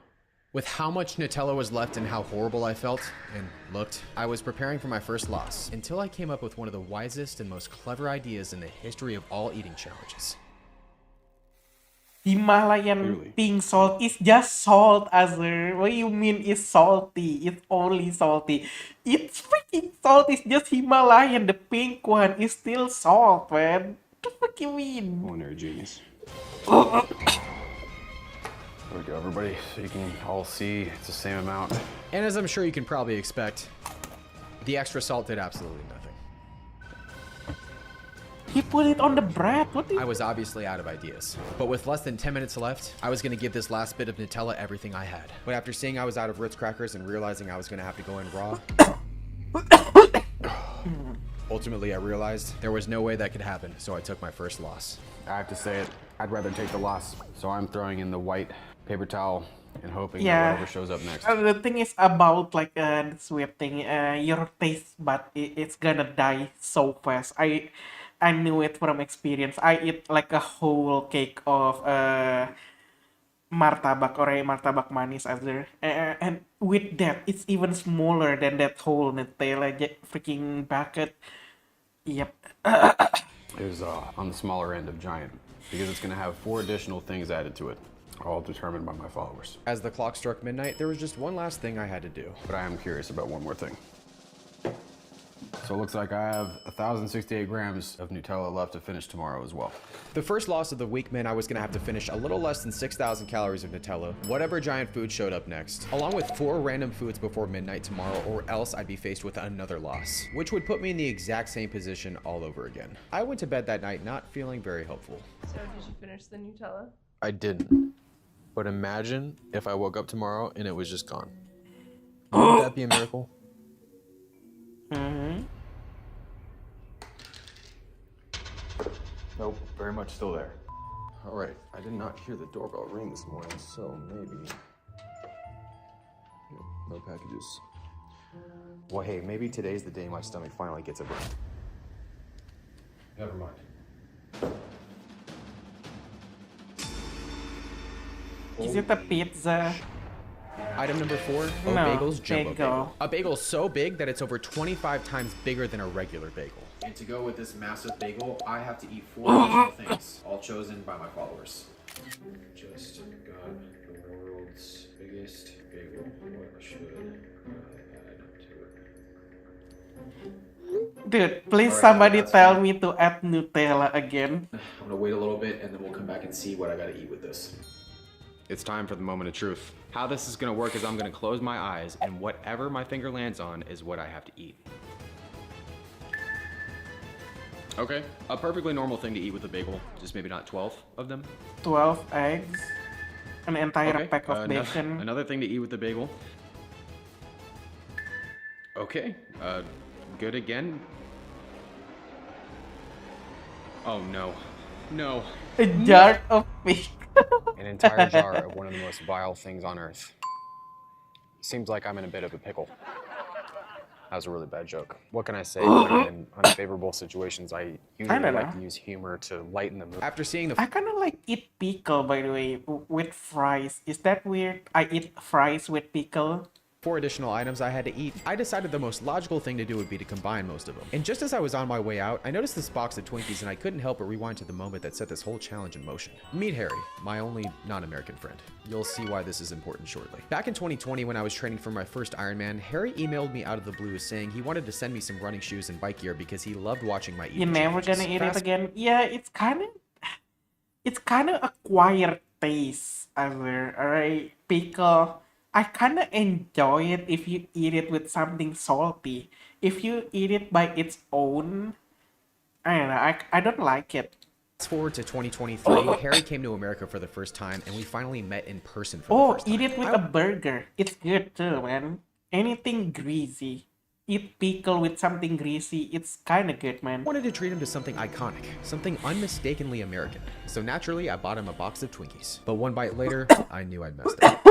With how much Nutella was left and how horrible I felt and looked, I was preparing for my first loss until I came up with one of the wisest and most clever ideas in the history of all eating challenges. Himalayan pink salt is just salt, Azur. What do you mean it's salty? It's only salty. It's freaking salt. It's just Himalayan. The pink one is still salt, man. What the fuck you mean? Culinary genius. There we go, everybody, so you can all see it's the same amount. And as I'm sure you can probably expect, the extra salt did absolutely nothing. He put it on the bread. What do you... I was obviously out of ideas. But with less than 10 minutes left, I was going to give this last bit of Nutella everything I had. But after seeing I was out of Ritz crackers and realizing I was going to have to go in raw, ultimately I realized there was no way that could happen, so I took my first loss. I have to say it, I'd rather take the loss. So I'm throwing in the white paper towel and hoping that Yeah. whatever shows up next. The thing is about like the sweet thing, your taste bud it's gonna die so fast. I knew it from experience. I eat like a whole cake of martabak or a martabak manis Azur, and with that it's even smaller than that whole Nutella freaking bucket. Yep. It was on the smaller end of giant because it's gonna have 4 additional things added to it, all determined by my followers. As the clock struck midnight, there was just one last thing I had to do. But I am curious about one more thing. So it looks like I have 1,068 grams of Nutella left to finish tomorrow as well. The first loss of the week meant I was gonna have to finish a little less than 6,000 calories of Nutella, whatever giant food showed up next, along with 4 random foods before midnight tomorrow, or else I'd be faced with another loss, which would put me in the exact same position all over again. I went to bed that night not feeling very hopeful. So did you finish the Nutella? I didn't. But imagine if I woke up tomorrow and it was just gone. Wouldn't that be a miracle? Mm-hmm. Nope, very much still there. All right, I did not hear the doorbell ring this morning, so maybe... Nope, no packages. Well, hey, maybe today's the day my stomach finally gets a break. Never mind. Is it a pizza? Item number 4, No, Bagel's Jumbo bagel. Bagel. A bagel so big that it's over 25 times bigger than a regular bagel. And to go with this massive bagel, I have to eat 4 additional things, all chosen by my followers. Just got the world's biggest bagel. What should I add to it? Dude, please Alright, somebody that's tell fine. me to add Nutella again. I'm gonna wait a little bit and then we'll come back and see what I gotta eat with this. It's time for the moment of truth. How this is gonna work is I'm gonna close my eyes and whatever my finger lands on is what I have to eat. Okay, a perfectly normal thing to eat with a bagel, just maybe not 12 of them. 12 eggs, an entire Okay, pack of another- bacon. Another thing to eat with the bagel. Okay, good again. Oh no, no. A jar of fish. An entire jar of one of the most vile things on earth. Seems like I'm in a bit of a pickle. That was a really bad joke. What can I say? When in unfavorable situations, I usually don't like know. to use humor to lighten the mood. After seeing the I kind of like eat pickle, by the way, with fries. Is that weird? I eat fries with pickle. 4 additional items I had to eat, I decided the most logical thing to do would be to combine most of them. And just as I was on my way out, I noticed this box of Twinkies and I couldn't help but rewind to the moment that set this whole challenge in motion. Meet Harry, my only non-American friend. You'll see why this is important shortly. Back in 2020 when I was training for my first Ironman, Harry emailed me out of the blue saying he wanted to send me some running shoes and bike gear because he loved watching my eating You're never challenges. gonna eat it Fast again. Yeah, it's kind of acquired taste, alright? Pickle. I kind of enjoy it if you eat it with something salty. If you eat it by its own, I don't know. I don't like it. Fast forward to 2023, Harry came to America for the first time and we finally met in person for the Oh, first time. eat it with a burger. It's good too, man. Anything greasy. Eat pickle with something greasy. It's kind of good, man. I wanted to treat him to something iconic, something unmistakably American. So naturally, I bought him a box of Twinkies. But one bite later, I knew I'd messed up.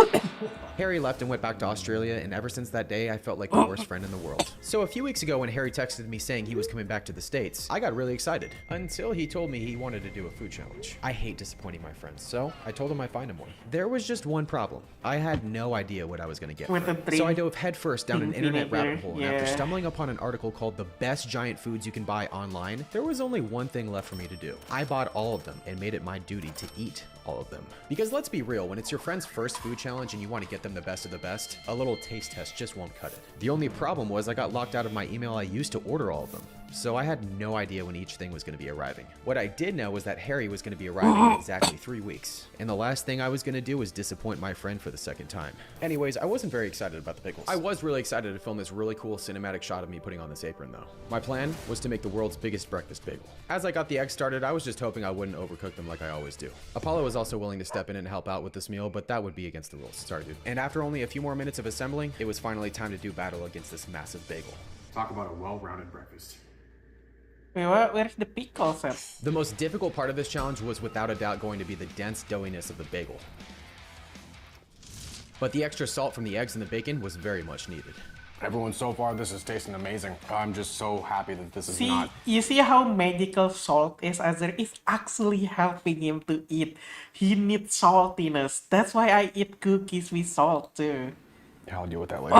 Harry left and went back to Australia, and ever since that day, I felt like the worst friend in the world. So a few weeks ago when Harry texted me saying he was coming back to the States, I got really excited, until he told me he wanted to do a food challenge. I hate disappointing my friends, so I told him I'd find him one. There was just one problem. I had no idea what I was gonna get. With for the it. So I three dove headfirst down an internet vinegar, rabbit hole, and yeah. after stumbling upon an article called The Best Giant Foods You Can Buy Online, there was only one thing left for me to do. I bought all of them and made made it my duty to eat all of them. Because let's be real, when it's your friend's first food challenge and you want to get them the best of the best, a little taste test just won't cut it. The only problem was I got locked out of my email I used to order all of them, so I had no idea when each thing was going to be arriving. What I did know was that Harry was going to be arriving in exactly 3 weeks, and the last thing I was going to do was disappoint my friend for the second time. Anyways, I wasn't very excited about the pickles. I was really excited to film this really cool cinematic shot of me putting on this apron though. My plan was to make the world's biggest breakfast bagel. As I got the eggs started, I was just hoping I wouldn't overcook them like I always do. Apollo was also willing to step in and help out with this meal, but that would be against the rules. Sorry, dude. And after only a few more minutes of assembling, it was finally time to do battle against this massive bagel. Talk about a well-rounded breakfast. Where's the pickles at? The most difficult part of this challenge was without a doubt going to be the dense doughiness of the bagel. But the extra salt from the eggs and the bacon was very much needed. Everyone, so far, this is tasting amazing. I'm just so happy that this is See, you see how magical salt is, Azir? It's actually helping him to eat. He needs saltiness. That's why I eat cookies with salt too. Yeah, I'll deal with that later.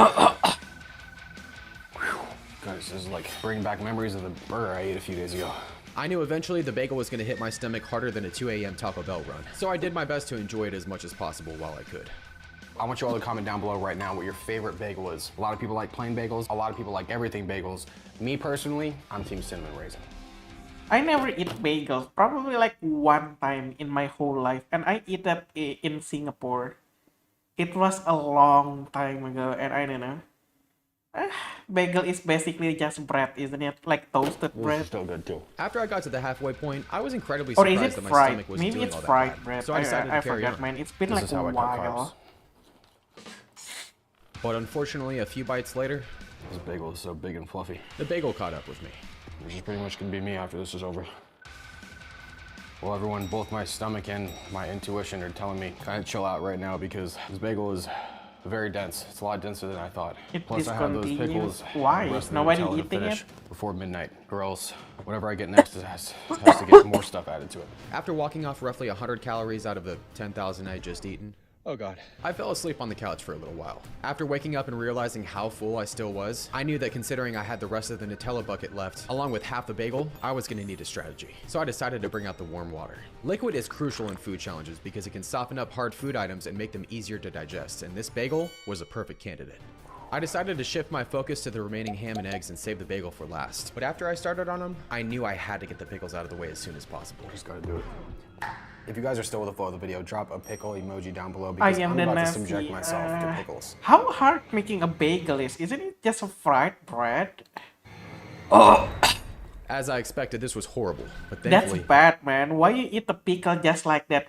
Guys, this is like bringing back memories of the burger I ate a few days ago. I knew eventually the bagel was going to hit my stomach harder than a 2 a.m. Taco Bell run, so I did my best to enjoy it as much as possible while I could. I want you all to comment down below right now what your favorite bagel is. A lot of people like plain bagels. A lot of people like everything bagels. Me personally, I'm team cinnamon raisin. I never eat bagels, probably like one time in my whole life, and I eat that in Singapore. It was a long time ago, and I don't know. Bagel is basically just bread, isn't it? Like toasted bread. Still good too. After I got to the halfway point, I was incredibly Or is surprised it that my fried? stomach was Maybe doing it's all that fried bad. bread. So I decided to carry forgot, on. man. It's been This like is a how I cut while. But unfortunately, a few bites later, this bagel is so big and fluffy. The bagel caught up with me. This is pretty much gonna be me after this is over. Well, everyone, both my stomach and my intuition are telling me kind of chill out right now because this bagel is very dense. It's a lot denser than I thought. Plus, I have those pickles. Why? and the rest of the Nobody Nutella to eating finish it? before midnight, or else whatever I get next has to get more stuff added to it. After walking off roughly 100 calories out of the 10,000 I had just eaten, oh god, I fell asleep on the couch for a little while. After waking up and realizing how full I still was, I knew that considering I had the rest of the Nutella bucket left, along with half the bagel, I was going to need a strategy. So I decided to bring out the warm water. Liquid is crucial in food challenges because it can soften up hard food items and make them easier to digest, and this bagel was a perfect candidate. I decided to shift my focus to the remaining ham and eggs and save the bagel for last. But after I started on them, I knew I had to get the pickles out of the way as soon as possible. Just gotta do it. If you guys are still with the flow of the video, drop a pickle emoji down below because I'm about to subject myself to pickles. How hard making a bagel is? Isn't it just a fried bread? Oh! As I expected, this was horrible, but That's thankfully... bad, man. Why you eat the pickle just like that?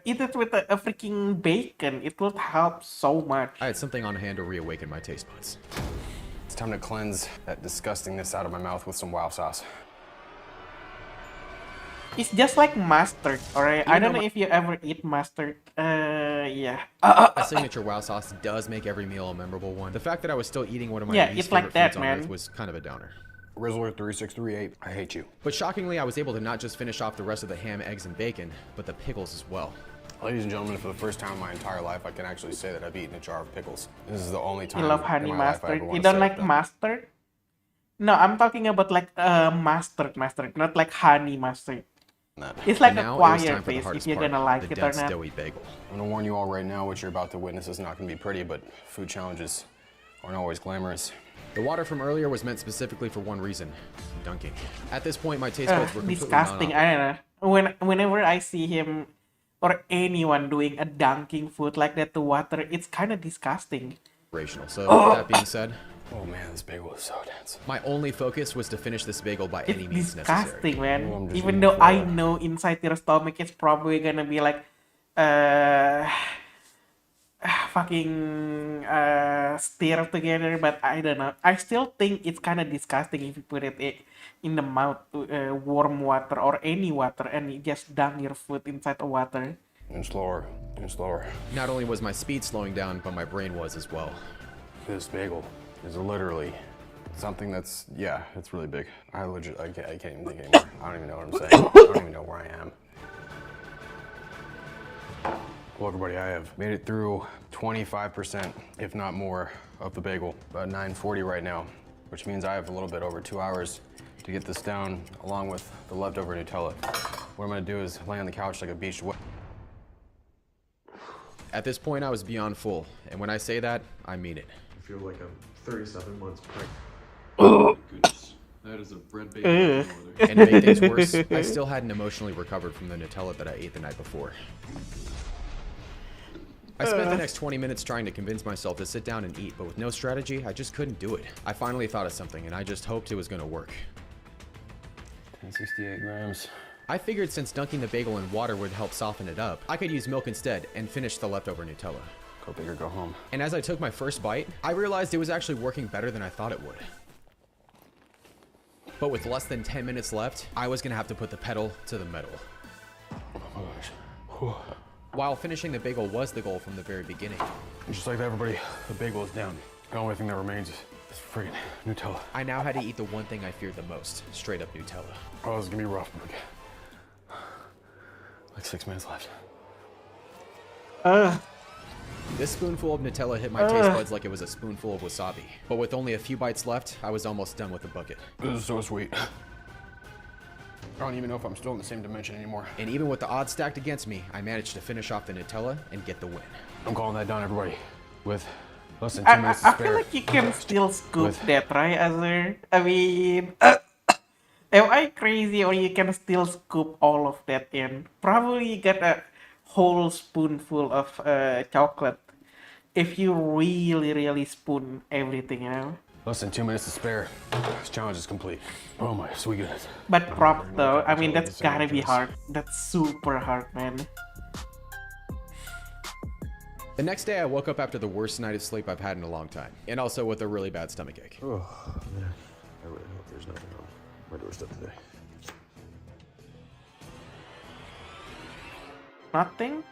Eat it with a freaking bacon. It would help so much. I had something on hand to reawaken my taste buds. It's time to cleanse that disgustingness out of my mouth with some wow sauce. It's just like mustard, alright? I don't know if you ever eat mustard. Yeah. A signature wow sauce does make every meal a memorable one. The fact that I was still eating one of my least it's like favorite that, foods on man. earth was kind of a downer. Rizzler3638, I hate you. But shockingly, I was able to not just finish off the rest of the ham, eggs, and bacon, but the pickles as well. Ladies and gentlemen, for the first time in my entire life, I can actually say that I've eaten a jar of pickles. This is the only time You love in honey my life I mustard? ever want You to don't say like that. mustard? No, I'm talking about like mustard, not like honey mustard. It's like a quiet taste if you're gonna like it or not. Doughy bagel. I'm gonna warn you all right now, what you're about to witness is not gonna be pretty, but food challenges aren't always glamorous. The water from earlier was meant specifically for one reason, dunking. At this point, my taste buds were completely Disgusting, non-op. I don't know. Whenever I see him or anyone doing a dunking food like that to water, it's kind of disgusting. So, with that being said, oh man, this bagel is so dense. My only focus was to finish this bagel by any means Disgusting, necessary. man. Even though I know inside your stomach it's probably gonna be like fucking stir together, but I don't know. I still think it's kind of disgusting if you put it in the mouth, warm water or any water, and you just dunk your food inside the water. And slower, and slower. Not only was my speed slowing down, but my brain was as well. This bagel is literally something that's, yeah, it's really big. I can't even think anymore. I don't even know what I'm saying. I don't even know where I am. Well, everybody, I have made it through 25%, if not more, of the bagel. About 9:40 right now, which means I have a little bit over 2 hours to get this down, along with the leftover Nutella. What I'm gonna do is lay on the couch like a beached whale. At this point, I was beyond full, and when I say that, I mean it. I feel like I'm 37 months pregnant. Oh. Goodness. That is a bread baby. Ugh. And to make things worse, I still hadn't emotionally recovered from the Nutella that I ate the night before. I spent the next 20 minutes trying to convince myself to sit down and eat, but with no strategy, I just couldn't do it. I finally thought of something, and I just hoped it was gonna work. 1068 grams. I figured since dunking the bagel in water would help soften it up, I could use milk instead and finish the leftover Nutella. Go big or go home. And as I took my first bite, I realized it was actually working better than I thought it would. But with less than 10 minutes left, I was gonna have to put the pedal to the metal. Oh my gosh. While finishing the bagel was the goal from the very beginning. Just like everybody, the bagel is down. The only thing that remains is friggin' Nutella. I now had to eat the one thing I feared the most, straight up Nutella. Oh, this is gonna be rough, Brooke. Like 6 minutes left. This spoonful of Nutella hit my taste buds like it was a spoonful of wasabi. But with only a few bites left, I was almost done with the bucket. This is so sweet. I don't even know if I'm still in the same dimension anymore. And even with the odds stacked against me, I managed to finish off the Nutella and get the win. I'm calling that done, everybody. With less than 2 minutes to I spare. feel like you can still scoop that, right, Azur? I mean, am I crazy or you can still scoop all of that in? Probably you get a whole spoonful of chocolate if you really spoon everything out. Less than 2 minutes to spare. This challenge is complete. Oh my sweet goodness. But prop though, I mean that's gotta be hard. That's super hard, man. The next day I woke up after the worst night of sleep I've had in a long time. And also with a really bad stomachache. Oh, man. I really hope there's nothing on my doorstep today. Nothing?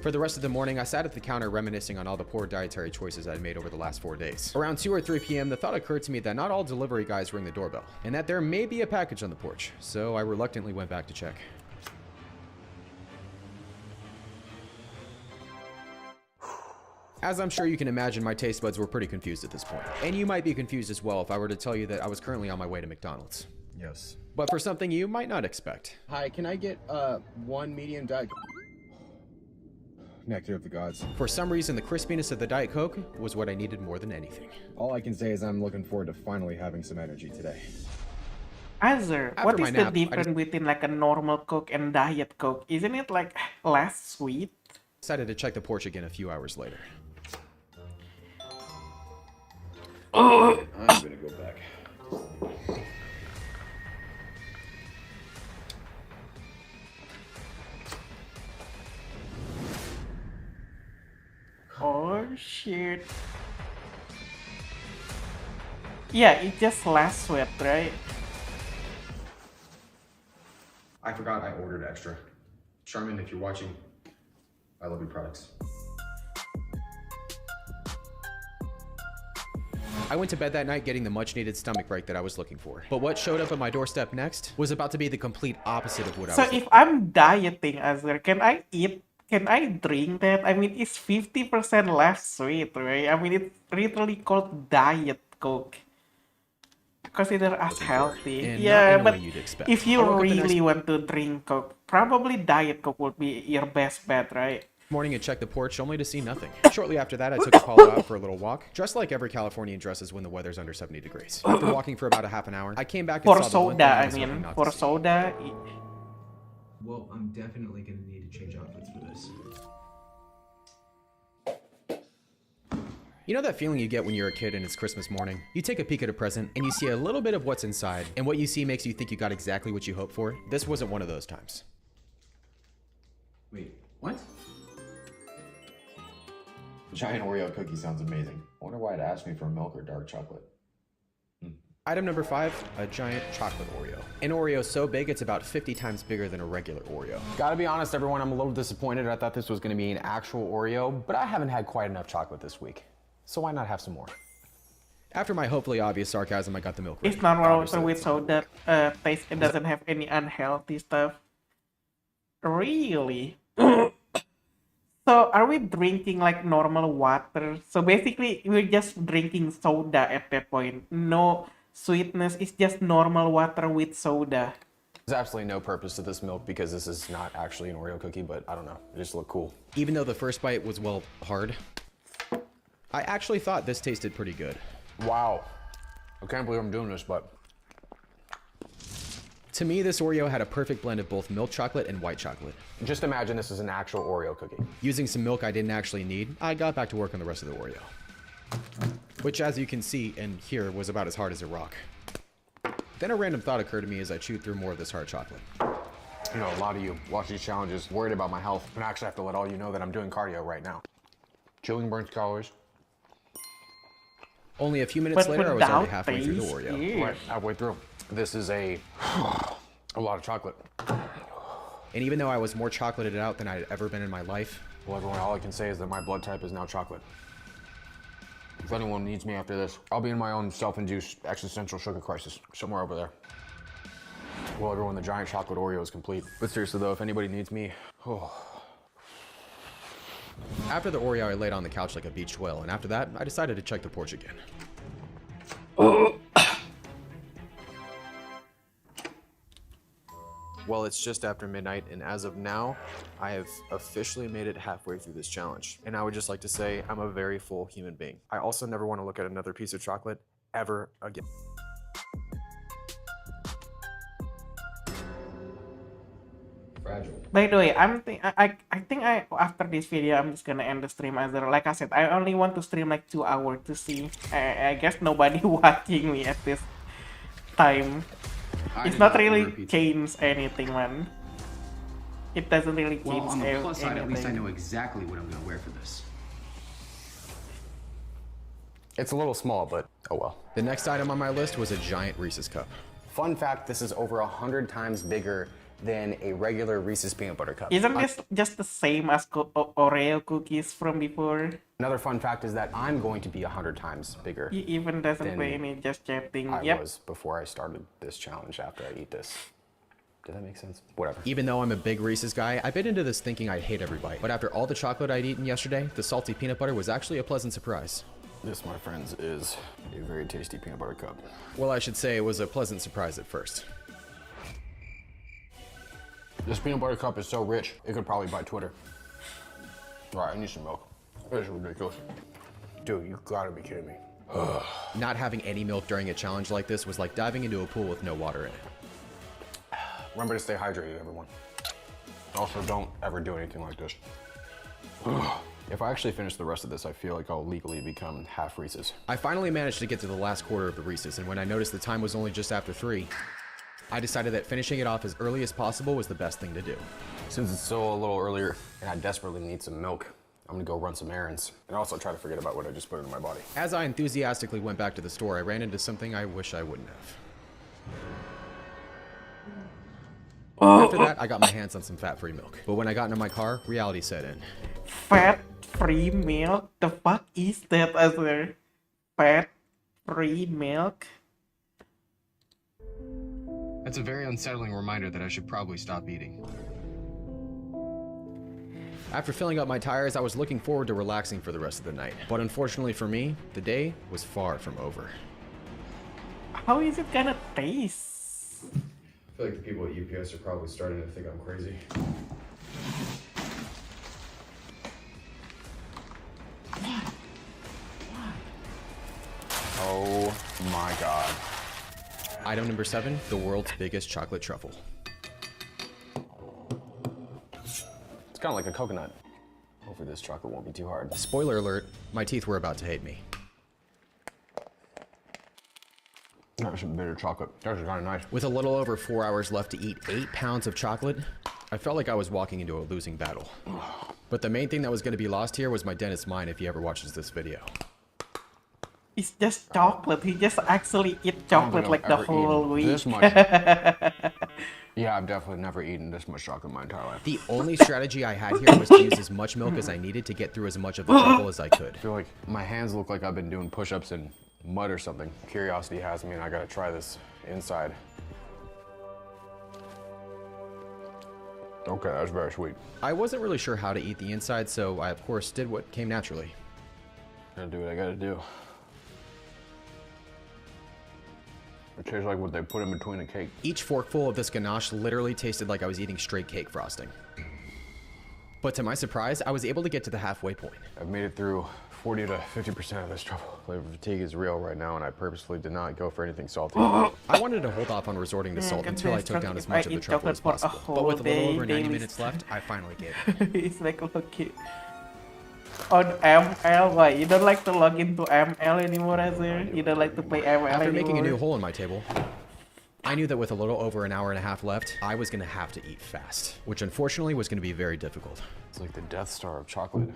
For the rest of the morning, I sat at the counter reminiscing on all the poor dietary choices I'd made over the last 4 days. Around 2 or 3 p.m., the thought occurred to me that not all delivery guys ring the doorbell, and that there may be a package on the porch, so I reluctantly went back to check. As I'm sure you can imagine, my taste buds were pretty confused at this point. And you might be confused as well if I were to tell you that I was currently on my way to McDonald's. Yes. But for something you might not expect. Hi, can I get one medium Diet Nectar of the Gods. For some reason, the crispiness of the Diet Coke was what I needed more than anything. All I can say is I'm looking forward to finally having some energy today. Azur, After what my is the nap, difference between like a normal Coke and Diet Coke? Isn't it like less sweet? Decided to check the porch again a few hours later. I'm gonna go back. Oh shit. Yeah, it just less sweat, right? I forgot I ordered extra. Charmin, if you're watching, I love your products. I went to bed that night getting the much needed stomach break that I was looking for. But what showed up at my doorstep next was about to be the complete opposite of what I was So if I'm dieting, Azur, can I eat? Can I drink that? I mean, it's 50% less sweet, right? I mean, it's literally called Diet Coke. Consider as healthy. And Yeah, not in a but way you'd expect. if you I woke up the really next want to drink Coke, probably Diet Coke would be your best bet, right? morning and checked the porch only to see nothing. Shortly after that, I took Apollo out for a little walk, dressed like every Californian dresses when the weather's under 70 degrees. After walking for about a half an hour, I came back and For saw the one soda, thing I I was hoping mean, not for to see. soda. Well, I'm definitely gonna need to change outfits for this. You know that feeling you get when you're a kid and it's Christmas morning? You take a peek at a present and you see a little bit of what's inside, and what you see makes you think you got exactly what you hoped for. This wasn't one of those times. Wait, what? Giant Oreo cookie sounds amazing. I wonder why it asked me for milk or dark chocolate. Item number 5, a giant chocolate Oreo. An Oreo so big it's about 50 times bigger than a regular Oreo. Gotta be honest, everyone, I'm a little disappointed. I thought this was gonna be an actual Oreo, but I haven't had quite enough chocolate this week. So why not have some more? After my hopefully obvious sarcasm, I got the milk. It's not also with soda taste. It doesn't have any unhealthy stuff. Really? So are we drinking like normal water? So basically, we're just drinking soda at that point. No sweetness. It's just normal water with soda. There's absolutely no purpose to this milk because this is not actually an Oreo cookie, but I don't know, it just looked cool. Even though the first bite was, well, hard, I actually thought this tasted pretty good. Wow. I can't believe I'm doing this, but... To me, this Oreo had a perfect blend of both milk chocolate and white chocolate. Just imagine this is an actual Oreo cookie. Using some milk I didn't actually need, I got back to work on the rest of the Oreo. Which, as you can see and hear, was about as hard as a rock. Then a random thought occurred to me as I chewed through more of this hard chocolate. You know, a lot of you watch these challenges worried about my health, and I actually have to let all you know that I'm doing cardio right now. Chewing burns calories. Only a few minutes later, I was already halfway through the Oreo. Right, halfway through. This is a lot of chocolate. And even though I was more chocolated out than I had ever been in my life, well, everyone, all I can say is that my blood type is now chocolate. If anyone needs me after this, I'll be in my own self-induced existential sugar crisis, somewhere over there. Well, everyone, the giant chocolate Oreo is complete. But seriously though, if anybody needs me, After the Oreo, I laid on the couch like a beached whale, and after that, I decided to check the porch again. Well, it's just after midnight, and as of now, I have officially made it halfway through this challenge. And I would just like to say I'm a very full human being. I also never want to look at another piece of chocolate ever again. Fragile. By the way, I think after this video I'm just gonna end the stream as like I said, I only want to stream like 2 hours to see. I guess nobody watching me at this time. It's not really change anything, man. It doesn't really change well, on the plus side, anything. at least I know exactly what I'm gonna wear for this. It's a little small, but oh well. The next item on my list was a giant Reese's cup. Fun fact, this is over 100 times bigger than a regular Reese's peanut butter cup. Isn't this just the same as Oreo cookies from before? Another fun fact is that I'm going to be 100 times bigger. He even doesn't play any, just chatting. I was before I started this challenge after I eat this. Did that make sense? Whatever. Even though I'm a big Reese's guy, I bit into this thinking I'd hate every bite. But after all the chocolate I'd eaten yesterday, the salty peanut butter was actually a pleasant surprise. This, my friends, is a very tasty peanut butter cup. Well, I should say it was a pleasant surprise at first. This peanut butter cup is so rich, it could probably buy Twitter. All right, I need some milk. This is ridiculous. Dude, you gotta be kidding me. Not having any milk during a challenge like this was like diving into a pool with no water in it. Remember to stay hydrated, everyone. Also, don't ever do anything like this. If I actually finish the rest of this, I feel like I'll legally become half Reese's. I finally managed to get to the last quarter of the Reese's, and when I noticed the time was only just after 3, I decided that finishing it off as early as possible was the best thing to do. Since it's still a little earlier and I desperately need some milk, I'm gonna go run some errands and also try to forget about what I just put into my body. As I enthusiastically went back to the store, I ran into something I wish I wouldn't have. After that, I got my hands on some fat-free milk. But when I got into my car, reality set in. Fat-free milk? The fuck is that, other? Fat-free milk? That's a very unsettling reminder that I should probably stop eating. After filling up my tires, I was looking forward to relaxing for the rest of the night. But unfortunately for me, the day was far from over. How is it gonna taste? I feel like the people at UPS are probably starting to think I'm crazy. Oh my god. Item number 7, the world's biggest chocolate truffle. It's kind of like a coconut. Hopefully this chocolate won't be too hard. Spoiler alert, my teeth were about to hate me. That's some bitter chocolate. That's kind of nice. With a little over 4 hours left to eat 8 pounds of chocolate, I felt like I was walking into a losing battle. But the main thing that was going to be lost here was my dentist's mind if he ever watches this video. It's just chocolate. He just actually eat chocolate like the whole week. This much. Yeah, I've definitely never eaten this much chocolate in my entire life. The only strategy I had here was to use as much milk as I needed to get through as much of the truffle as I could. I feel like my hands look like I've been doing push-ups in mud or something. Curiosity has me and I gotta try this inside. Okay, that's very sweet. I wasn't really sure how to eat the inside, so I of course did what came naturally. Gotta do what I gotta do. tastes like what they put in between a cake. Each forkful of this ganache literally tasted like I was eating straight cake frosting. But to my surprise, I was able to get to the halfway point. I've made it through 40 to 50% of this truffle. Flavor fatigue is real right now, and I purposefully did not go for anything salty. I wanted to hold off on resorting to salt until I took down as much of the truffle as possible. But with a little over 90 minutes left, I finally gave it. It's like lucky. On ML, why? You don't like to log into ML anymore, Azir? You don't like to play ML After anymore? making a new hole in my table, I knew that with a little over an hour and a half left, I was going to have to eat fast, which unfortunately was going to be very difficult. It's like the Death Star of chocolate.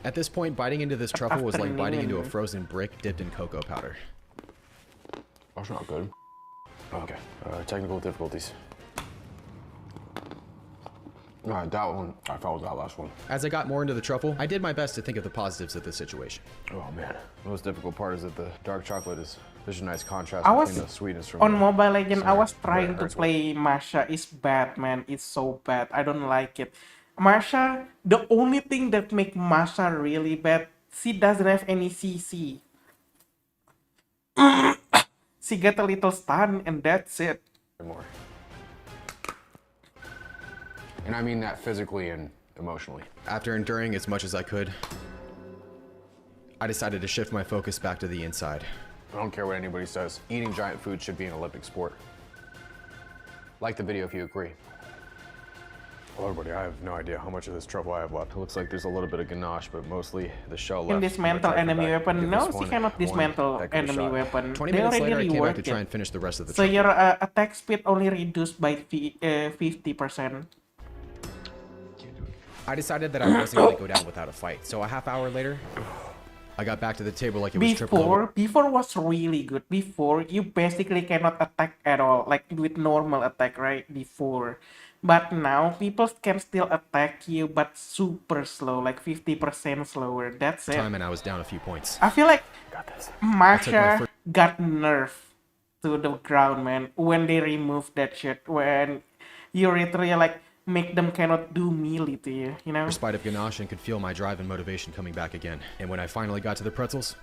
At this point, biting into this truffle was like biting into a frozen brick dipped in cocoa powder. That's not good. Okay, technical difficulties. That one, I followed that last one. As I got more into the truffle, I did my best to think of the positives of this situation. Oh man, the most difficult part is that the dark chocolate is, there's a nice contrast I was between the sweetness from on the Mobile Legends. I center, was but it trying to hurts play Masha. It's bad, man. It's so bad. I don't like it. Masha, the only thing that make Masha really bad, she doesn't have any CC. She got a little stun and that's it. more. And I mean that physically and emotionally. After enduring as much as I could, I decided to shift my focus back to the inside. I don't care what anybody says. Eating giant food should be an Olympic sport. Like the video if you agree. Well, everybody, I have no idea how much of this truffle I have left. It looks like there's a little bit of ganache, but mostly the shell left. Can dismantle enemy weapon? No, she cannot dismantle enemy weapon. 20 They minutes already later, I came back to reworked try it. and finish the rest of the So truffle. your attack speed only reduced by 50%. I decided that I wasn't going to go down without a fight. So a half hour later, I got back to the table like it was triple over. Before was really good. Before, you basically cannot attack at all, like with normal attack, right? Before. But now, people can still attack you, but super slow, like 50% slower. That's it. Time and I was down a few points. I feel like I took my Masha got nerfed to the ground, man, when they removed that shit. When you literally, like, make them cannot do melee to you, you know? First bite of ganache and could feel my drive and motivation coming back again. And when I finally got to the pretzels,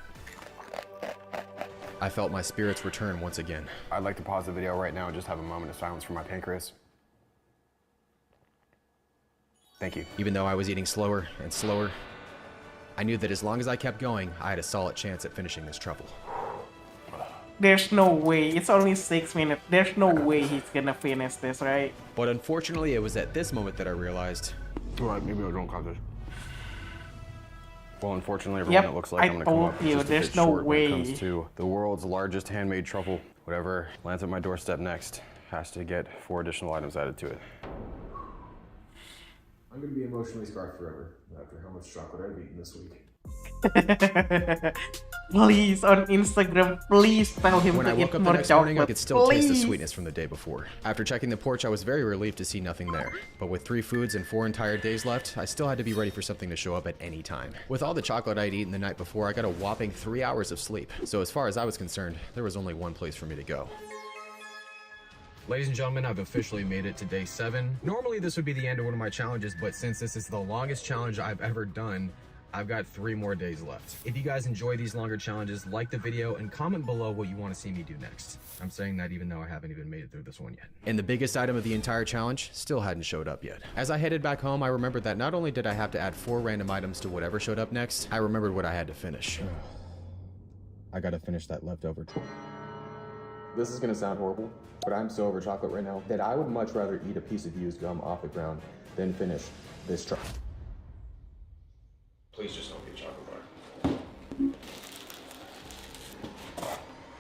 I felt my spirits return once again. I'd like to pause the video right now and just have a moment of silence for my pancreas. Thank you. Even though I was eating slower and slower, I knew that as long as I kept going, I had a solid chance at finishing this truffle. There's no way. It's only 6 minutes. There's no way he's gonna finish this, right? But unfortunately, it was at this moment that I realized... Alright, maybe I don't cut this. Well, unfortunately, everyone, it looks like I'm gonna come up just a bit short when it comes to the world's largest handmade truffle. Whatever lands at my doorstep next has to get 4 additional items added to it. I'm gonna be emotionally scarred forever after how much chocolate I've eaten this week. Please, on Instagram, please tell him When to I eat woke up the more next chocolate. morning, I could still taste the Please. sweetness from the day before. After checking the porch, I was very relieved to see nothing there. But with 3 foods and 4 entire days left, I still had to be ready for something to show up at any time. With all the chocolate I'd eaten the night before, I got a whopping 3 hours of sleep. So as far as I was concerned, there was only one place for me to go. Ladies and gentlemen, I've officially made it to day 7. Normally this would be the end of one of my challenges, but since this is the longest challenge I've ever done, I've got 3 more days left. If you guys enjoy these longer challenges, like the video and comment below what you want to see me do next. I'm saying that even though I haven't even made it through this one yet. And the biggest item of the entire challenge still hadn't showed up yet. As I headed back home, I remembered that not only did I have to add 4 random items to whatever showed up next, I remembered what I had to finish. I gotta finish that leftover tour. This is gonna sound horrible, but I'm so over chocolate right now that I would much rather eat a piece of used gum off the ground than finish this truffle. Please just don't be a chocolate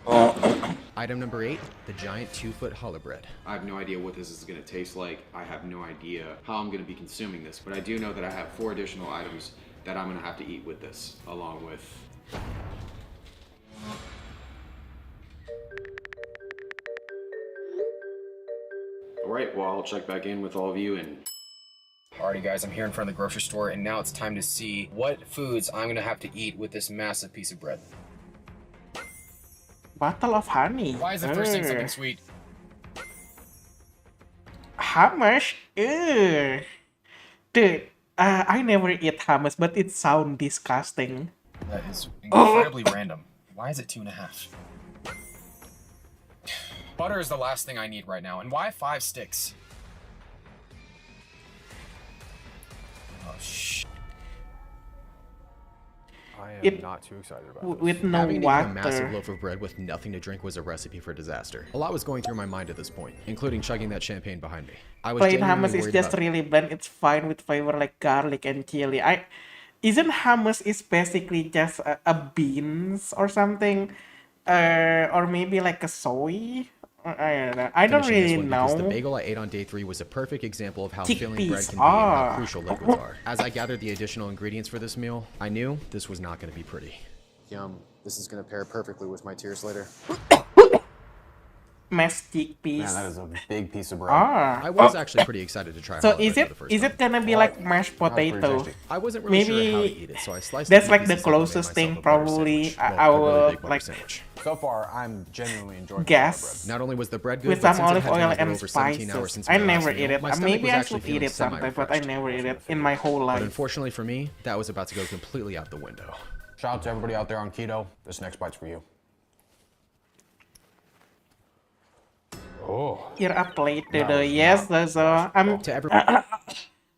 bar. Item number 8, the giant 2-foot challah bread. I have no idea what this is gonna taste like. I have no idea how I'm gonna be consuming this, but I do know that I have 4 additional items that I'm gonna have to eat with this, along with... Alright, well, I'll check back in with all of you and... Alrighty guys, I'm here in front of the grocery store and now it's time to see what foods I'm gonna have to eat with this massive piece of bread. Bottle of honey. Why is the first thing something sweet? Hummus? Ugh. Dude, I never eat hummus, but it sounds disgusting. That is incredibly random. Why is it 2.5? Butter is the last thing I need right now. And why 5 sticks? Oh, shit. I am not too excited about this. With no Having to eat water. a massive loaf of bread with nothing to drink was a recipe for disaster. A lot was going through my mind at this point, including chugging that champagne behind me. I was Plain genuinely hummus is worried just about- really bland. It's fine with flavor like garlic and chili. Isn't hummus is basically just a beans or something, or maybe like a soy. I don't know. I don't finishing this really one because the know. bagel I ate on day 3 was a perfect example of how filling bread Chickpeas can be and how are. crucial liquids are. As I gathered the additional ingredients for this meal, I knew this was not going to be pretty. Yum. This is going to pair perfectly with my tears later. Mashed chickpeas. Man, that is a big piece of bread. I was actually pretty excited to try So challah bread is for it the first is time. it gonna be like mashed That was pretty potato? tasty. I wasn't really sure how to eat it, so I sliced That's a few like the pieces up and made closest myself thing a butter probably sandwich. Well, I a really will big butter like sandwich. So far, I'm genuinely enjoying guess. Not only was the bread good, With but some since it olive had been oil a little and over 17 hours spices. since I my never last eat meal, it. my stomach Maybe was I actually should eat feeling it sometime, but I semi-refreshed. never eat it in my whole But life. unfortunately for me, that was about to go completely out the window. Shout out to everybody out there on keto. This next bite's for you. Oh. You're up late That today. was Yes, not so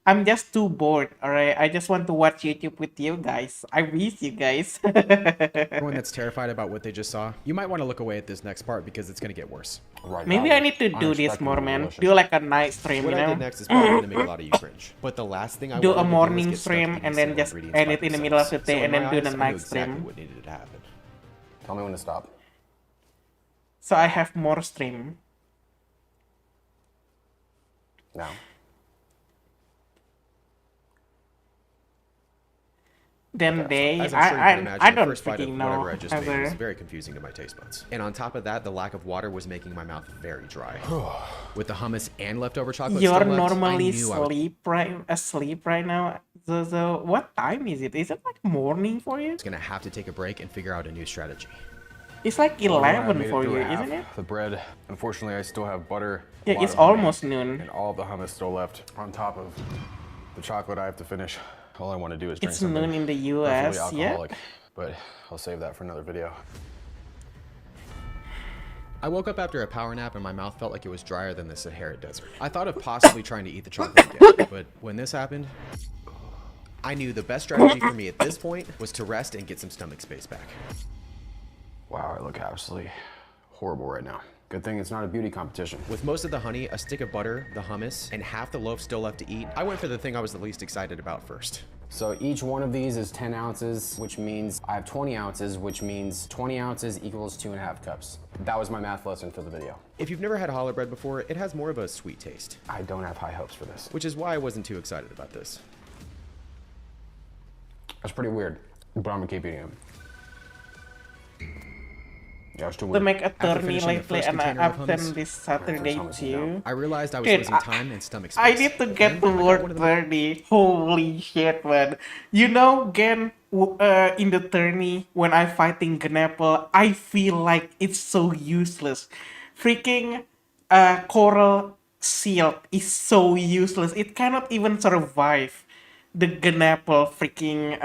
I'm just too bored. All right, I just want to watch YouTube with you guys. I miss you guys. Everyone that's terrified about what they just saw, you might want to look away at this next part because it's going to get worse. Right. Maybe I need to do this more, man. Do like a night stream, What you I know? did next is probably going to make a lot of you cringe. But the last thing I Do wanted a to morning do was get stuck stream eating and then single just ingredients end by it in the middle of the themselves. day So in and then my do the eyes, I night knew exactly stream. what needed to happen. Tell me when to stop. So I have more stream. Now. Then they, As I'm sure you can imagine, I the don't first bite of freaking whatever know. I just made was Other. very confusing to my taste buds. And on top of that, the lack of water was making my mouth very dry. With the hummus and leftover chocolate You're still left, normally I knew I was asleep right now. So what time is it? Is it like morning for you? gonna have to take a break and figure out a new strategy. It's like Well, I 11 made it for through you, a half. isn't it? The bread, unfortunately, I still have butter. a Yeah, lot it's of honey, almost noon. And all of the hummus still left on top of the chocolate I have to finish. All I want to do is drink It's something noon in the preferably US, yeah? alcoholic, but I'll save that for another video. I woke up after a power nap and my mouth felt like it was drier than the Sahara Desert. I thought of possibly trying to eat the chocolate again, but when this happened, I knew the best strategy for me at this point was to rest and get some stomach space back. Wow, I look absolutely horrible right now. Good thing it's not a beauty competition. With most of the honey, a stick of butter, the hummus, and half the loaf still left to eat, I went for the thing I was the least excited about first. So each one of these is 10 ounces, which means I have 20 ounces, which means 20 ounces equals 2.5 cups. That was my math lesson for the video. If you've never had challah bread before, it has more of a sweet taste. I don't have high hopes for this. Which is why I wasn't too excited about this. That's pretty weird, but I'm gonna keep eating them. Yeah, it's too To weird. make a After tourney finishing the lately first and I container of absent hummus, this Saturday too. I realized I was Dude, losing time and stomach space. I need to get to work 30. Holy shit, man. You know, Gen, in the tourney, when I fighting Gnapple, I feel like it's so useless. Freaking Coral Shield is so useless. It cannot even survive the Gnapple freaking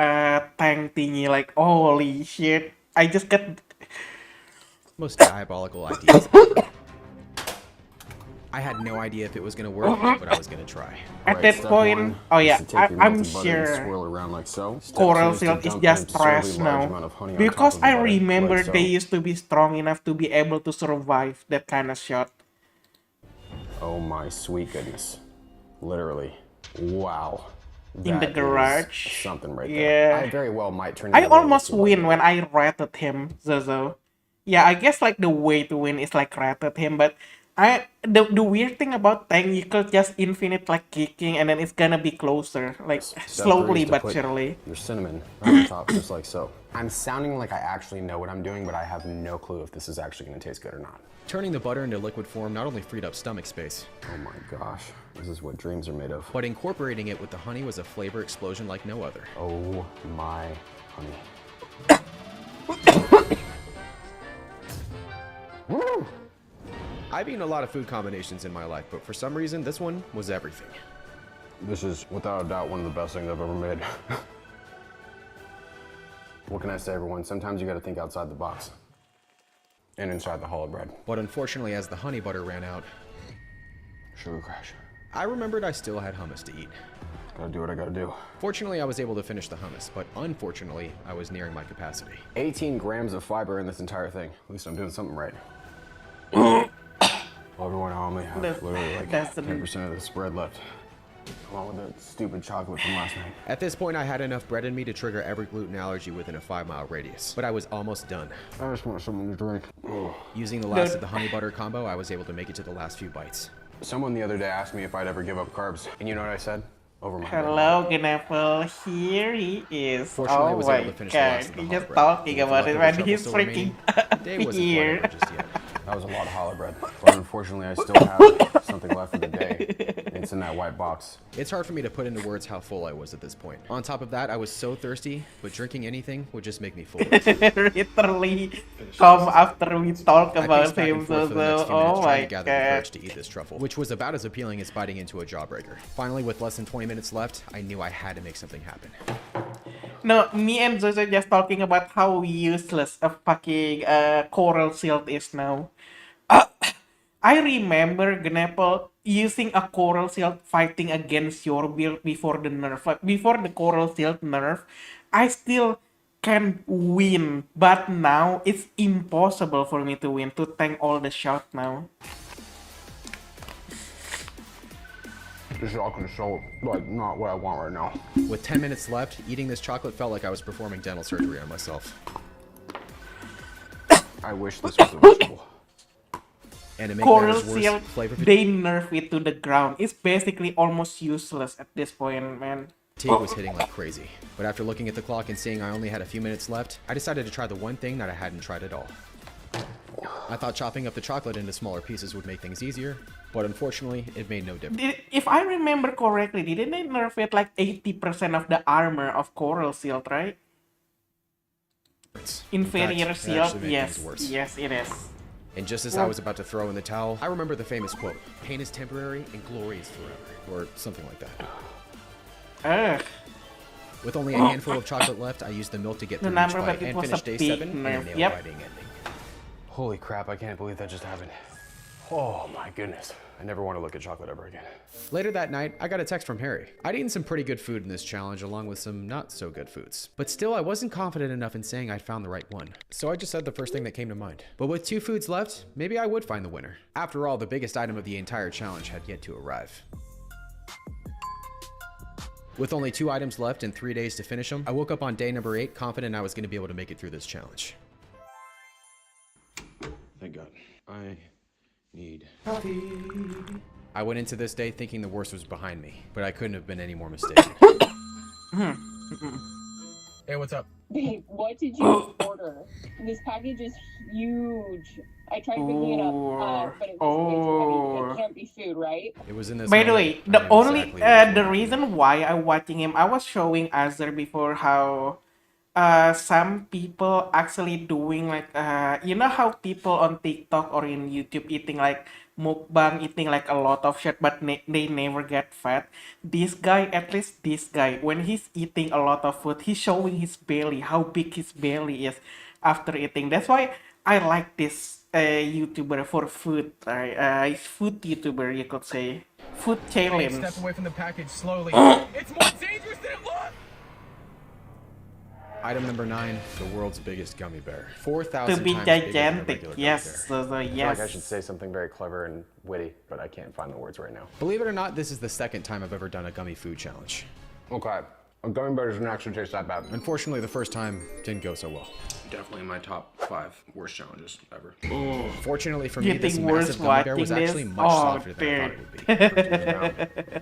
tank thingy. Like, holy shit. I just got... Most diabolical ideas ever. I had no idea if it was gonna work, but I was gonna try. At that point, oh yeah, I'm sure Swirl around like so. Step Coral two to Shield is dump just an absurdly trash large now. amount of honey on Because top of the I butter, remember like so. they used to be strong enough to be able to survive that kind of shot. Oh my sweet goodness. Literally. Wow. In the That is garage. something right Yeah. there. I very well might turn I into a almost little win when I rated him, Zozo. Yeah, I guess like the way to win is like rated him, but the weird thing about tank, you could just infinite like kicking and then it's gonna be closer, like Step slowly three is to but put surely. Your cinnamon on top, just like so. I'm sounding like I actually know what I'm doing, but I have no clue if this is actually gonna taste good or not. Turning the butter into liquid form not only freed up stomach space, Oh my gosh, this is what dreams are made of. but incorporating it with the honey was a flavor explosion like no other. Oh my honey. Woo! I've eaten a lot of food combinations in my life, but for some reason, this one was everything. This is without a doubt one of the best things I've ever made. What can I say, everyone? Sometimes you gotta think outside the box. And inside the hollow bread. But unfortunately, as the honey butter ran out, sugar crash. I remembered I still had hummus to eat. Gotta do what I gotta do. Fortunately, I was able to finish the hummus, but unfortunately, I was nearing my capacity. 18 grams of fiber in this entire thing. At least I'm doing something right. Well, everyone, I only have literally like 10% of the spread left. Along with the stupid chocolate from last night. At this point, I had enough bread in me to trigger every gluten allergy within a 5-mile radius, but I was almost done. I just want something to drink. Using the last of the honey butter combo, I was able to make it to the last few bites. Someone the other day asked me if I'd ever give up carbs, and you know what I said? Over my Hello, Gnapple. Here he is. Fortunately, I oh was my able to finish the god, last of the he's hollow just bread. talking With about it leftover when he's trouble still remaining, freaking the day wasn't here. quite over just yet. That was a lot of hollow bread, but unfortunately I still have something left for the day. It's in that white box. It's hard for me to put into words how full I was at this point. On top of that, I was so thirsty, but drinking anything would just make me full. Literally come after we talk I about paced back him, and forth for the next few oh minutes my trying to gather the god. courage to eat this truffle, which was about as appealing as biting into a jawbreaker. Finally, with less than 20 minutes left, I knew I had to make something happen. No, me and Zozo just talking about how useless a fucking coral shield is now. I remember Gnapple using a coral shield fighting against your build before the nerf. Like, before the coral shield nerf, I still can win, but now it's impossible for me to win, to tank all the shot now. This chocolate is so, like, not what I want right now. With 10 minutes left, eating this chocolate felt like I was performing dental surgery on myself. I wish this was a vegetable. And to make Coral matters worse, shield, flavor they nerf it to the ground. It's basically almost useless at this point, man. fatigue was hitting like crazy. But after looking at the clock and seeing I only had a few minutes left, I decided to try the one thing that I hadn't tried at all. I thought chopping up the chocolate into smaller pieces would make things easier, but unfortunately, it made no difference. If I remember correctly, didn't they nerf it like 80% of the armor of Coral Shield, right? Inferior Shield, yes, yes it is. And just as I was about to throw in the towel, I remember the famous quote, "Pain is temporary and glory is forever," or something like that. Ugh. With only a handful of chocolate left, I used the milk to get through each bite and finish day 7 in a nail-biting ending. Holy crap, I can't believe that just happened. Oh my goodness. I never want to look at chocolate ever again. Later that night, I got a text from Harry. I'd eaten some pretty good food in this challenge along with some not so good foods. But still, I wasn't confident enough in saying I'd found the right one. So I just said the first thing that came to mind. But with 2 foods left, maybe I would find the winner. After all, the biggest item of the entire challenge had yet to arrive. With only 2 items left and 3 days to finish them, I woke up on day number 8 confident I was going to be able to make it through this challenge. Thank God. I need coffee. I went into this day thinking the worst was behind me, but I couldn't have been any more mistaken. Hey, what's up? Babe, what did you order? This package is huge. I tried picking it up, but it was way too heavy. It can't be food, right? It was in this. By the way, the only the reason why I'm watching him, I was showing Azar before how some people actually doing like you know how people on TikTok or in YouTube eating like mukbang, eating like a lot of shit, but they never get fat. This guy, at least this guy, when he's eating a lot of food, he's showing his belly, how big his belly is after eating. That's why I like this YouTuber for food. Food YouTuber, you could say. Food challenge. Step away from the package slowly. It's more dangerous than it looks! Item number 9, the world's biggest gummy bear. 4,000 to be times bigger than a gigantic, regular yes. gummy bear. I feel like I should say something very clever and witty, but I can't find the words right now. Believe it or not, this is the second time I've ever done a gummy food challenge. Okay, a gummy bear doesn't actually taste that bad. Unfortunately, the first time didn't go so well. Definitely in my top 5 worst challenges ever. Fortunately for me, this massive gummy bear was actually much softer than I thought it would be.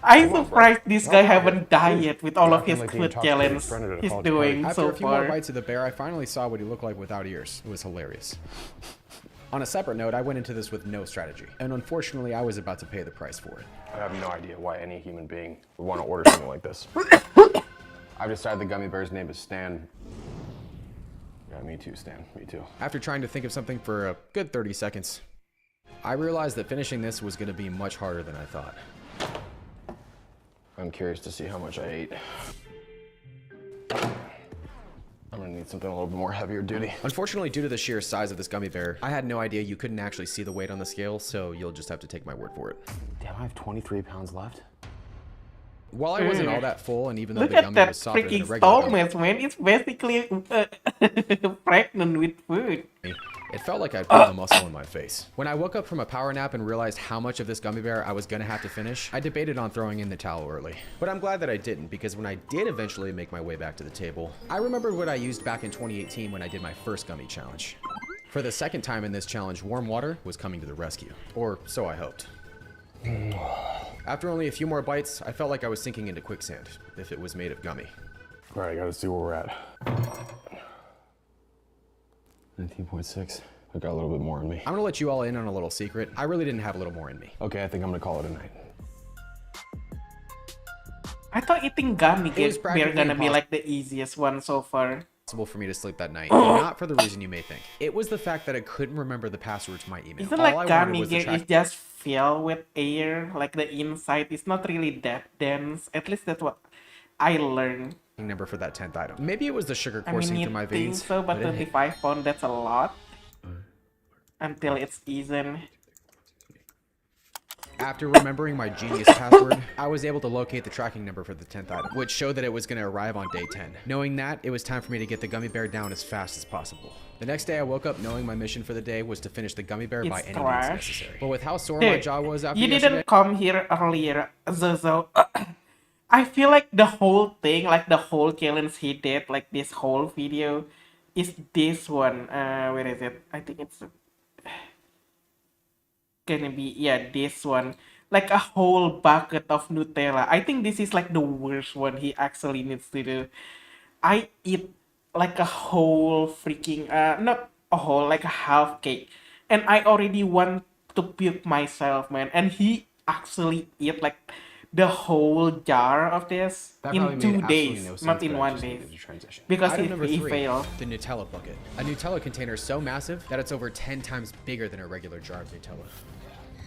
I'm surprised this guy haven't died yet with all of his food challenge he's doing After so a few more far. bites of the bear, I finally saw what he looked like without ears. It was hilarious. On a separate note, I went into this with no strategy, and unfortunately, I was about to pay the price for it. I have no idea why any human being would want to order something like this. I've decided the gummy bear's name is Stan. Yeah, me too, Stan. Me too. After trying to think of something for a good 30 seconds, I realized that finishing this was going to be much harder than I thought. I'm curious to see how much I ate. I'm gonna need need something a little bit more heavier duty. Unfortunately, due to the sheer size of this gummy bear, I had no idea you couldn't actually see the weight on the scale, so you'll just have to take my word for it. Damn, I have 23 pounds left. While I wasn't all that full, and even though Look the at gummy that was softer than a freaking regular stomach, man. It's basically pregnant with food. it felt like I'd put a muscle in my face. When I woke up from a power nap and realized how much of this gummy bear I was gonna have to finish, I debated on throwing in the towel early. But I'm glad that I didn't, because when I did eventually make my way back to the table, I remembered what I used back in 2018 when I did my first gummy challenge. For the second time in this challenge, warm water was coming to the rescue. Or so I hoped. After only a few more bites, I felt like I was sinking into quicksand, if it was made of gummy. All right, I gotta see where we're at. 19.6. I got a little bit more in me. I'm gonna let you all in on a little secret. I really didn't have a little more in me. Okay, I think I'm gonna call it a night. I thought eating gummy It was bear gonna be practically like the easiest one so far. Possible for me to sleep that night, and not for the reason you may think. It was the fact that I couldn't remember the password to my email. Isn't All like I wanted gummy was the bear is just filled with air, like the inside is not really that dense. At least that's what I learned. number for that 10th item. Maybe it was the sugar I coursing mean, through my you think veins. so, but it- 25 pounds, that's a lot. Until it's eaten. After remembering my genius password, I was able to locate the tracking number for the 10th item, which showed that it was going to arrive on day 10. Knowing that, it was time for me to get the gummy bear down as fast as possible. The next day I woke up knowing my mission for the day was to finish the gummy bear by It's any means trash. necessary. But with how sore my Dude, jaw was after you yesterday, didn't come here earlier, Zozo. I feel like the whole thing, like the whole challenge he did, like this whole video, is this one. Where is it? I think it's gonna be, yeah, this one. Like a whole bucket of Nutella. I think this is like the worst one he actually needs to do. I eat like a whole freaking, not a whole, like a half cake. And I already want to puke myself, man. And he actually eat like the whole jar of this That in probably 2 made absolutely days, no sense, not in but I 1 just day. needed to transition. Because Item if number he 3, failed. the Nutella bucket. A Nutella container so massive that it's over 10 times bigger than a regular jar of Nutella.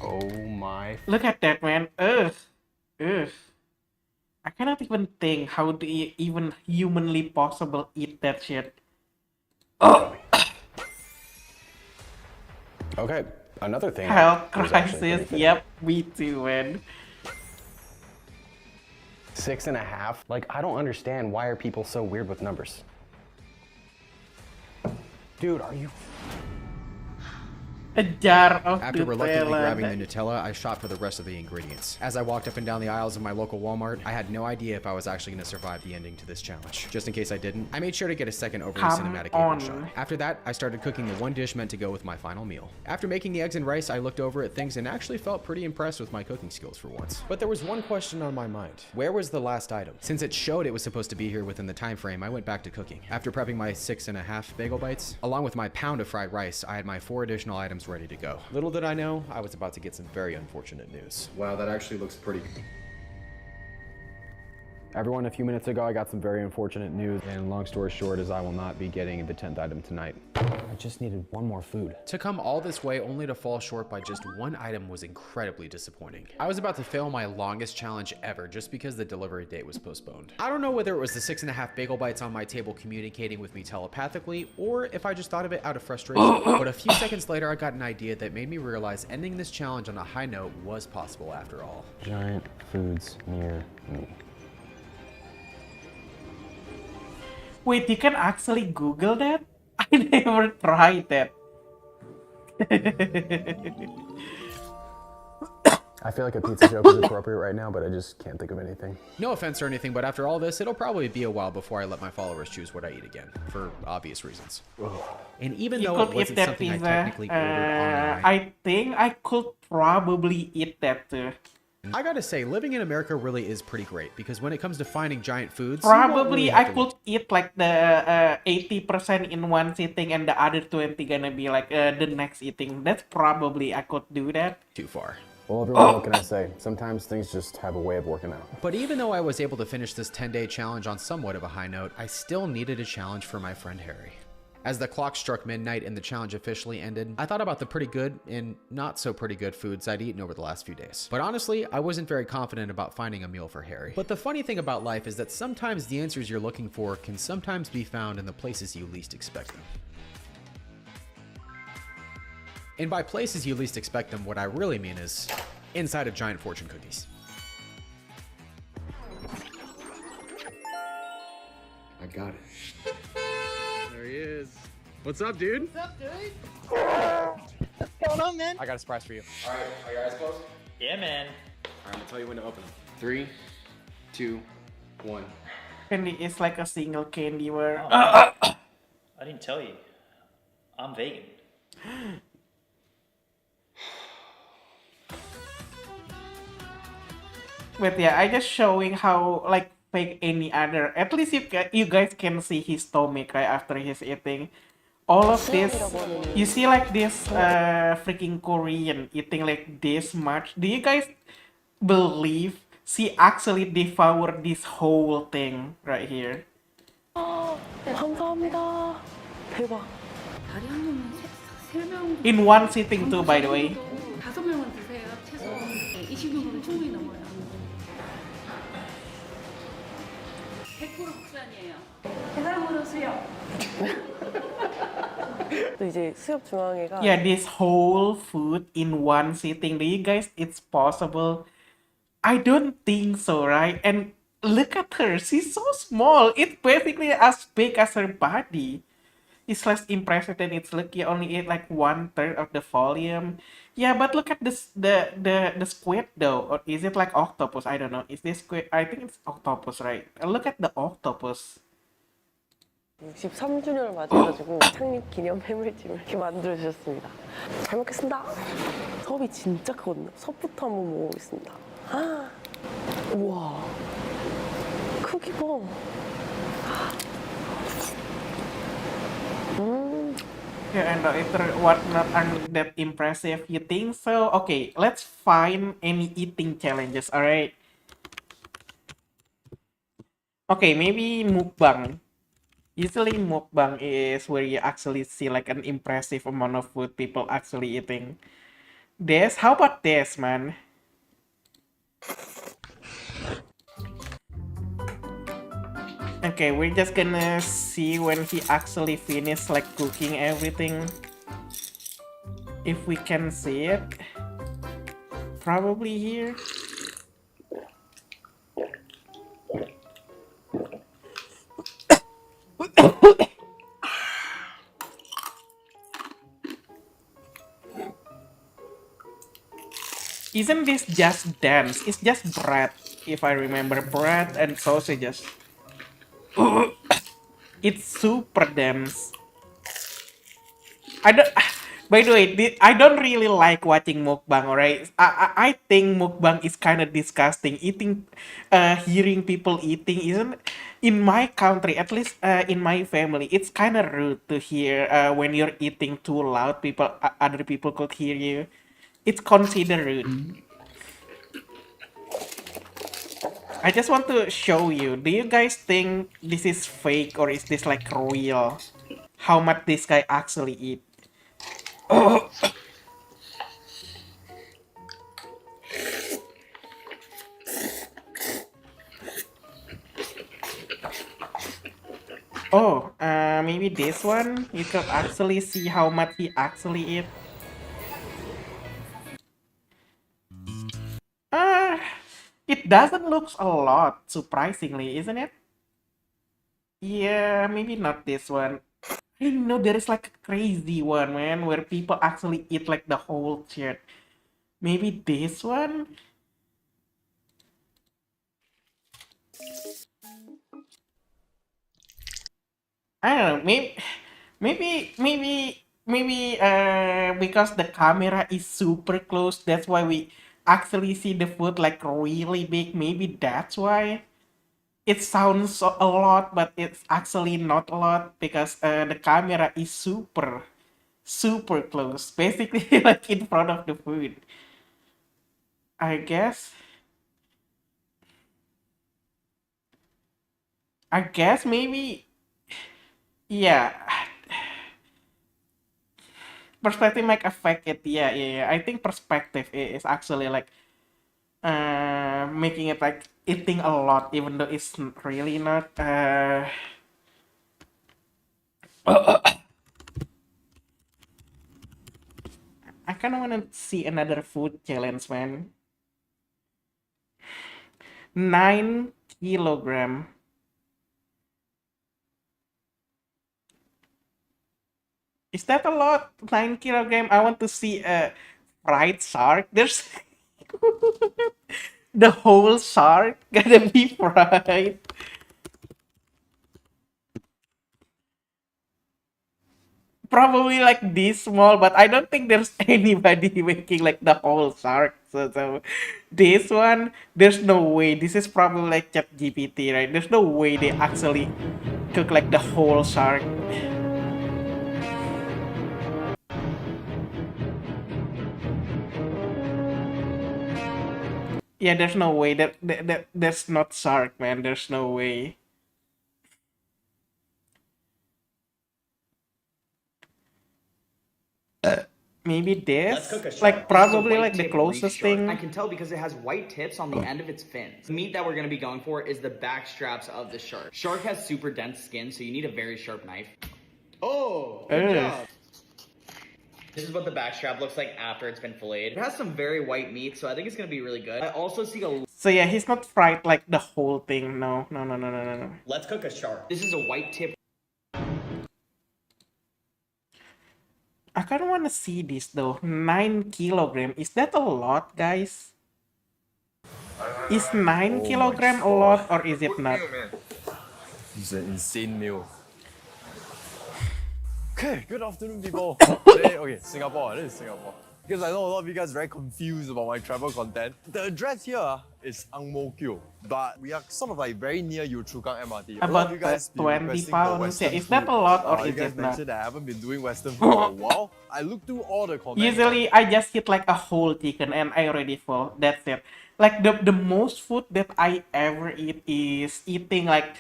Oh my. Look at that, man. Ugh. Ugh. I cannot even think how do you even humanly possible eat that shit. Oh! Okay, another thing. Health that was actually pretty crisis. good. Yep, me too, man. 6.5. Like, I don't understand, why are people so weird with numbers? Dude, are you... A jar of After reluctantly Nutella. grabbing the Nutella, I shot for the rest of the ingredients. As I walked up and down the aisles of my local Walmart, I had no idea if I was actually going to survive the ending to this challenge. Just in case I didn't, I made sure to get a second overly Come cinematic on. apron shot. After that, I started cooking the one dish meant to go with my final meal. After making the eggs and rice, I looked over at things and actually felt pretty impressed with my cooking skills for once. But there was one question on my mind. Where was the last item? Since it showed it was supposed to be here within the time frame, I went back to cooking. After prepping my 6.5 bagel bites, along with my pound of fried rice, I had my 4 additional items ready to go. Little did I know, I was about to get some very unfortunate news. Wow, that actually looks pretty... Everyone, a few minutes ago, I got some very unfortunate news, and long story short is I will not be getting the 10th item tonight. I just needed one more food. To come all this way only to fall short by just one item was incredibly disappointing. I was about to fail my longest challenge ever just because the delivery date was postponed. I don't know whether it was the 6.5 bagel bites on my table communicating with me telepathically, or if I just thought of it out of frustration, but a few seconds later I got an idea that made me realize ending this challenge on a high note was possible after all. Giant foods near me. Wait, you can actually Google that? I never tried that. I feel like a pizza joke is appropriate right now, but I just can't think of anything. No offense or anything, but after all this, it'll probably be a while before I let my followers choose what I eat again, for obvious reasons. And even You though could it eat wasn't that something I pizza. technically ordered online, I think I could probably eat that too. I gotta say, living in America really is pretty great, because when it comes to finding giant foods, you won't Probably really I have to could eat like the 80% in one sitting and the other 20 gonna be like the next eating. That's probably I could do that. too far. Well, everyone, what can I say? Sometimes things just have a way of working out. But even though I was able to finish this 10-day challenge on somewhat of a high note, I still needed a challenge for my friend Harry. As the clock struck midnight and the challenge officially ended, I thought about the pretty good and not so pretty good foods I'd eaten over the last few days. But honestly, I wasn't very confident about finding a meal for Harry. But the funny thing about life is that sometimes the answers you're looking for can sometimes be found in the places you least expect them. And by places you least expect them, what I really mean is inside of giant fortune cookies. I got it. There he is. What's up, dude? What's up, dude? What's going on, man? I got a surprise for you. All right, are your eyes closed? Yeah, man. All right, I'm gonna tell you when to open them. 3, 2, 1. Candy is like a single candy where. I didn't tell you. I'm vegan. But yeah, I just showing how like fake any other. At least you guys can see his stomach right after he's eating. All of this, you see like this freaking Korean eating like this much. Do you guys believe she actually devoured this whole thing right here? 감사합니다. 대박. In one sitting too, by the way. 5명은 드세요. 최소 20명은 충분히 넘어요. 100% 국산이에요. 계산으로 수요. 또 이제 수협 중앙회가 Yeah, this whole food in one sitting. Do you guys, it's possible? I don't think so, right? And look at her. She's so small. It's basically as big as her body. It's less impressive than it's lucky. Only ate like 1/3 of the volume. Yeah, but look at this the squid though. Or is it like octopus? I don't know. Is this squid? I think it's octopus, right? Look at the octopus. 63주년을 맞아가지고 창립 기념 해물찜을 이렇게 만들어 주셨습니다. 잘 먹겠습니다. 섭이 진짜 크거든요. 섭부터 한번 먹어보겠습니다. 아, 우와, 크기 봐. Yeah, and what not that impressive? You think so? Okay, let's find any eating challenges. All right. Okay, maybe mukbang. Usually mukbang is where you actually see like an impressive amount of food people actually eating. This, how about this, man? Okay, we're just gonna see when he actually finished like cooking everything. If we can see it. Probably here. Isn't this just dense? It's just bread, if I remember. Bread and sausages. It's super dense. I don't. By the way, I don't really like watching mukbang. Alright, I think mukbang is kind of disgusting. Eating, hearing people eating isn't. In my country, at least in my family, it's kind of rude to hear when you're eating too loud. Other people could hear you. It's considered rude. I just want to show you. Do you guys think this is fake or is this like real? How much this guy actually eat? Oh, maybe this one? You can actually see how much he actually eat. It doesn't look a lot, surprisingly, isn't it? Yeah, maybe not this one. I know there is like a crazy one, man, where people actually eat like the whole shit. Maybe this one? I don't know, maybe because the camera is super close, that's why we actually see the food like really big. Maybe that's why it sounds a lot, but it's actually not a lot because the camera is super close, basically like in front of the food. I guess maybe, yeah. perspective might affect it. Yeah. I think perspective is actually like making it like eating a lot, even though it's really not. I kind of want to see another food challenge, man. 9 kilogram. Is that a lot? 9 kilogram. I want to see a fried shark. There's the whole shark gonna be fried. Probably like this small, but I don't think there's anybody making like the whole shark. So this one, there's no way. This is probably like Chat GPT, right? There's no way they actually cook like the whole shark. Yeah, there's no way that's not shark, man. There's no way. Maybe Let's this, cook a shark. like This is a probably white like the tip reef closest shark. thing. I can tell because it has white tips on the end of its fins. The meat that we're gonna be going for is the back straps of the shark. Shark has super dense skin, so you need a very sharp knife. Oh, good job. This is what the back strap looks like after it's been filleted. It has some very white meat, so I think it's gonna be really good. I also see a... So yeah, he's not fried like the whole thing. No. Let's cook a shark. This is a white tip. I kind of want to see this though. 9 kilogram. Is that a lot, guys? Is 9 kilogram a lot or is it not? It's an insane meal. Okay, good afternoon, people. Today, okay, Singapore. This is Singapore. Because I know a lot of you guys are very confused about my travel content. The address here is Ang Mo Kio, but we are sort of like very near Yio Chu Kang MRT. A lot of About you guys been 20 requesting for pounds. Western Yeah, is that a food. lot or You is guys it not? mentioned that I haven't been doing Western food for a while. I looked through all the comments. Usually I just eat like a whole chicken and I already full. That's it. Like the most food that I ever eat is eating like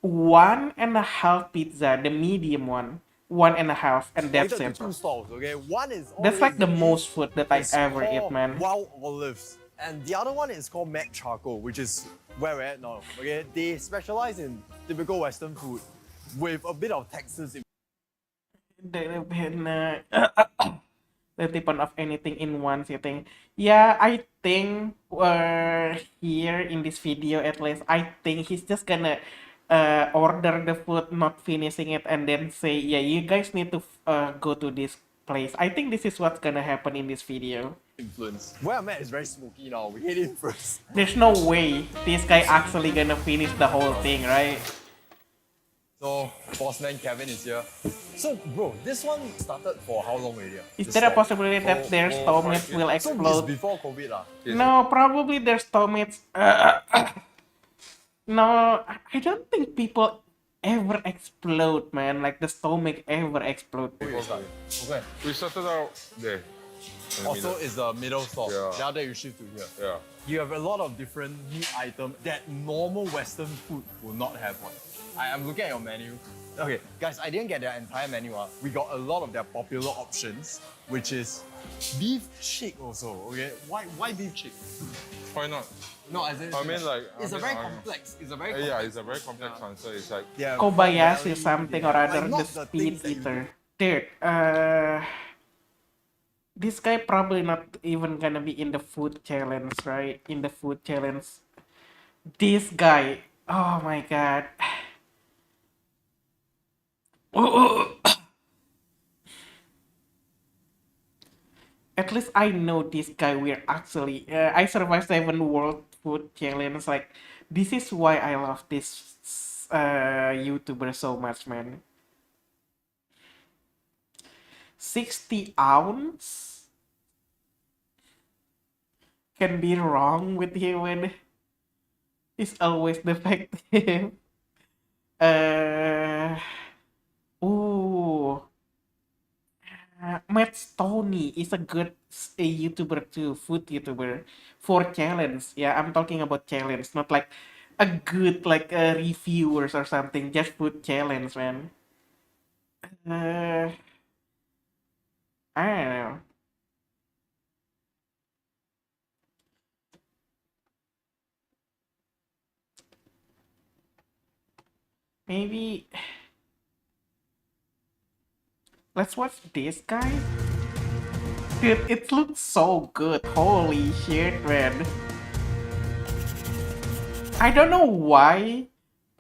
1.5 pizza, the medium one. 1.5, and that's Pointed it. to two stalls, okay? One is That's like the always most food that I it's ever eat, called man. Wild Olives. And the other one is called Mac Charcoal, which is where we're at now. Okay, they specialize in typical Western food with a bit of Texas. The tipon of anything in one sitting. Yeah, I think here in this video at least, I think he's just gonna order the food, not finishing it, and then say, yeah, you guys need to go to this place. I think this is what's gonna happen in this video. Influence. Where I'm at is very smoky now. We hit it first. There's no way this guy actually gonna finish the whole thing, right? So, Bossman Kevin is here. So, bro, this one started for how long already? Is there a possibility that their stomachs will explode? So, this before COVID lah. No, probably their stomachs. No, I don't think people ever explode, man. Like the stomach ever explode. Okay. We started out there. Also, it's the middle stop. Yeah. Now that you shift to here. Yeah. You have a lot of different meat items that normal Western food will not have one. I'm looking at your menu. Okay, guys, I didn't get their entire menu. We got a lot of their popular options, which is beef chick also. Okay, why beef chick? Why not? No, as in, I mean, like, it's a very complex. It's a very complex. yeah, it's a very complex answer. It's like Kobayashi something or other, the speed eater. Dude, this guy probably not even gonna be in the food challenge, right? In the food challenge. This guy, oh my god. At least I know this guy will actually. I survived 7 World Food Challenge. Like, this is why I love this YouTuber so much, man. 60 ounce can be wrong with him when it's always defective. Ooh. Matt Stoney is a good YouTuber too, food YouTuber for challenge. Yeah, I'm talking about challenge, not like a good like reviewers or something. Just food challenge, man. I don't know. Maybe let's watch this guy. Dude, it looks so good. Holy shit, man. I don't know why.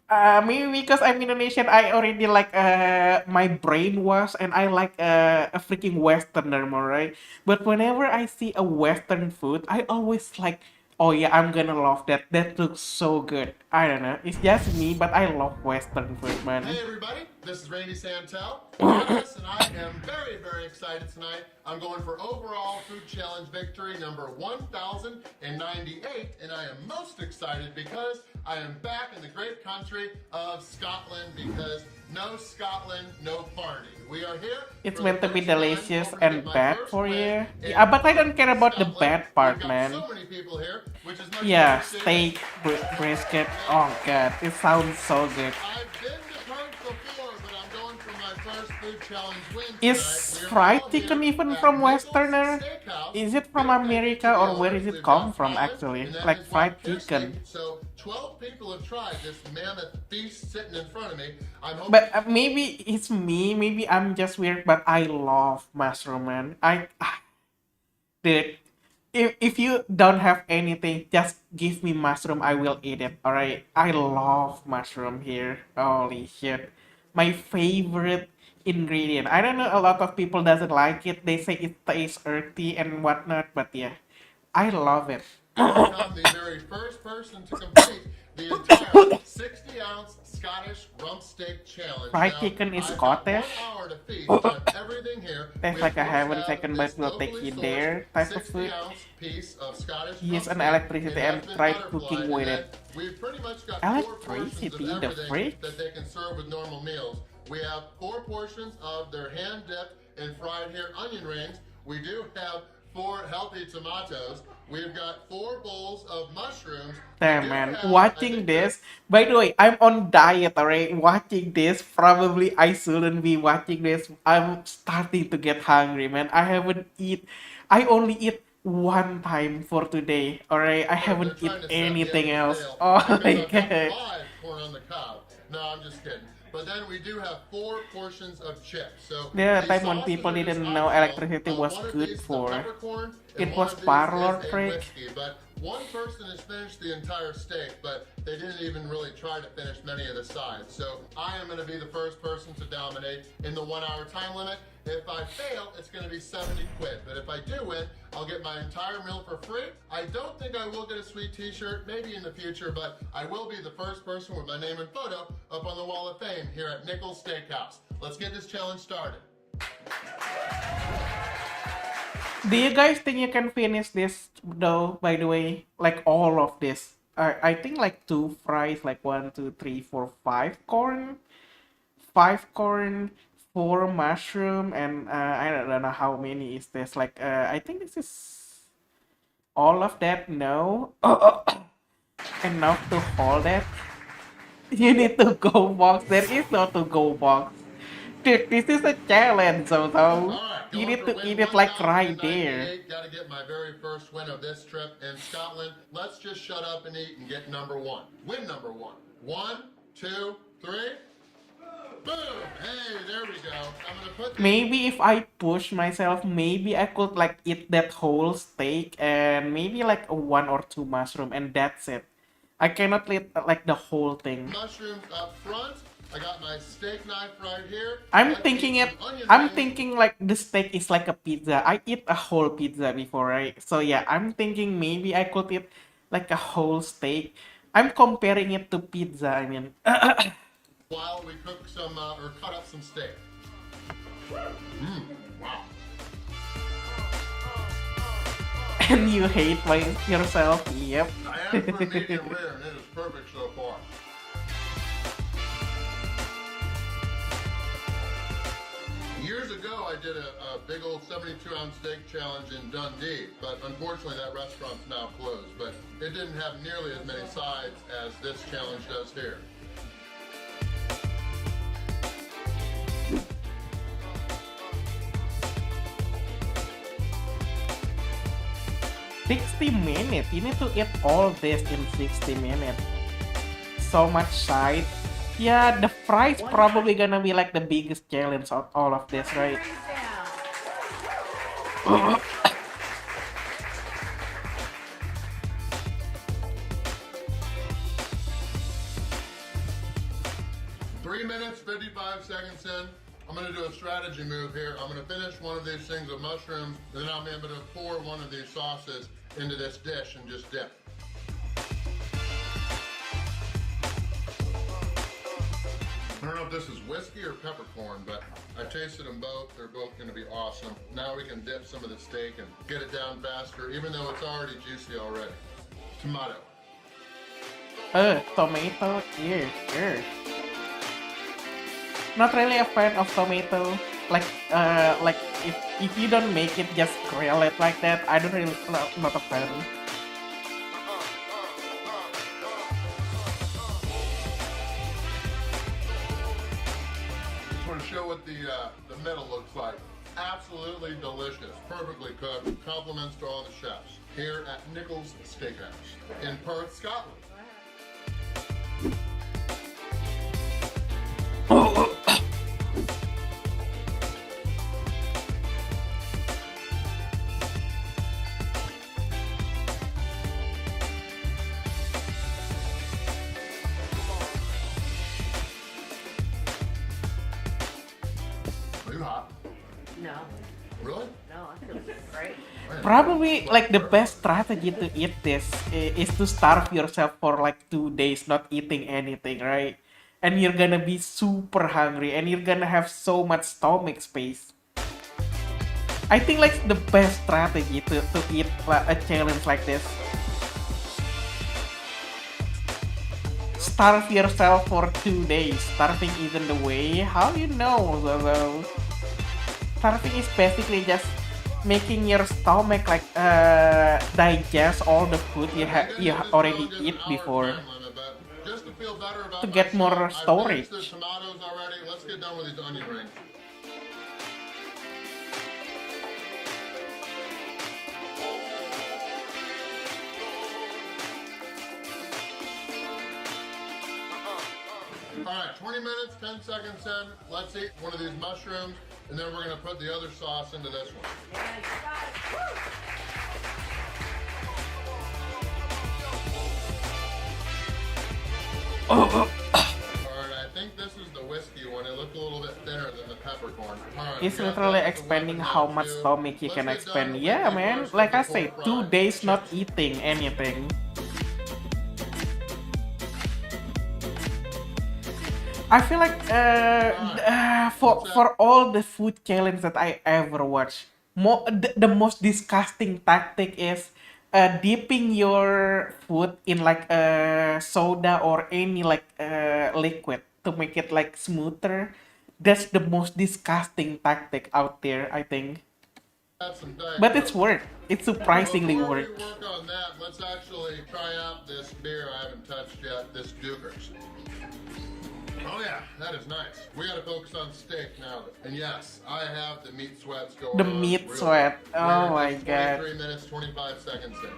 Maybe because I'm Indonesian, I already like my brainwash and I like a freaking Westerner more, right? But whenever I see a Western food, I always like, oh yeah, I'm gonna love that. That looks so good. I don't know. It's just me, but I love Western food, man. Hey everybody, this is Randy Santel. Yes, and I am very, very excited tonight. I'm going for overall food challenge victory number 1098, and I am most excited because I am back in the great country of Scotland, because no Scotland, no party. We are here. It's meant to be delicious and bad for you. Yeah, but I don't care about the bad part, man. So many people here, which is much Yeah, appreciated. steak, brisket. Oh god, it sounds so good. I've been to Perth before, but I'm going for my first food challenge win Is tonight. fried chicken even from Westerner? Is it from America or where does it come from actually? Like fried chicken. So 12 people have tried this mammoth feast sitting in front of me. I'm hoping But maybe it's me, maybe I'm just weird, but I love mushroom, man. Dude, if you don't have anything, just give me mushroom, I will eat it, alright? I love mushroom here. Holy shit. My favorite ingredient. I don't know, a lot of people doesn't like it. They say it tastes earthy and whatnot, but yeah, I love it. become the very first person to complete the entire 60-ounce Scottish rump steak challenge. Fried Now, chicken is I've got Scottish. 1 hour to feast on everything here. Tastes like a heaven second, but will take you there type of food. 60-ounce piece of Scottish Use rump an steak. electricity It and has been try butterflied, cooking with and it. We've pretty much got 4 Electricity, portions of the everything freak? that they can serve with normal meals. We have 4 portions of their hand-dipped and fried here onion rings. We do have 4 healthy tomatoes. We've got 4 bowls of mushrooms. Damn, man, watching this, by the way, I'm on diet, alright? Watching this, probably I shouldn't be watching this. I'm starting to get hungry, man. I only eat 1 time for today, alright? I haven't eaten anything else. Oh my god. 5 corn on the cob. No, I'm just kidding. But then we do have 4 portions of chips. So There the are time when sauces people are just didn't know optional. electricity was One of good these is the for. peppercorn, and It one was of these parlor is a trick. whiskey. But one person has finished the entire steak, but they didn't even really try to finish many of the sides. So I am going to be the first person to dominate in the 1 hour time limit. If I fail, it's going to be 70 quid. But if I do win, I'll get my entire meal for free. I don't think I will get a sweet t-shirt, maybe in the future, but I will be the first person with my name and photo up on the Wall of Fame here at Nichols Steakhouse. Let's get this challenge started. Do you guys think you can finish this though, by the way? Like all of this? I think like 2 fries, like 1, 2, 3, 4, 5 corn. 5 corn, 4 mushroom, and I don't know how many is this. Like, I think this is all of that. No. Enough to hold it. You need to go box. There is no to go box. Dude, this is a challenge, so you need to eat it like right there. Gotta get my very first win of this trip in Scotland. Let's just shut up and eat and get number 1. Win number 1. 1, 2, 3. Boom! Hey, there we go. I'm gonna put Maybe if I push myself, maybe I could like eat that whole steak and maybe like 1 or 2 mushroom, and that's it. I cannot eat like the whole thing. mushrooms up front. I got my steak knife right here. I'm thinking like the steak is like a pizza. I eat a whole pizza before, right? So yeah, I'm thinking maybe I could eat like a whole steak. I'm comparing it to pizza, I mean. While we cook some or cut up some steak. Wow. And you hate yourself? Yep. I am for a medium rare, and it is perfect so far. Years ago, I did a big old 72-ounce steak challenge in Dundee, but unfortunately that restaurant's now closed. But it didn't have nearly as many sides as this challenge does here. 60 minutes. You need to eat all this in 60 minutes. So much side. Yeah, the fries probably gonna be like the biggest challenge of all of this, right? 3 minutes, 55 seconds in. I'm gonna do a strategy move here. I'm gonna finish one of these things of mushrooms, then I'm able to pour one of these sauces into this dish and just dip. I don't know if this is whiskey or peppercorn, but I tasted them both. They're both gonna be awesome. Now we can dip some of the steak and get it down faster, even though it's already juicy already. Tomato. Tomato, yeah. Not really a fan of tomato. Like if you don't make it, just grill it like that. I don't really not a fan. Just want to show what the middle looks like. Absolutely delicious, perfectly cooked. Compliments to all the chefs here at Nichols Steakhouse in Perth, Scotland. Are you hot? No. Really? No, I think it's great. Probably like the best strategy to eat this is to starve yourself for like 2 days not eating anything, right? And you're gonna be super hungry and you're gonna have so much stomach space. I think like the best strategy to eat a challenge like this. Starve yourself for 2 days. Starving isn't the way. How you know though? Starving is basically just making your stomach like digest all the food you already eat before to get more storage. The tomatoes already. Let's get done with these onion rings. All right, 20 minutes, 10 seconds in. Let's eat one of these mushrooms, and then we're gonna put the other sauce into this one. All right, I think this is the whiskey one. It looked a little bit thinner than the peppercorn. All right, It's literally expanding how much stomach you can expand. Yeah, man. Like I said, 2 days not eating anything. I feel like for all the food challenge that I ever watched, the most disgusting tactic is dipping your food in like soda or any like liquid to make it like smoother. That's the most disgusting tactic out there, I think. But it's worked. It surprisingly worked. Before we work on that, let's actually try out this beer I haven't touched yet, this Dukers. Oh yeah, that is nice. We gotta focus on steak now. And yes, I have the meat sweats going on. The meat sweat. Oh my god. 23 minutes, 25 seconds in.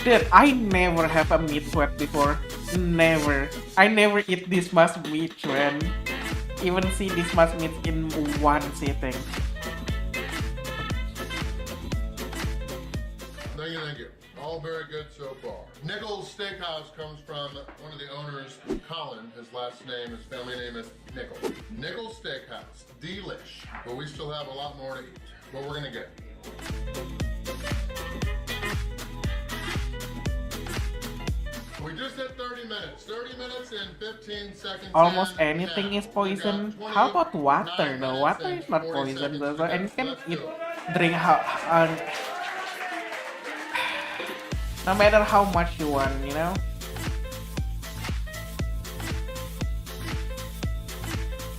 Dude, I never have a meat sweat before. Never. I never eat this much meat, man. Even see this much meat in one sitting. Thank you. All very good so far. Nichols Steakhouse comes from one of the owners, Colin. His last name, his family name is Nichols. Nichols Steakhouse, delish. But we still have a lot more to eat. What we're gonna get. We just hit 30 minutes. 30 minutes and 15 seconds. Almost anything is poison. How about water? No, water is not poison, though. And you can drink no matter how much you want, you know?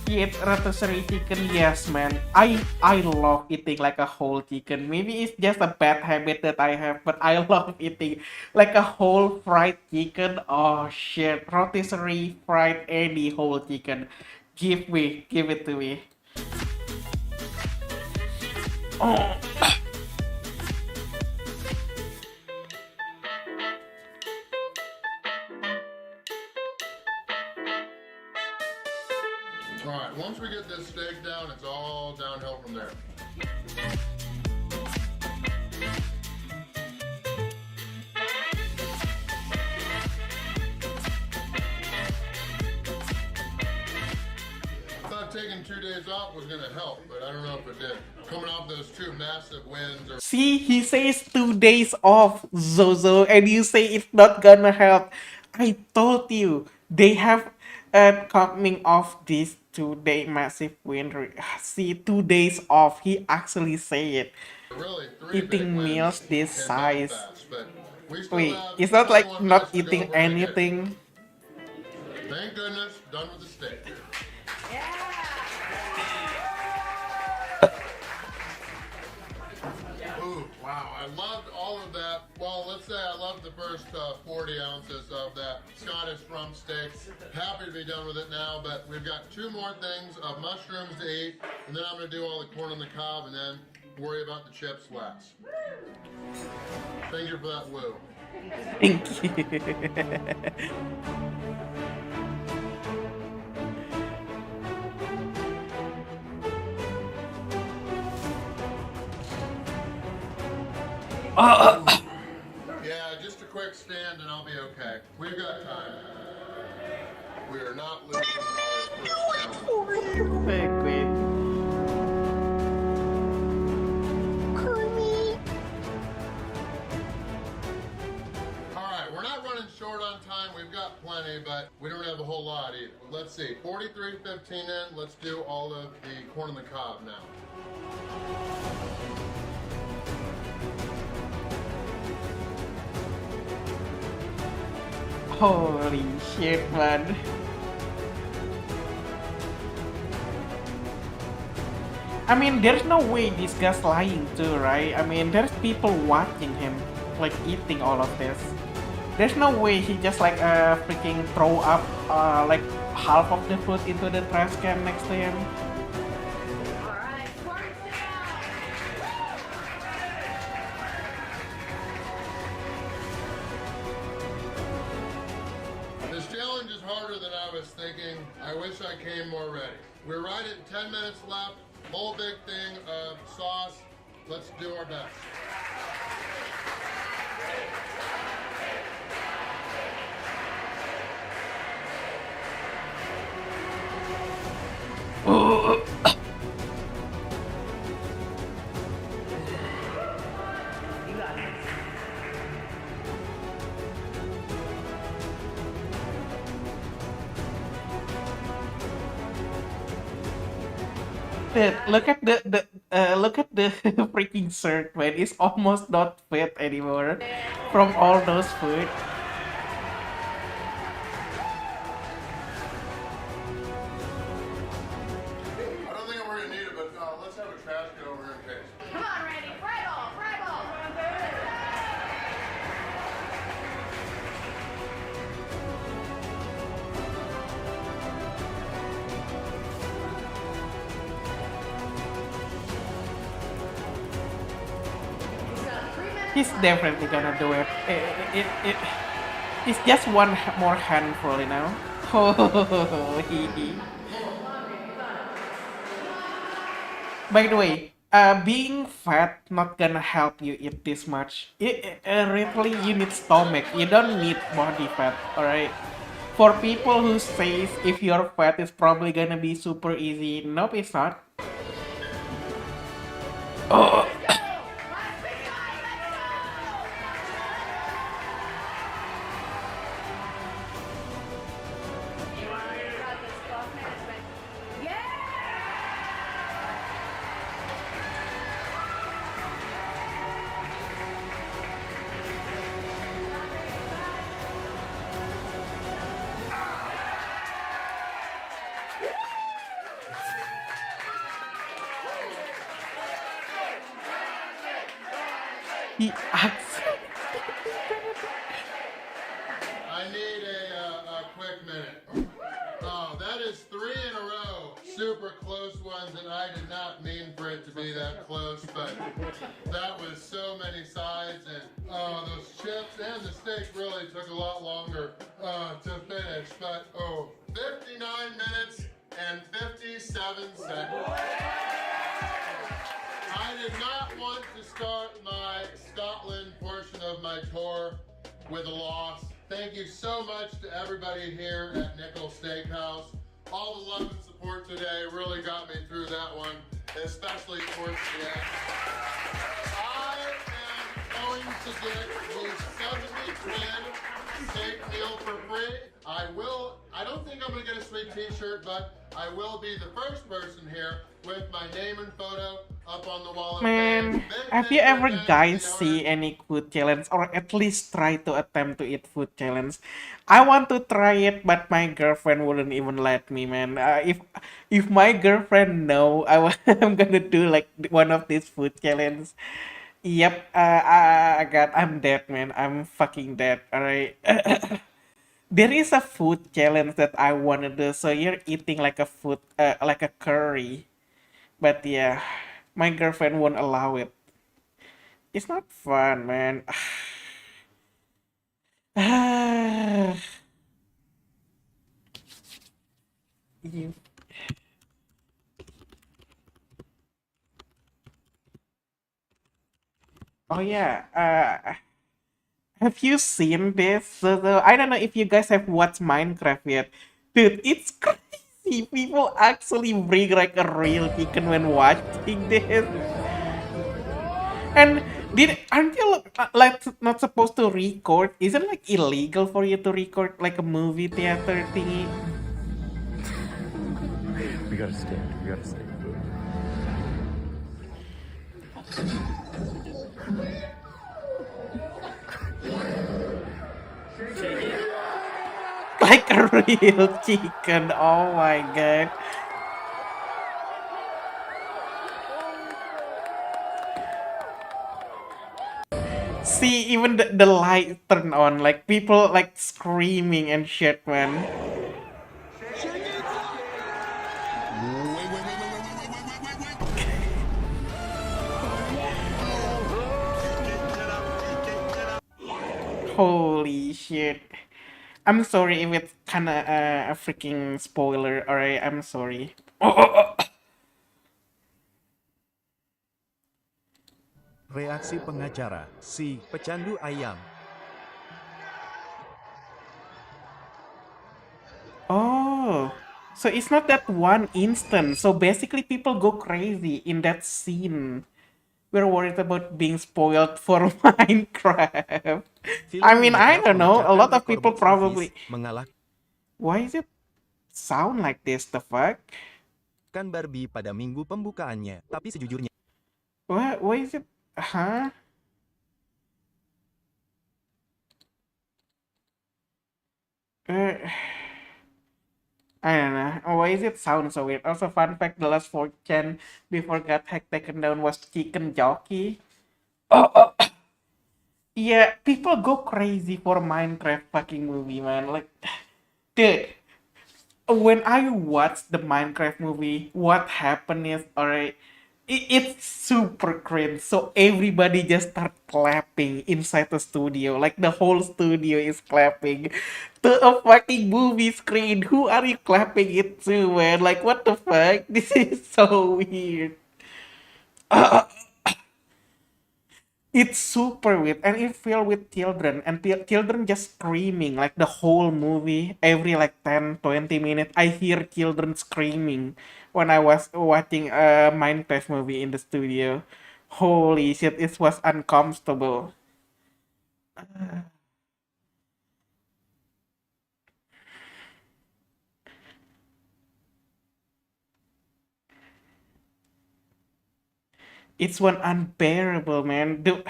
Eat rotisserie chicken, yes, man. I love eating like a whole chicken. Maybe it's just a bad habit that I have, but I love eating like a whole fried chicken. Oh shit, rotisserie fried any whole chicken. Give it to me. Oh. All right, once we get this steak down, it's all downhill from there. I thought taking 2 days off was gonna help, but I don't know if it did. Coming off those two massive wins. See, he says 2 days off, Zozo, and you say it's not gonna help. I told you, they have coming off this 2 day massive win. See, 2 days off, he actually say it. Really, Eating meals this size. but we still Wait, have it's not like 21 not minutes to go eating before we get- anything. Thank goodness, done with the steak. Ooh, wow, I loved all of that. Well, let's say I loved the first 40 ounces of that Scottish rump steak. Happy to be done with it now, but we've got 2 more things of mushrooms to eat, and then I'm gonna do all the corn on the cob and then worry about the chips last. Thank you for that woo. Thank you. Yeah, just a quick stand and I'll be okay. We've got time. We are not losing our first challenge. Alright, we're not running short on time. We've got plenty, but we don't have a whole lot either. Let's see, 43:15 in. Let's do all of the corn on the cob now. Holy shit, man. I mean, there's no way this guy's lying too, right? I mean, there's people watching him, like, eating all of this. There's no way he just, like, freaking throw up, like, half of the food into the trash can next to him. This challenge is harder than I was thinking. I wish I came more ready. We're right at 10 minutes left. Whole big thing of sauce. Let's do our best. Dude, look at the freaking shirt, man. It's almost not fit anymore from all those food. I don't think we're gonna need it, but let's have a trash can over here in case. Come on, Randy. Fry ball. Fry ball. He's definitely gonna do it. It's just one more handful, you know. By the way, being fat not gonna help you eat this much. Really, you need stomach. You don't need body fat. All right. For people who says if you're fat, it's probably gonna be super easy. Nope, it's not. Oh. He acts. I need a quick minute. Oh, that is 3 in a row. Super close ones, and I did not mean for it to be that close, but that was so many sides, and those chips and the steak really took a lot longer to finish. But 59 minutes and 57 seconds. I did not want to start my Scotland portion of my tour with a loss. Thank you so much to everybody here at Nickel Steakhouse. All the love and support today really got me through that one, especially towards the end. I am going to get the 70 steak meal for free. I don't think I'm gonna get a sweet t-shirt, but I will be the first person here with my name and photo up on the wall. Man, have you ever guys see any food challenge or at least try to attempt to eat food challenge? I want to try it, but my girlfriend wouldn't even let me, man. If my girlfriend know I'm gonna do like one of these food challenge, yep, I'm dead, man. I'm fucking dead. All right. There is a food challenge that I wanna do. So you're eating like a food, like a curry. But yeah, my girlfriend won't allow it. It's not fun, man. You- Oh yeah. Have you seen this? So I don't know if you guys have watched Minecraft yet. Dude, it's crazy. People actually bring like a real chicken when watching this. And aren't you like not supposed to record? Is it like illegal for you to record like a movie theater thingy? We gotta stay. We gotta stay. Like a real chicken. Oh my god. See, even the light turn on, like people like screaming and shit, man. Holy shit. I'm sorry if it's kinda a freaking spoiler, alright? I'm sorry. Reaksi pengacara, si pecandu ayam. Oh, so it's not that one instance. So basically, people go crazy in that scene. We're worried about being spoiled for Minecraft. I mean, I don't know. A lot of people probably. Why is it sound like this? The fuck? Kan Barbie pada minggu pembukaannya, tapi sejujurnya. Why is it? Huh? Uh, I don't know. Why is it sound so weird? Also, fun fact: the last 4chan before got hacked taken down was chicken jockey. Yeah, people go crazy for Minecraft fucking movie, man. Like, dude, when I watched the Minecraft movie, what happened is, alright, it's super cringe. So everybody just start clapping inside the studio. Like the whole studio is clapping to a fucking movie screen. Who are you clapping it to, man? Like, what the fuck? This is so weird. It's super weird and it filled with children and children just screaming like the whole movie every like 10-20 minutes I hear children screaming when I was watching a Minecraft movie in the studio. Holy shit, it was uncomfortable. It's one unbearable, man. The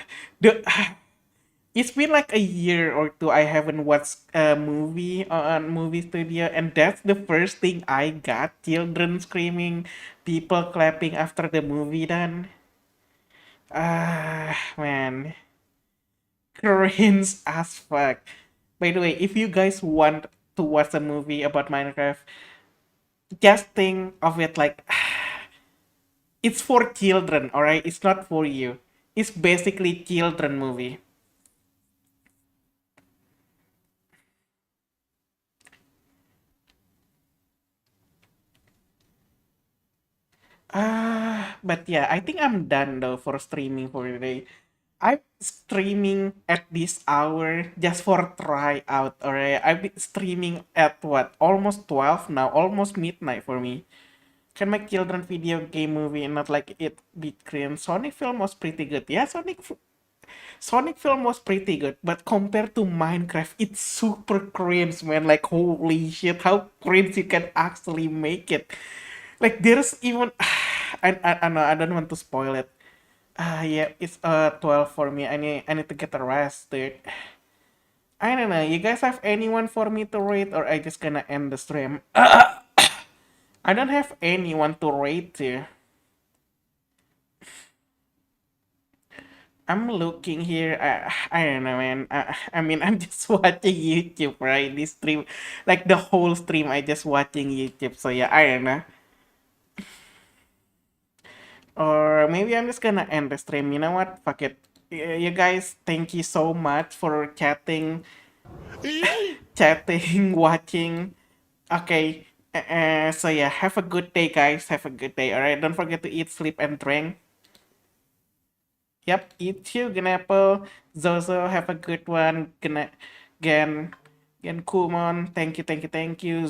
it's been like a year or two I haven't watched a movie on movie studio, and that's the first thing I got. Children screaming, people clapping after the movie done. Ah, man. cringe as fuck. By the way, if you guys want to watch a movie about Minecraft, just think of it like it's for children, alright? It's not for you. It's basically children movie. But yeah, I think I'm done though for streaming for today. I'm streaming at this hour just for try out, alright? I've been streaming at what? Almost 12 now, almost midnight for me. Can make children video game movie and not like it be cringe. Sonic film was pretty good. Yeah, Sonic film was pretty good, but compared to Minecraft, it's super cringe, man. Like holy shit, how cringe you can actually make it. Like there's even I know I don't want to spoil it. Yeah, it's 12 for me. I need to get a rest, dude. I don't know. You guys have anyone for me to rate, or I just gonna end the stream? I don't have anyone to rate to. I'm looking here. I don't know, man. I mean, I'm just watching YouTube, right? This stream, like the whole stream, I just watching YouTube. So yeah, I don't know. Or maybe I'm just gonna end the stream. You know what? Fuck it. You guys, thank you so much for chatting, watching. Okay. So yeah, have a good day, guys. Have a good day. All right. Don't forget to eat, sleep, and drink. Yep. Eat you, Gnapple. Zozo, have a good one. Gen, Kumon. Thank you.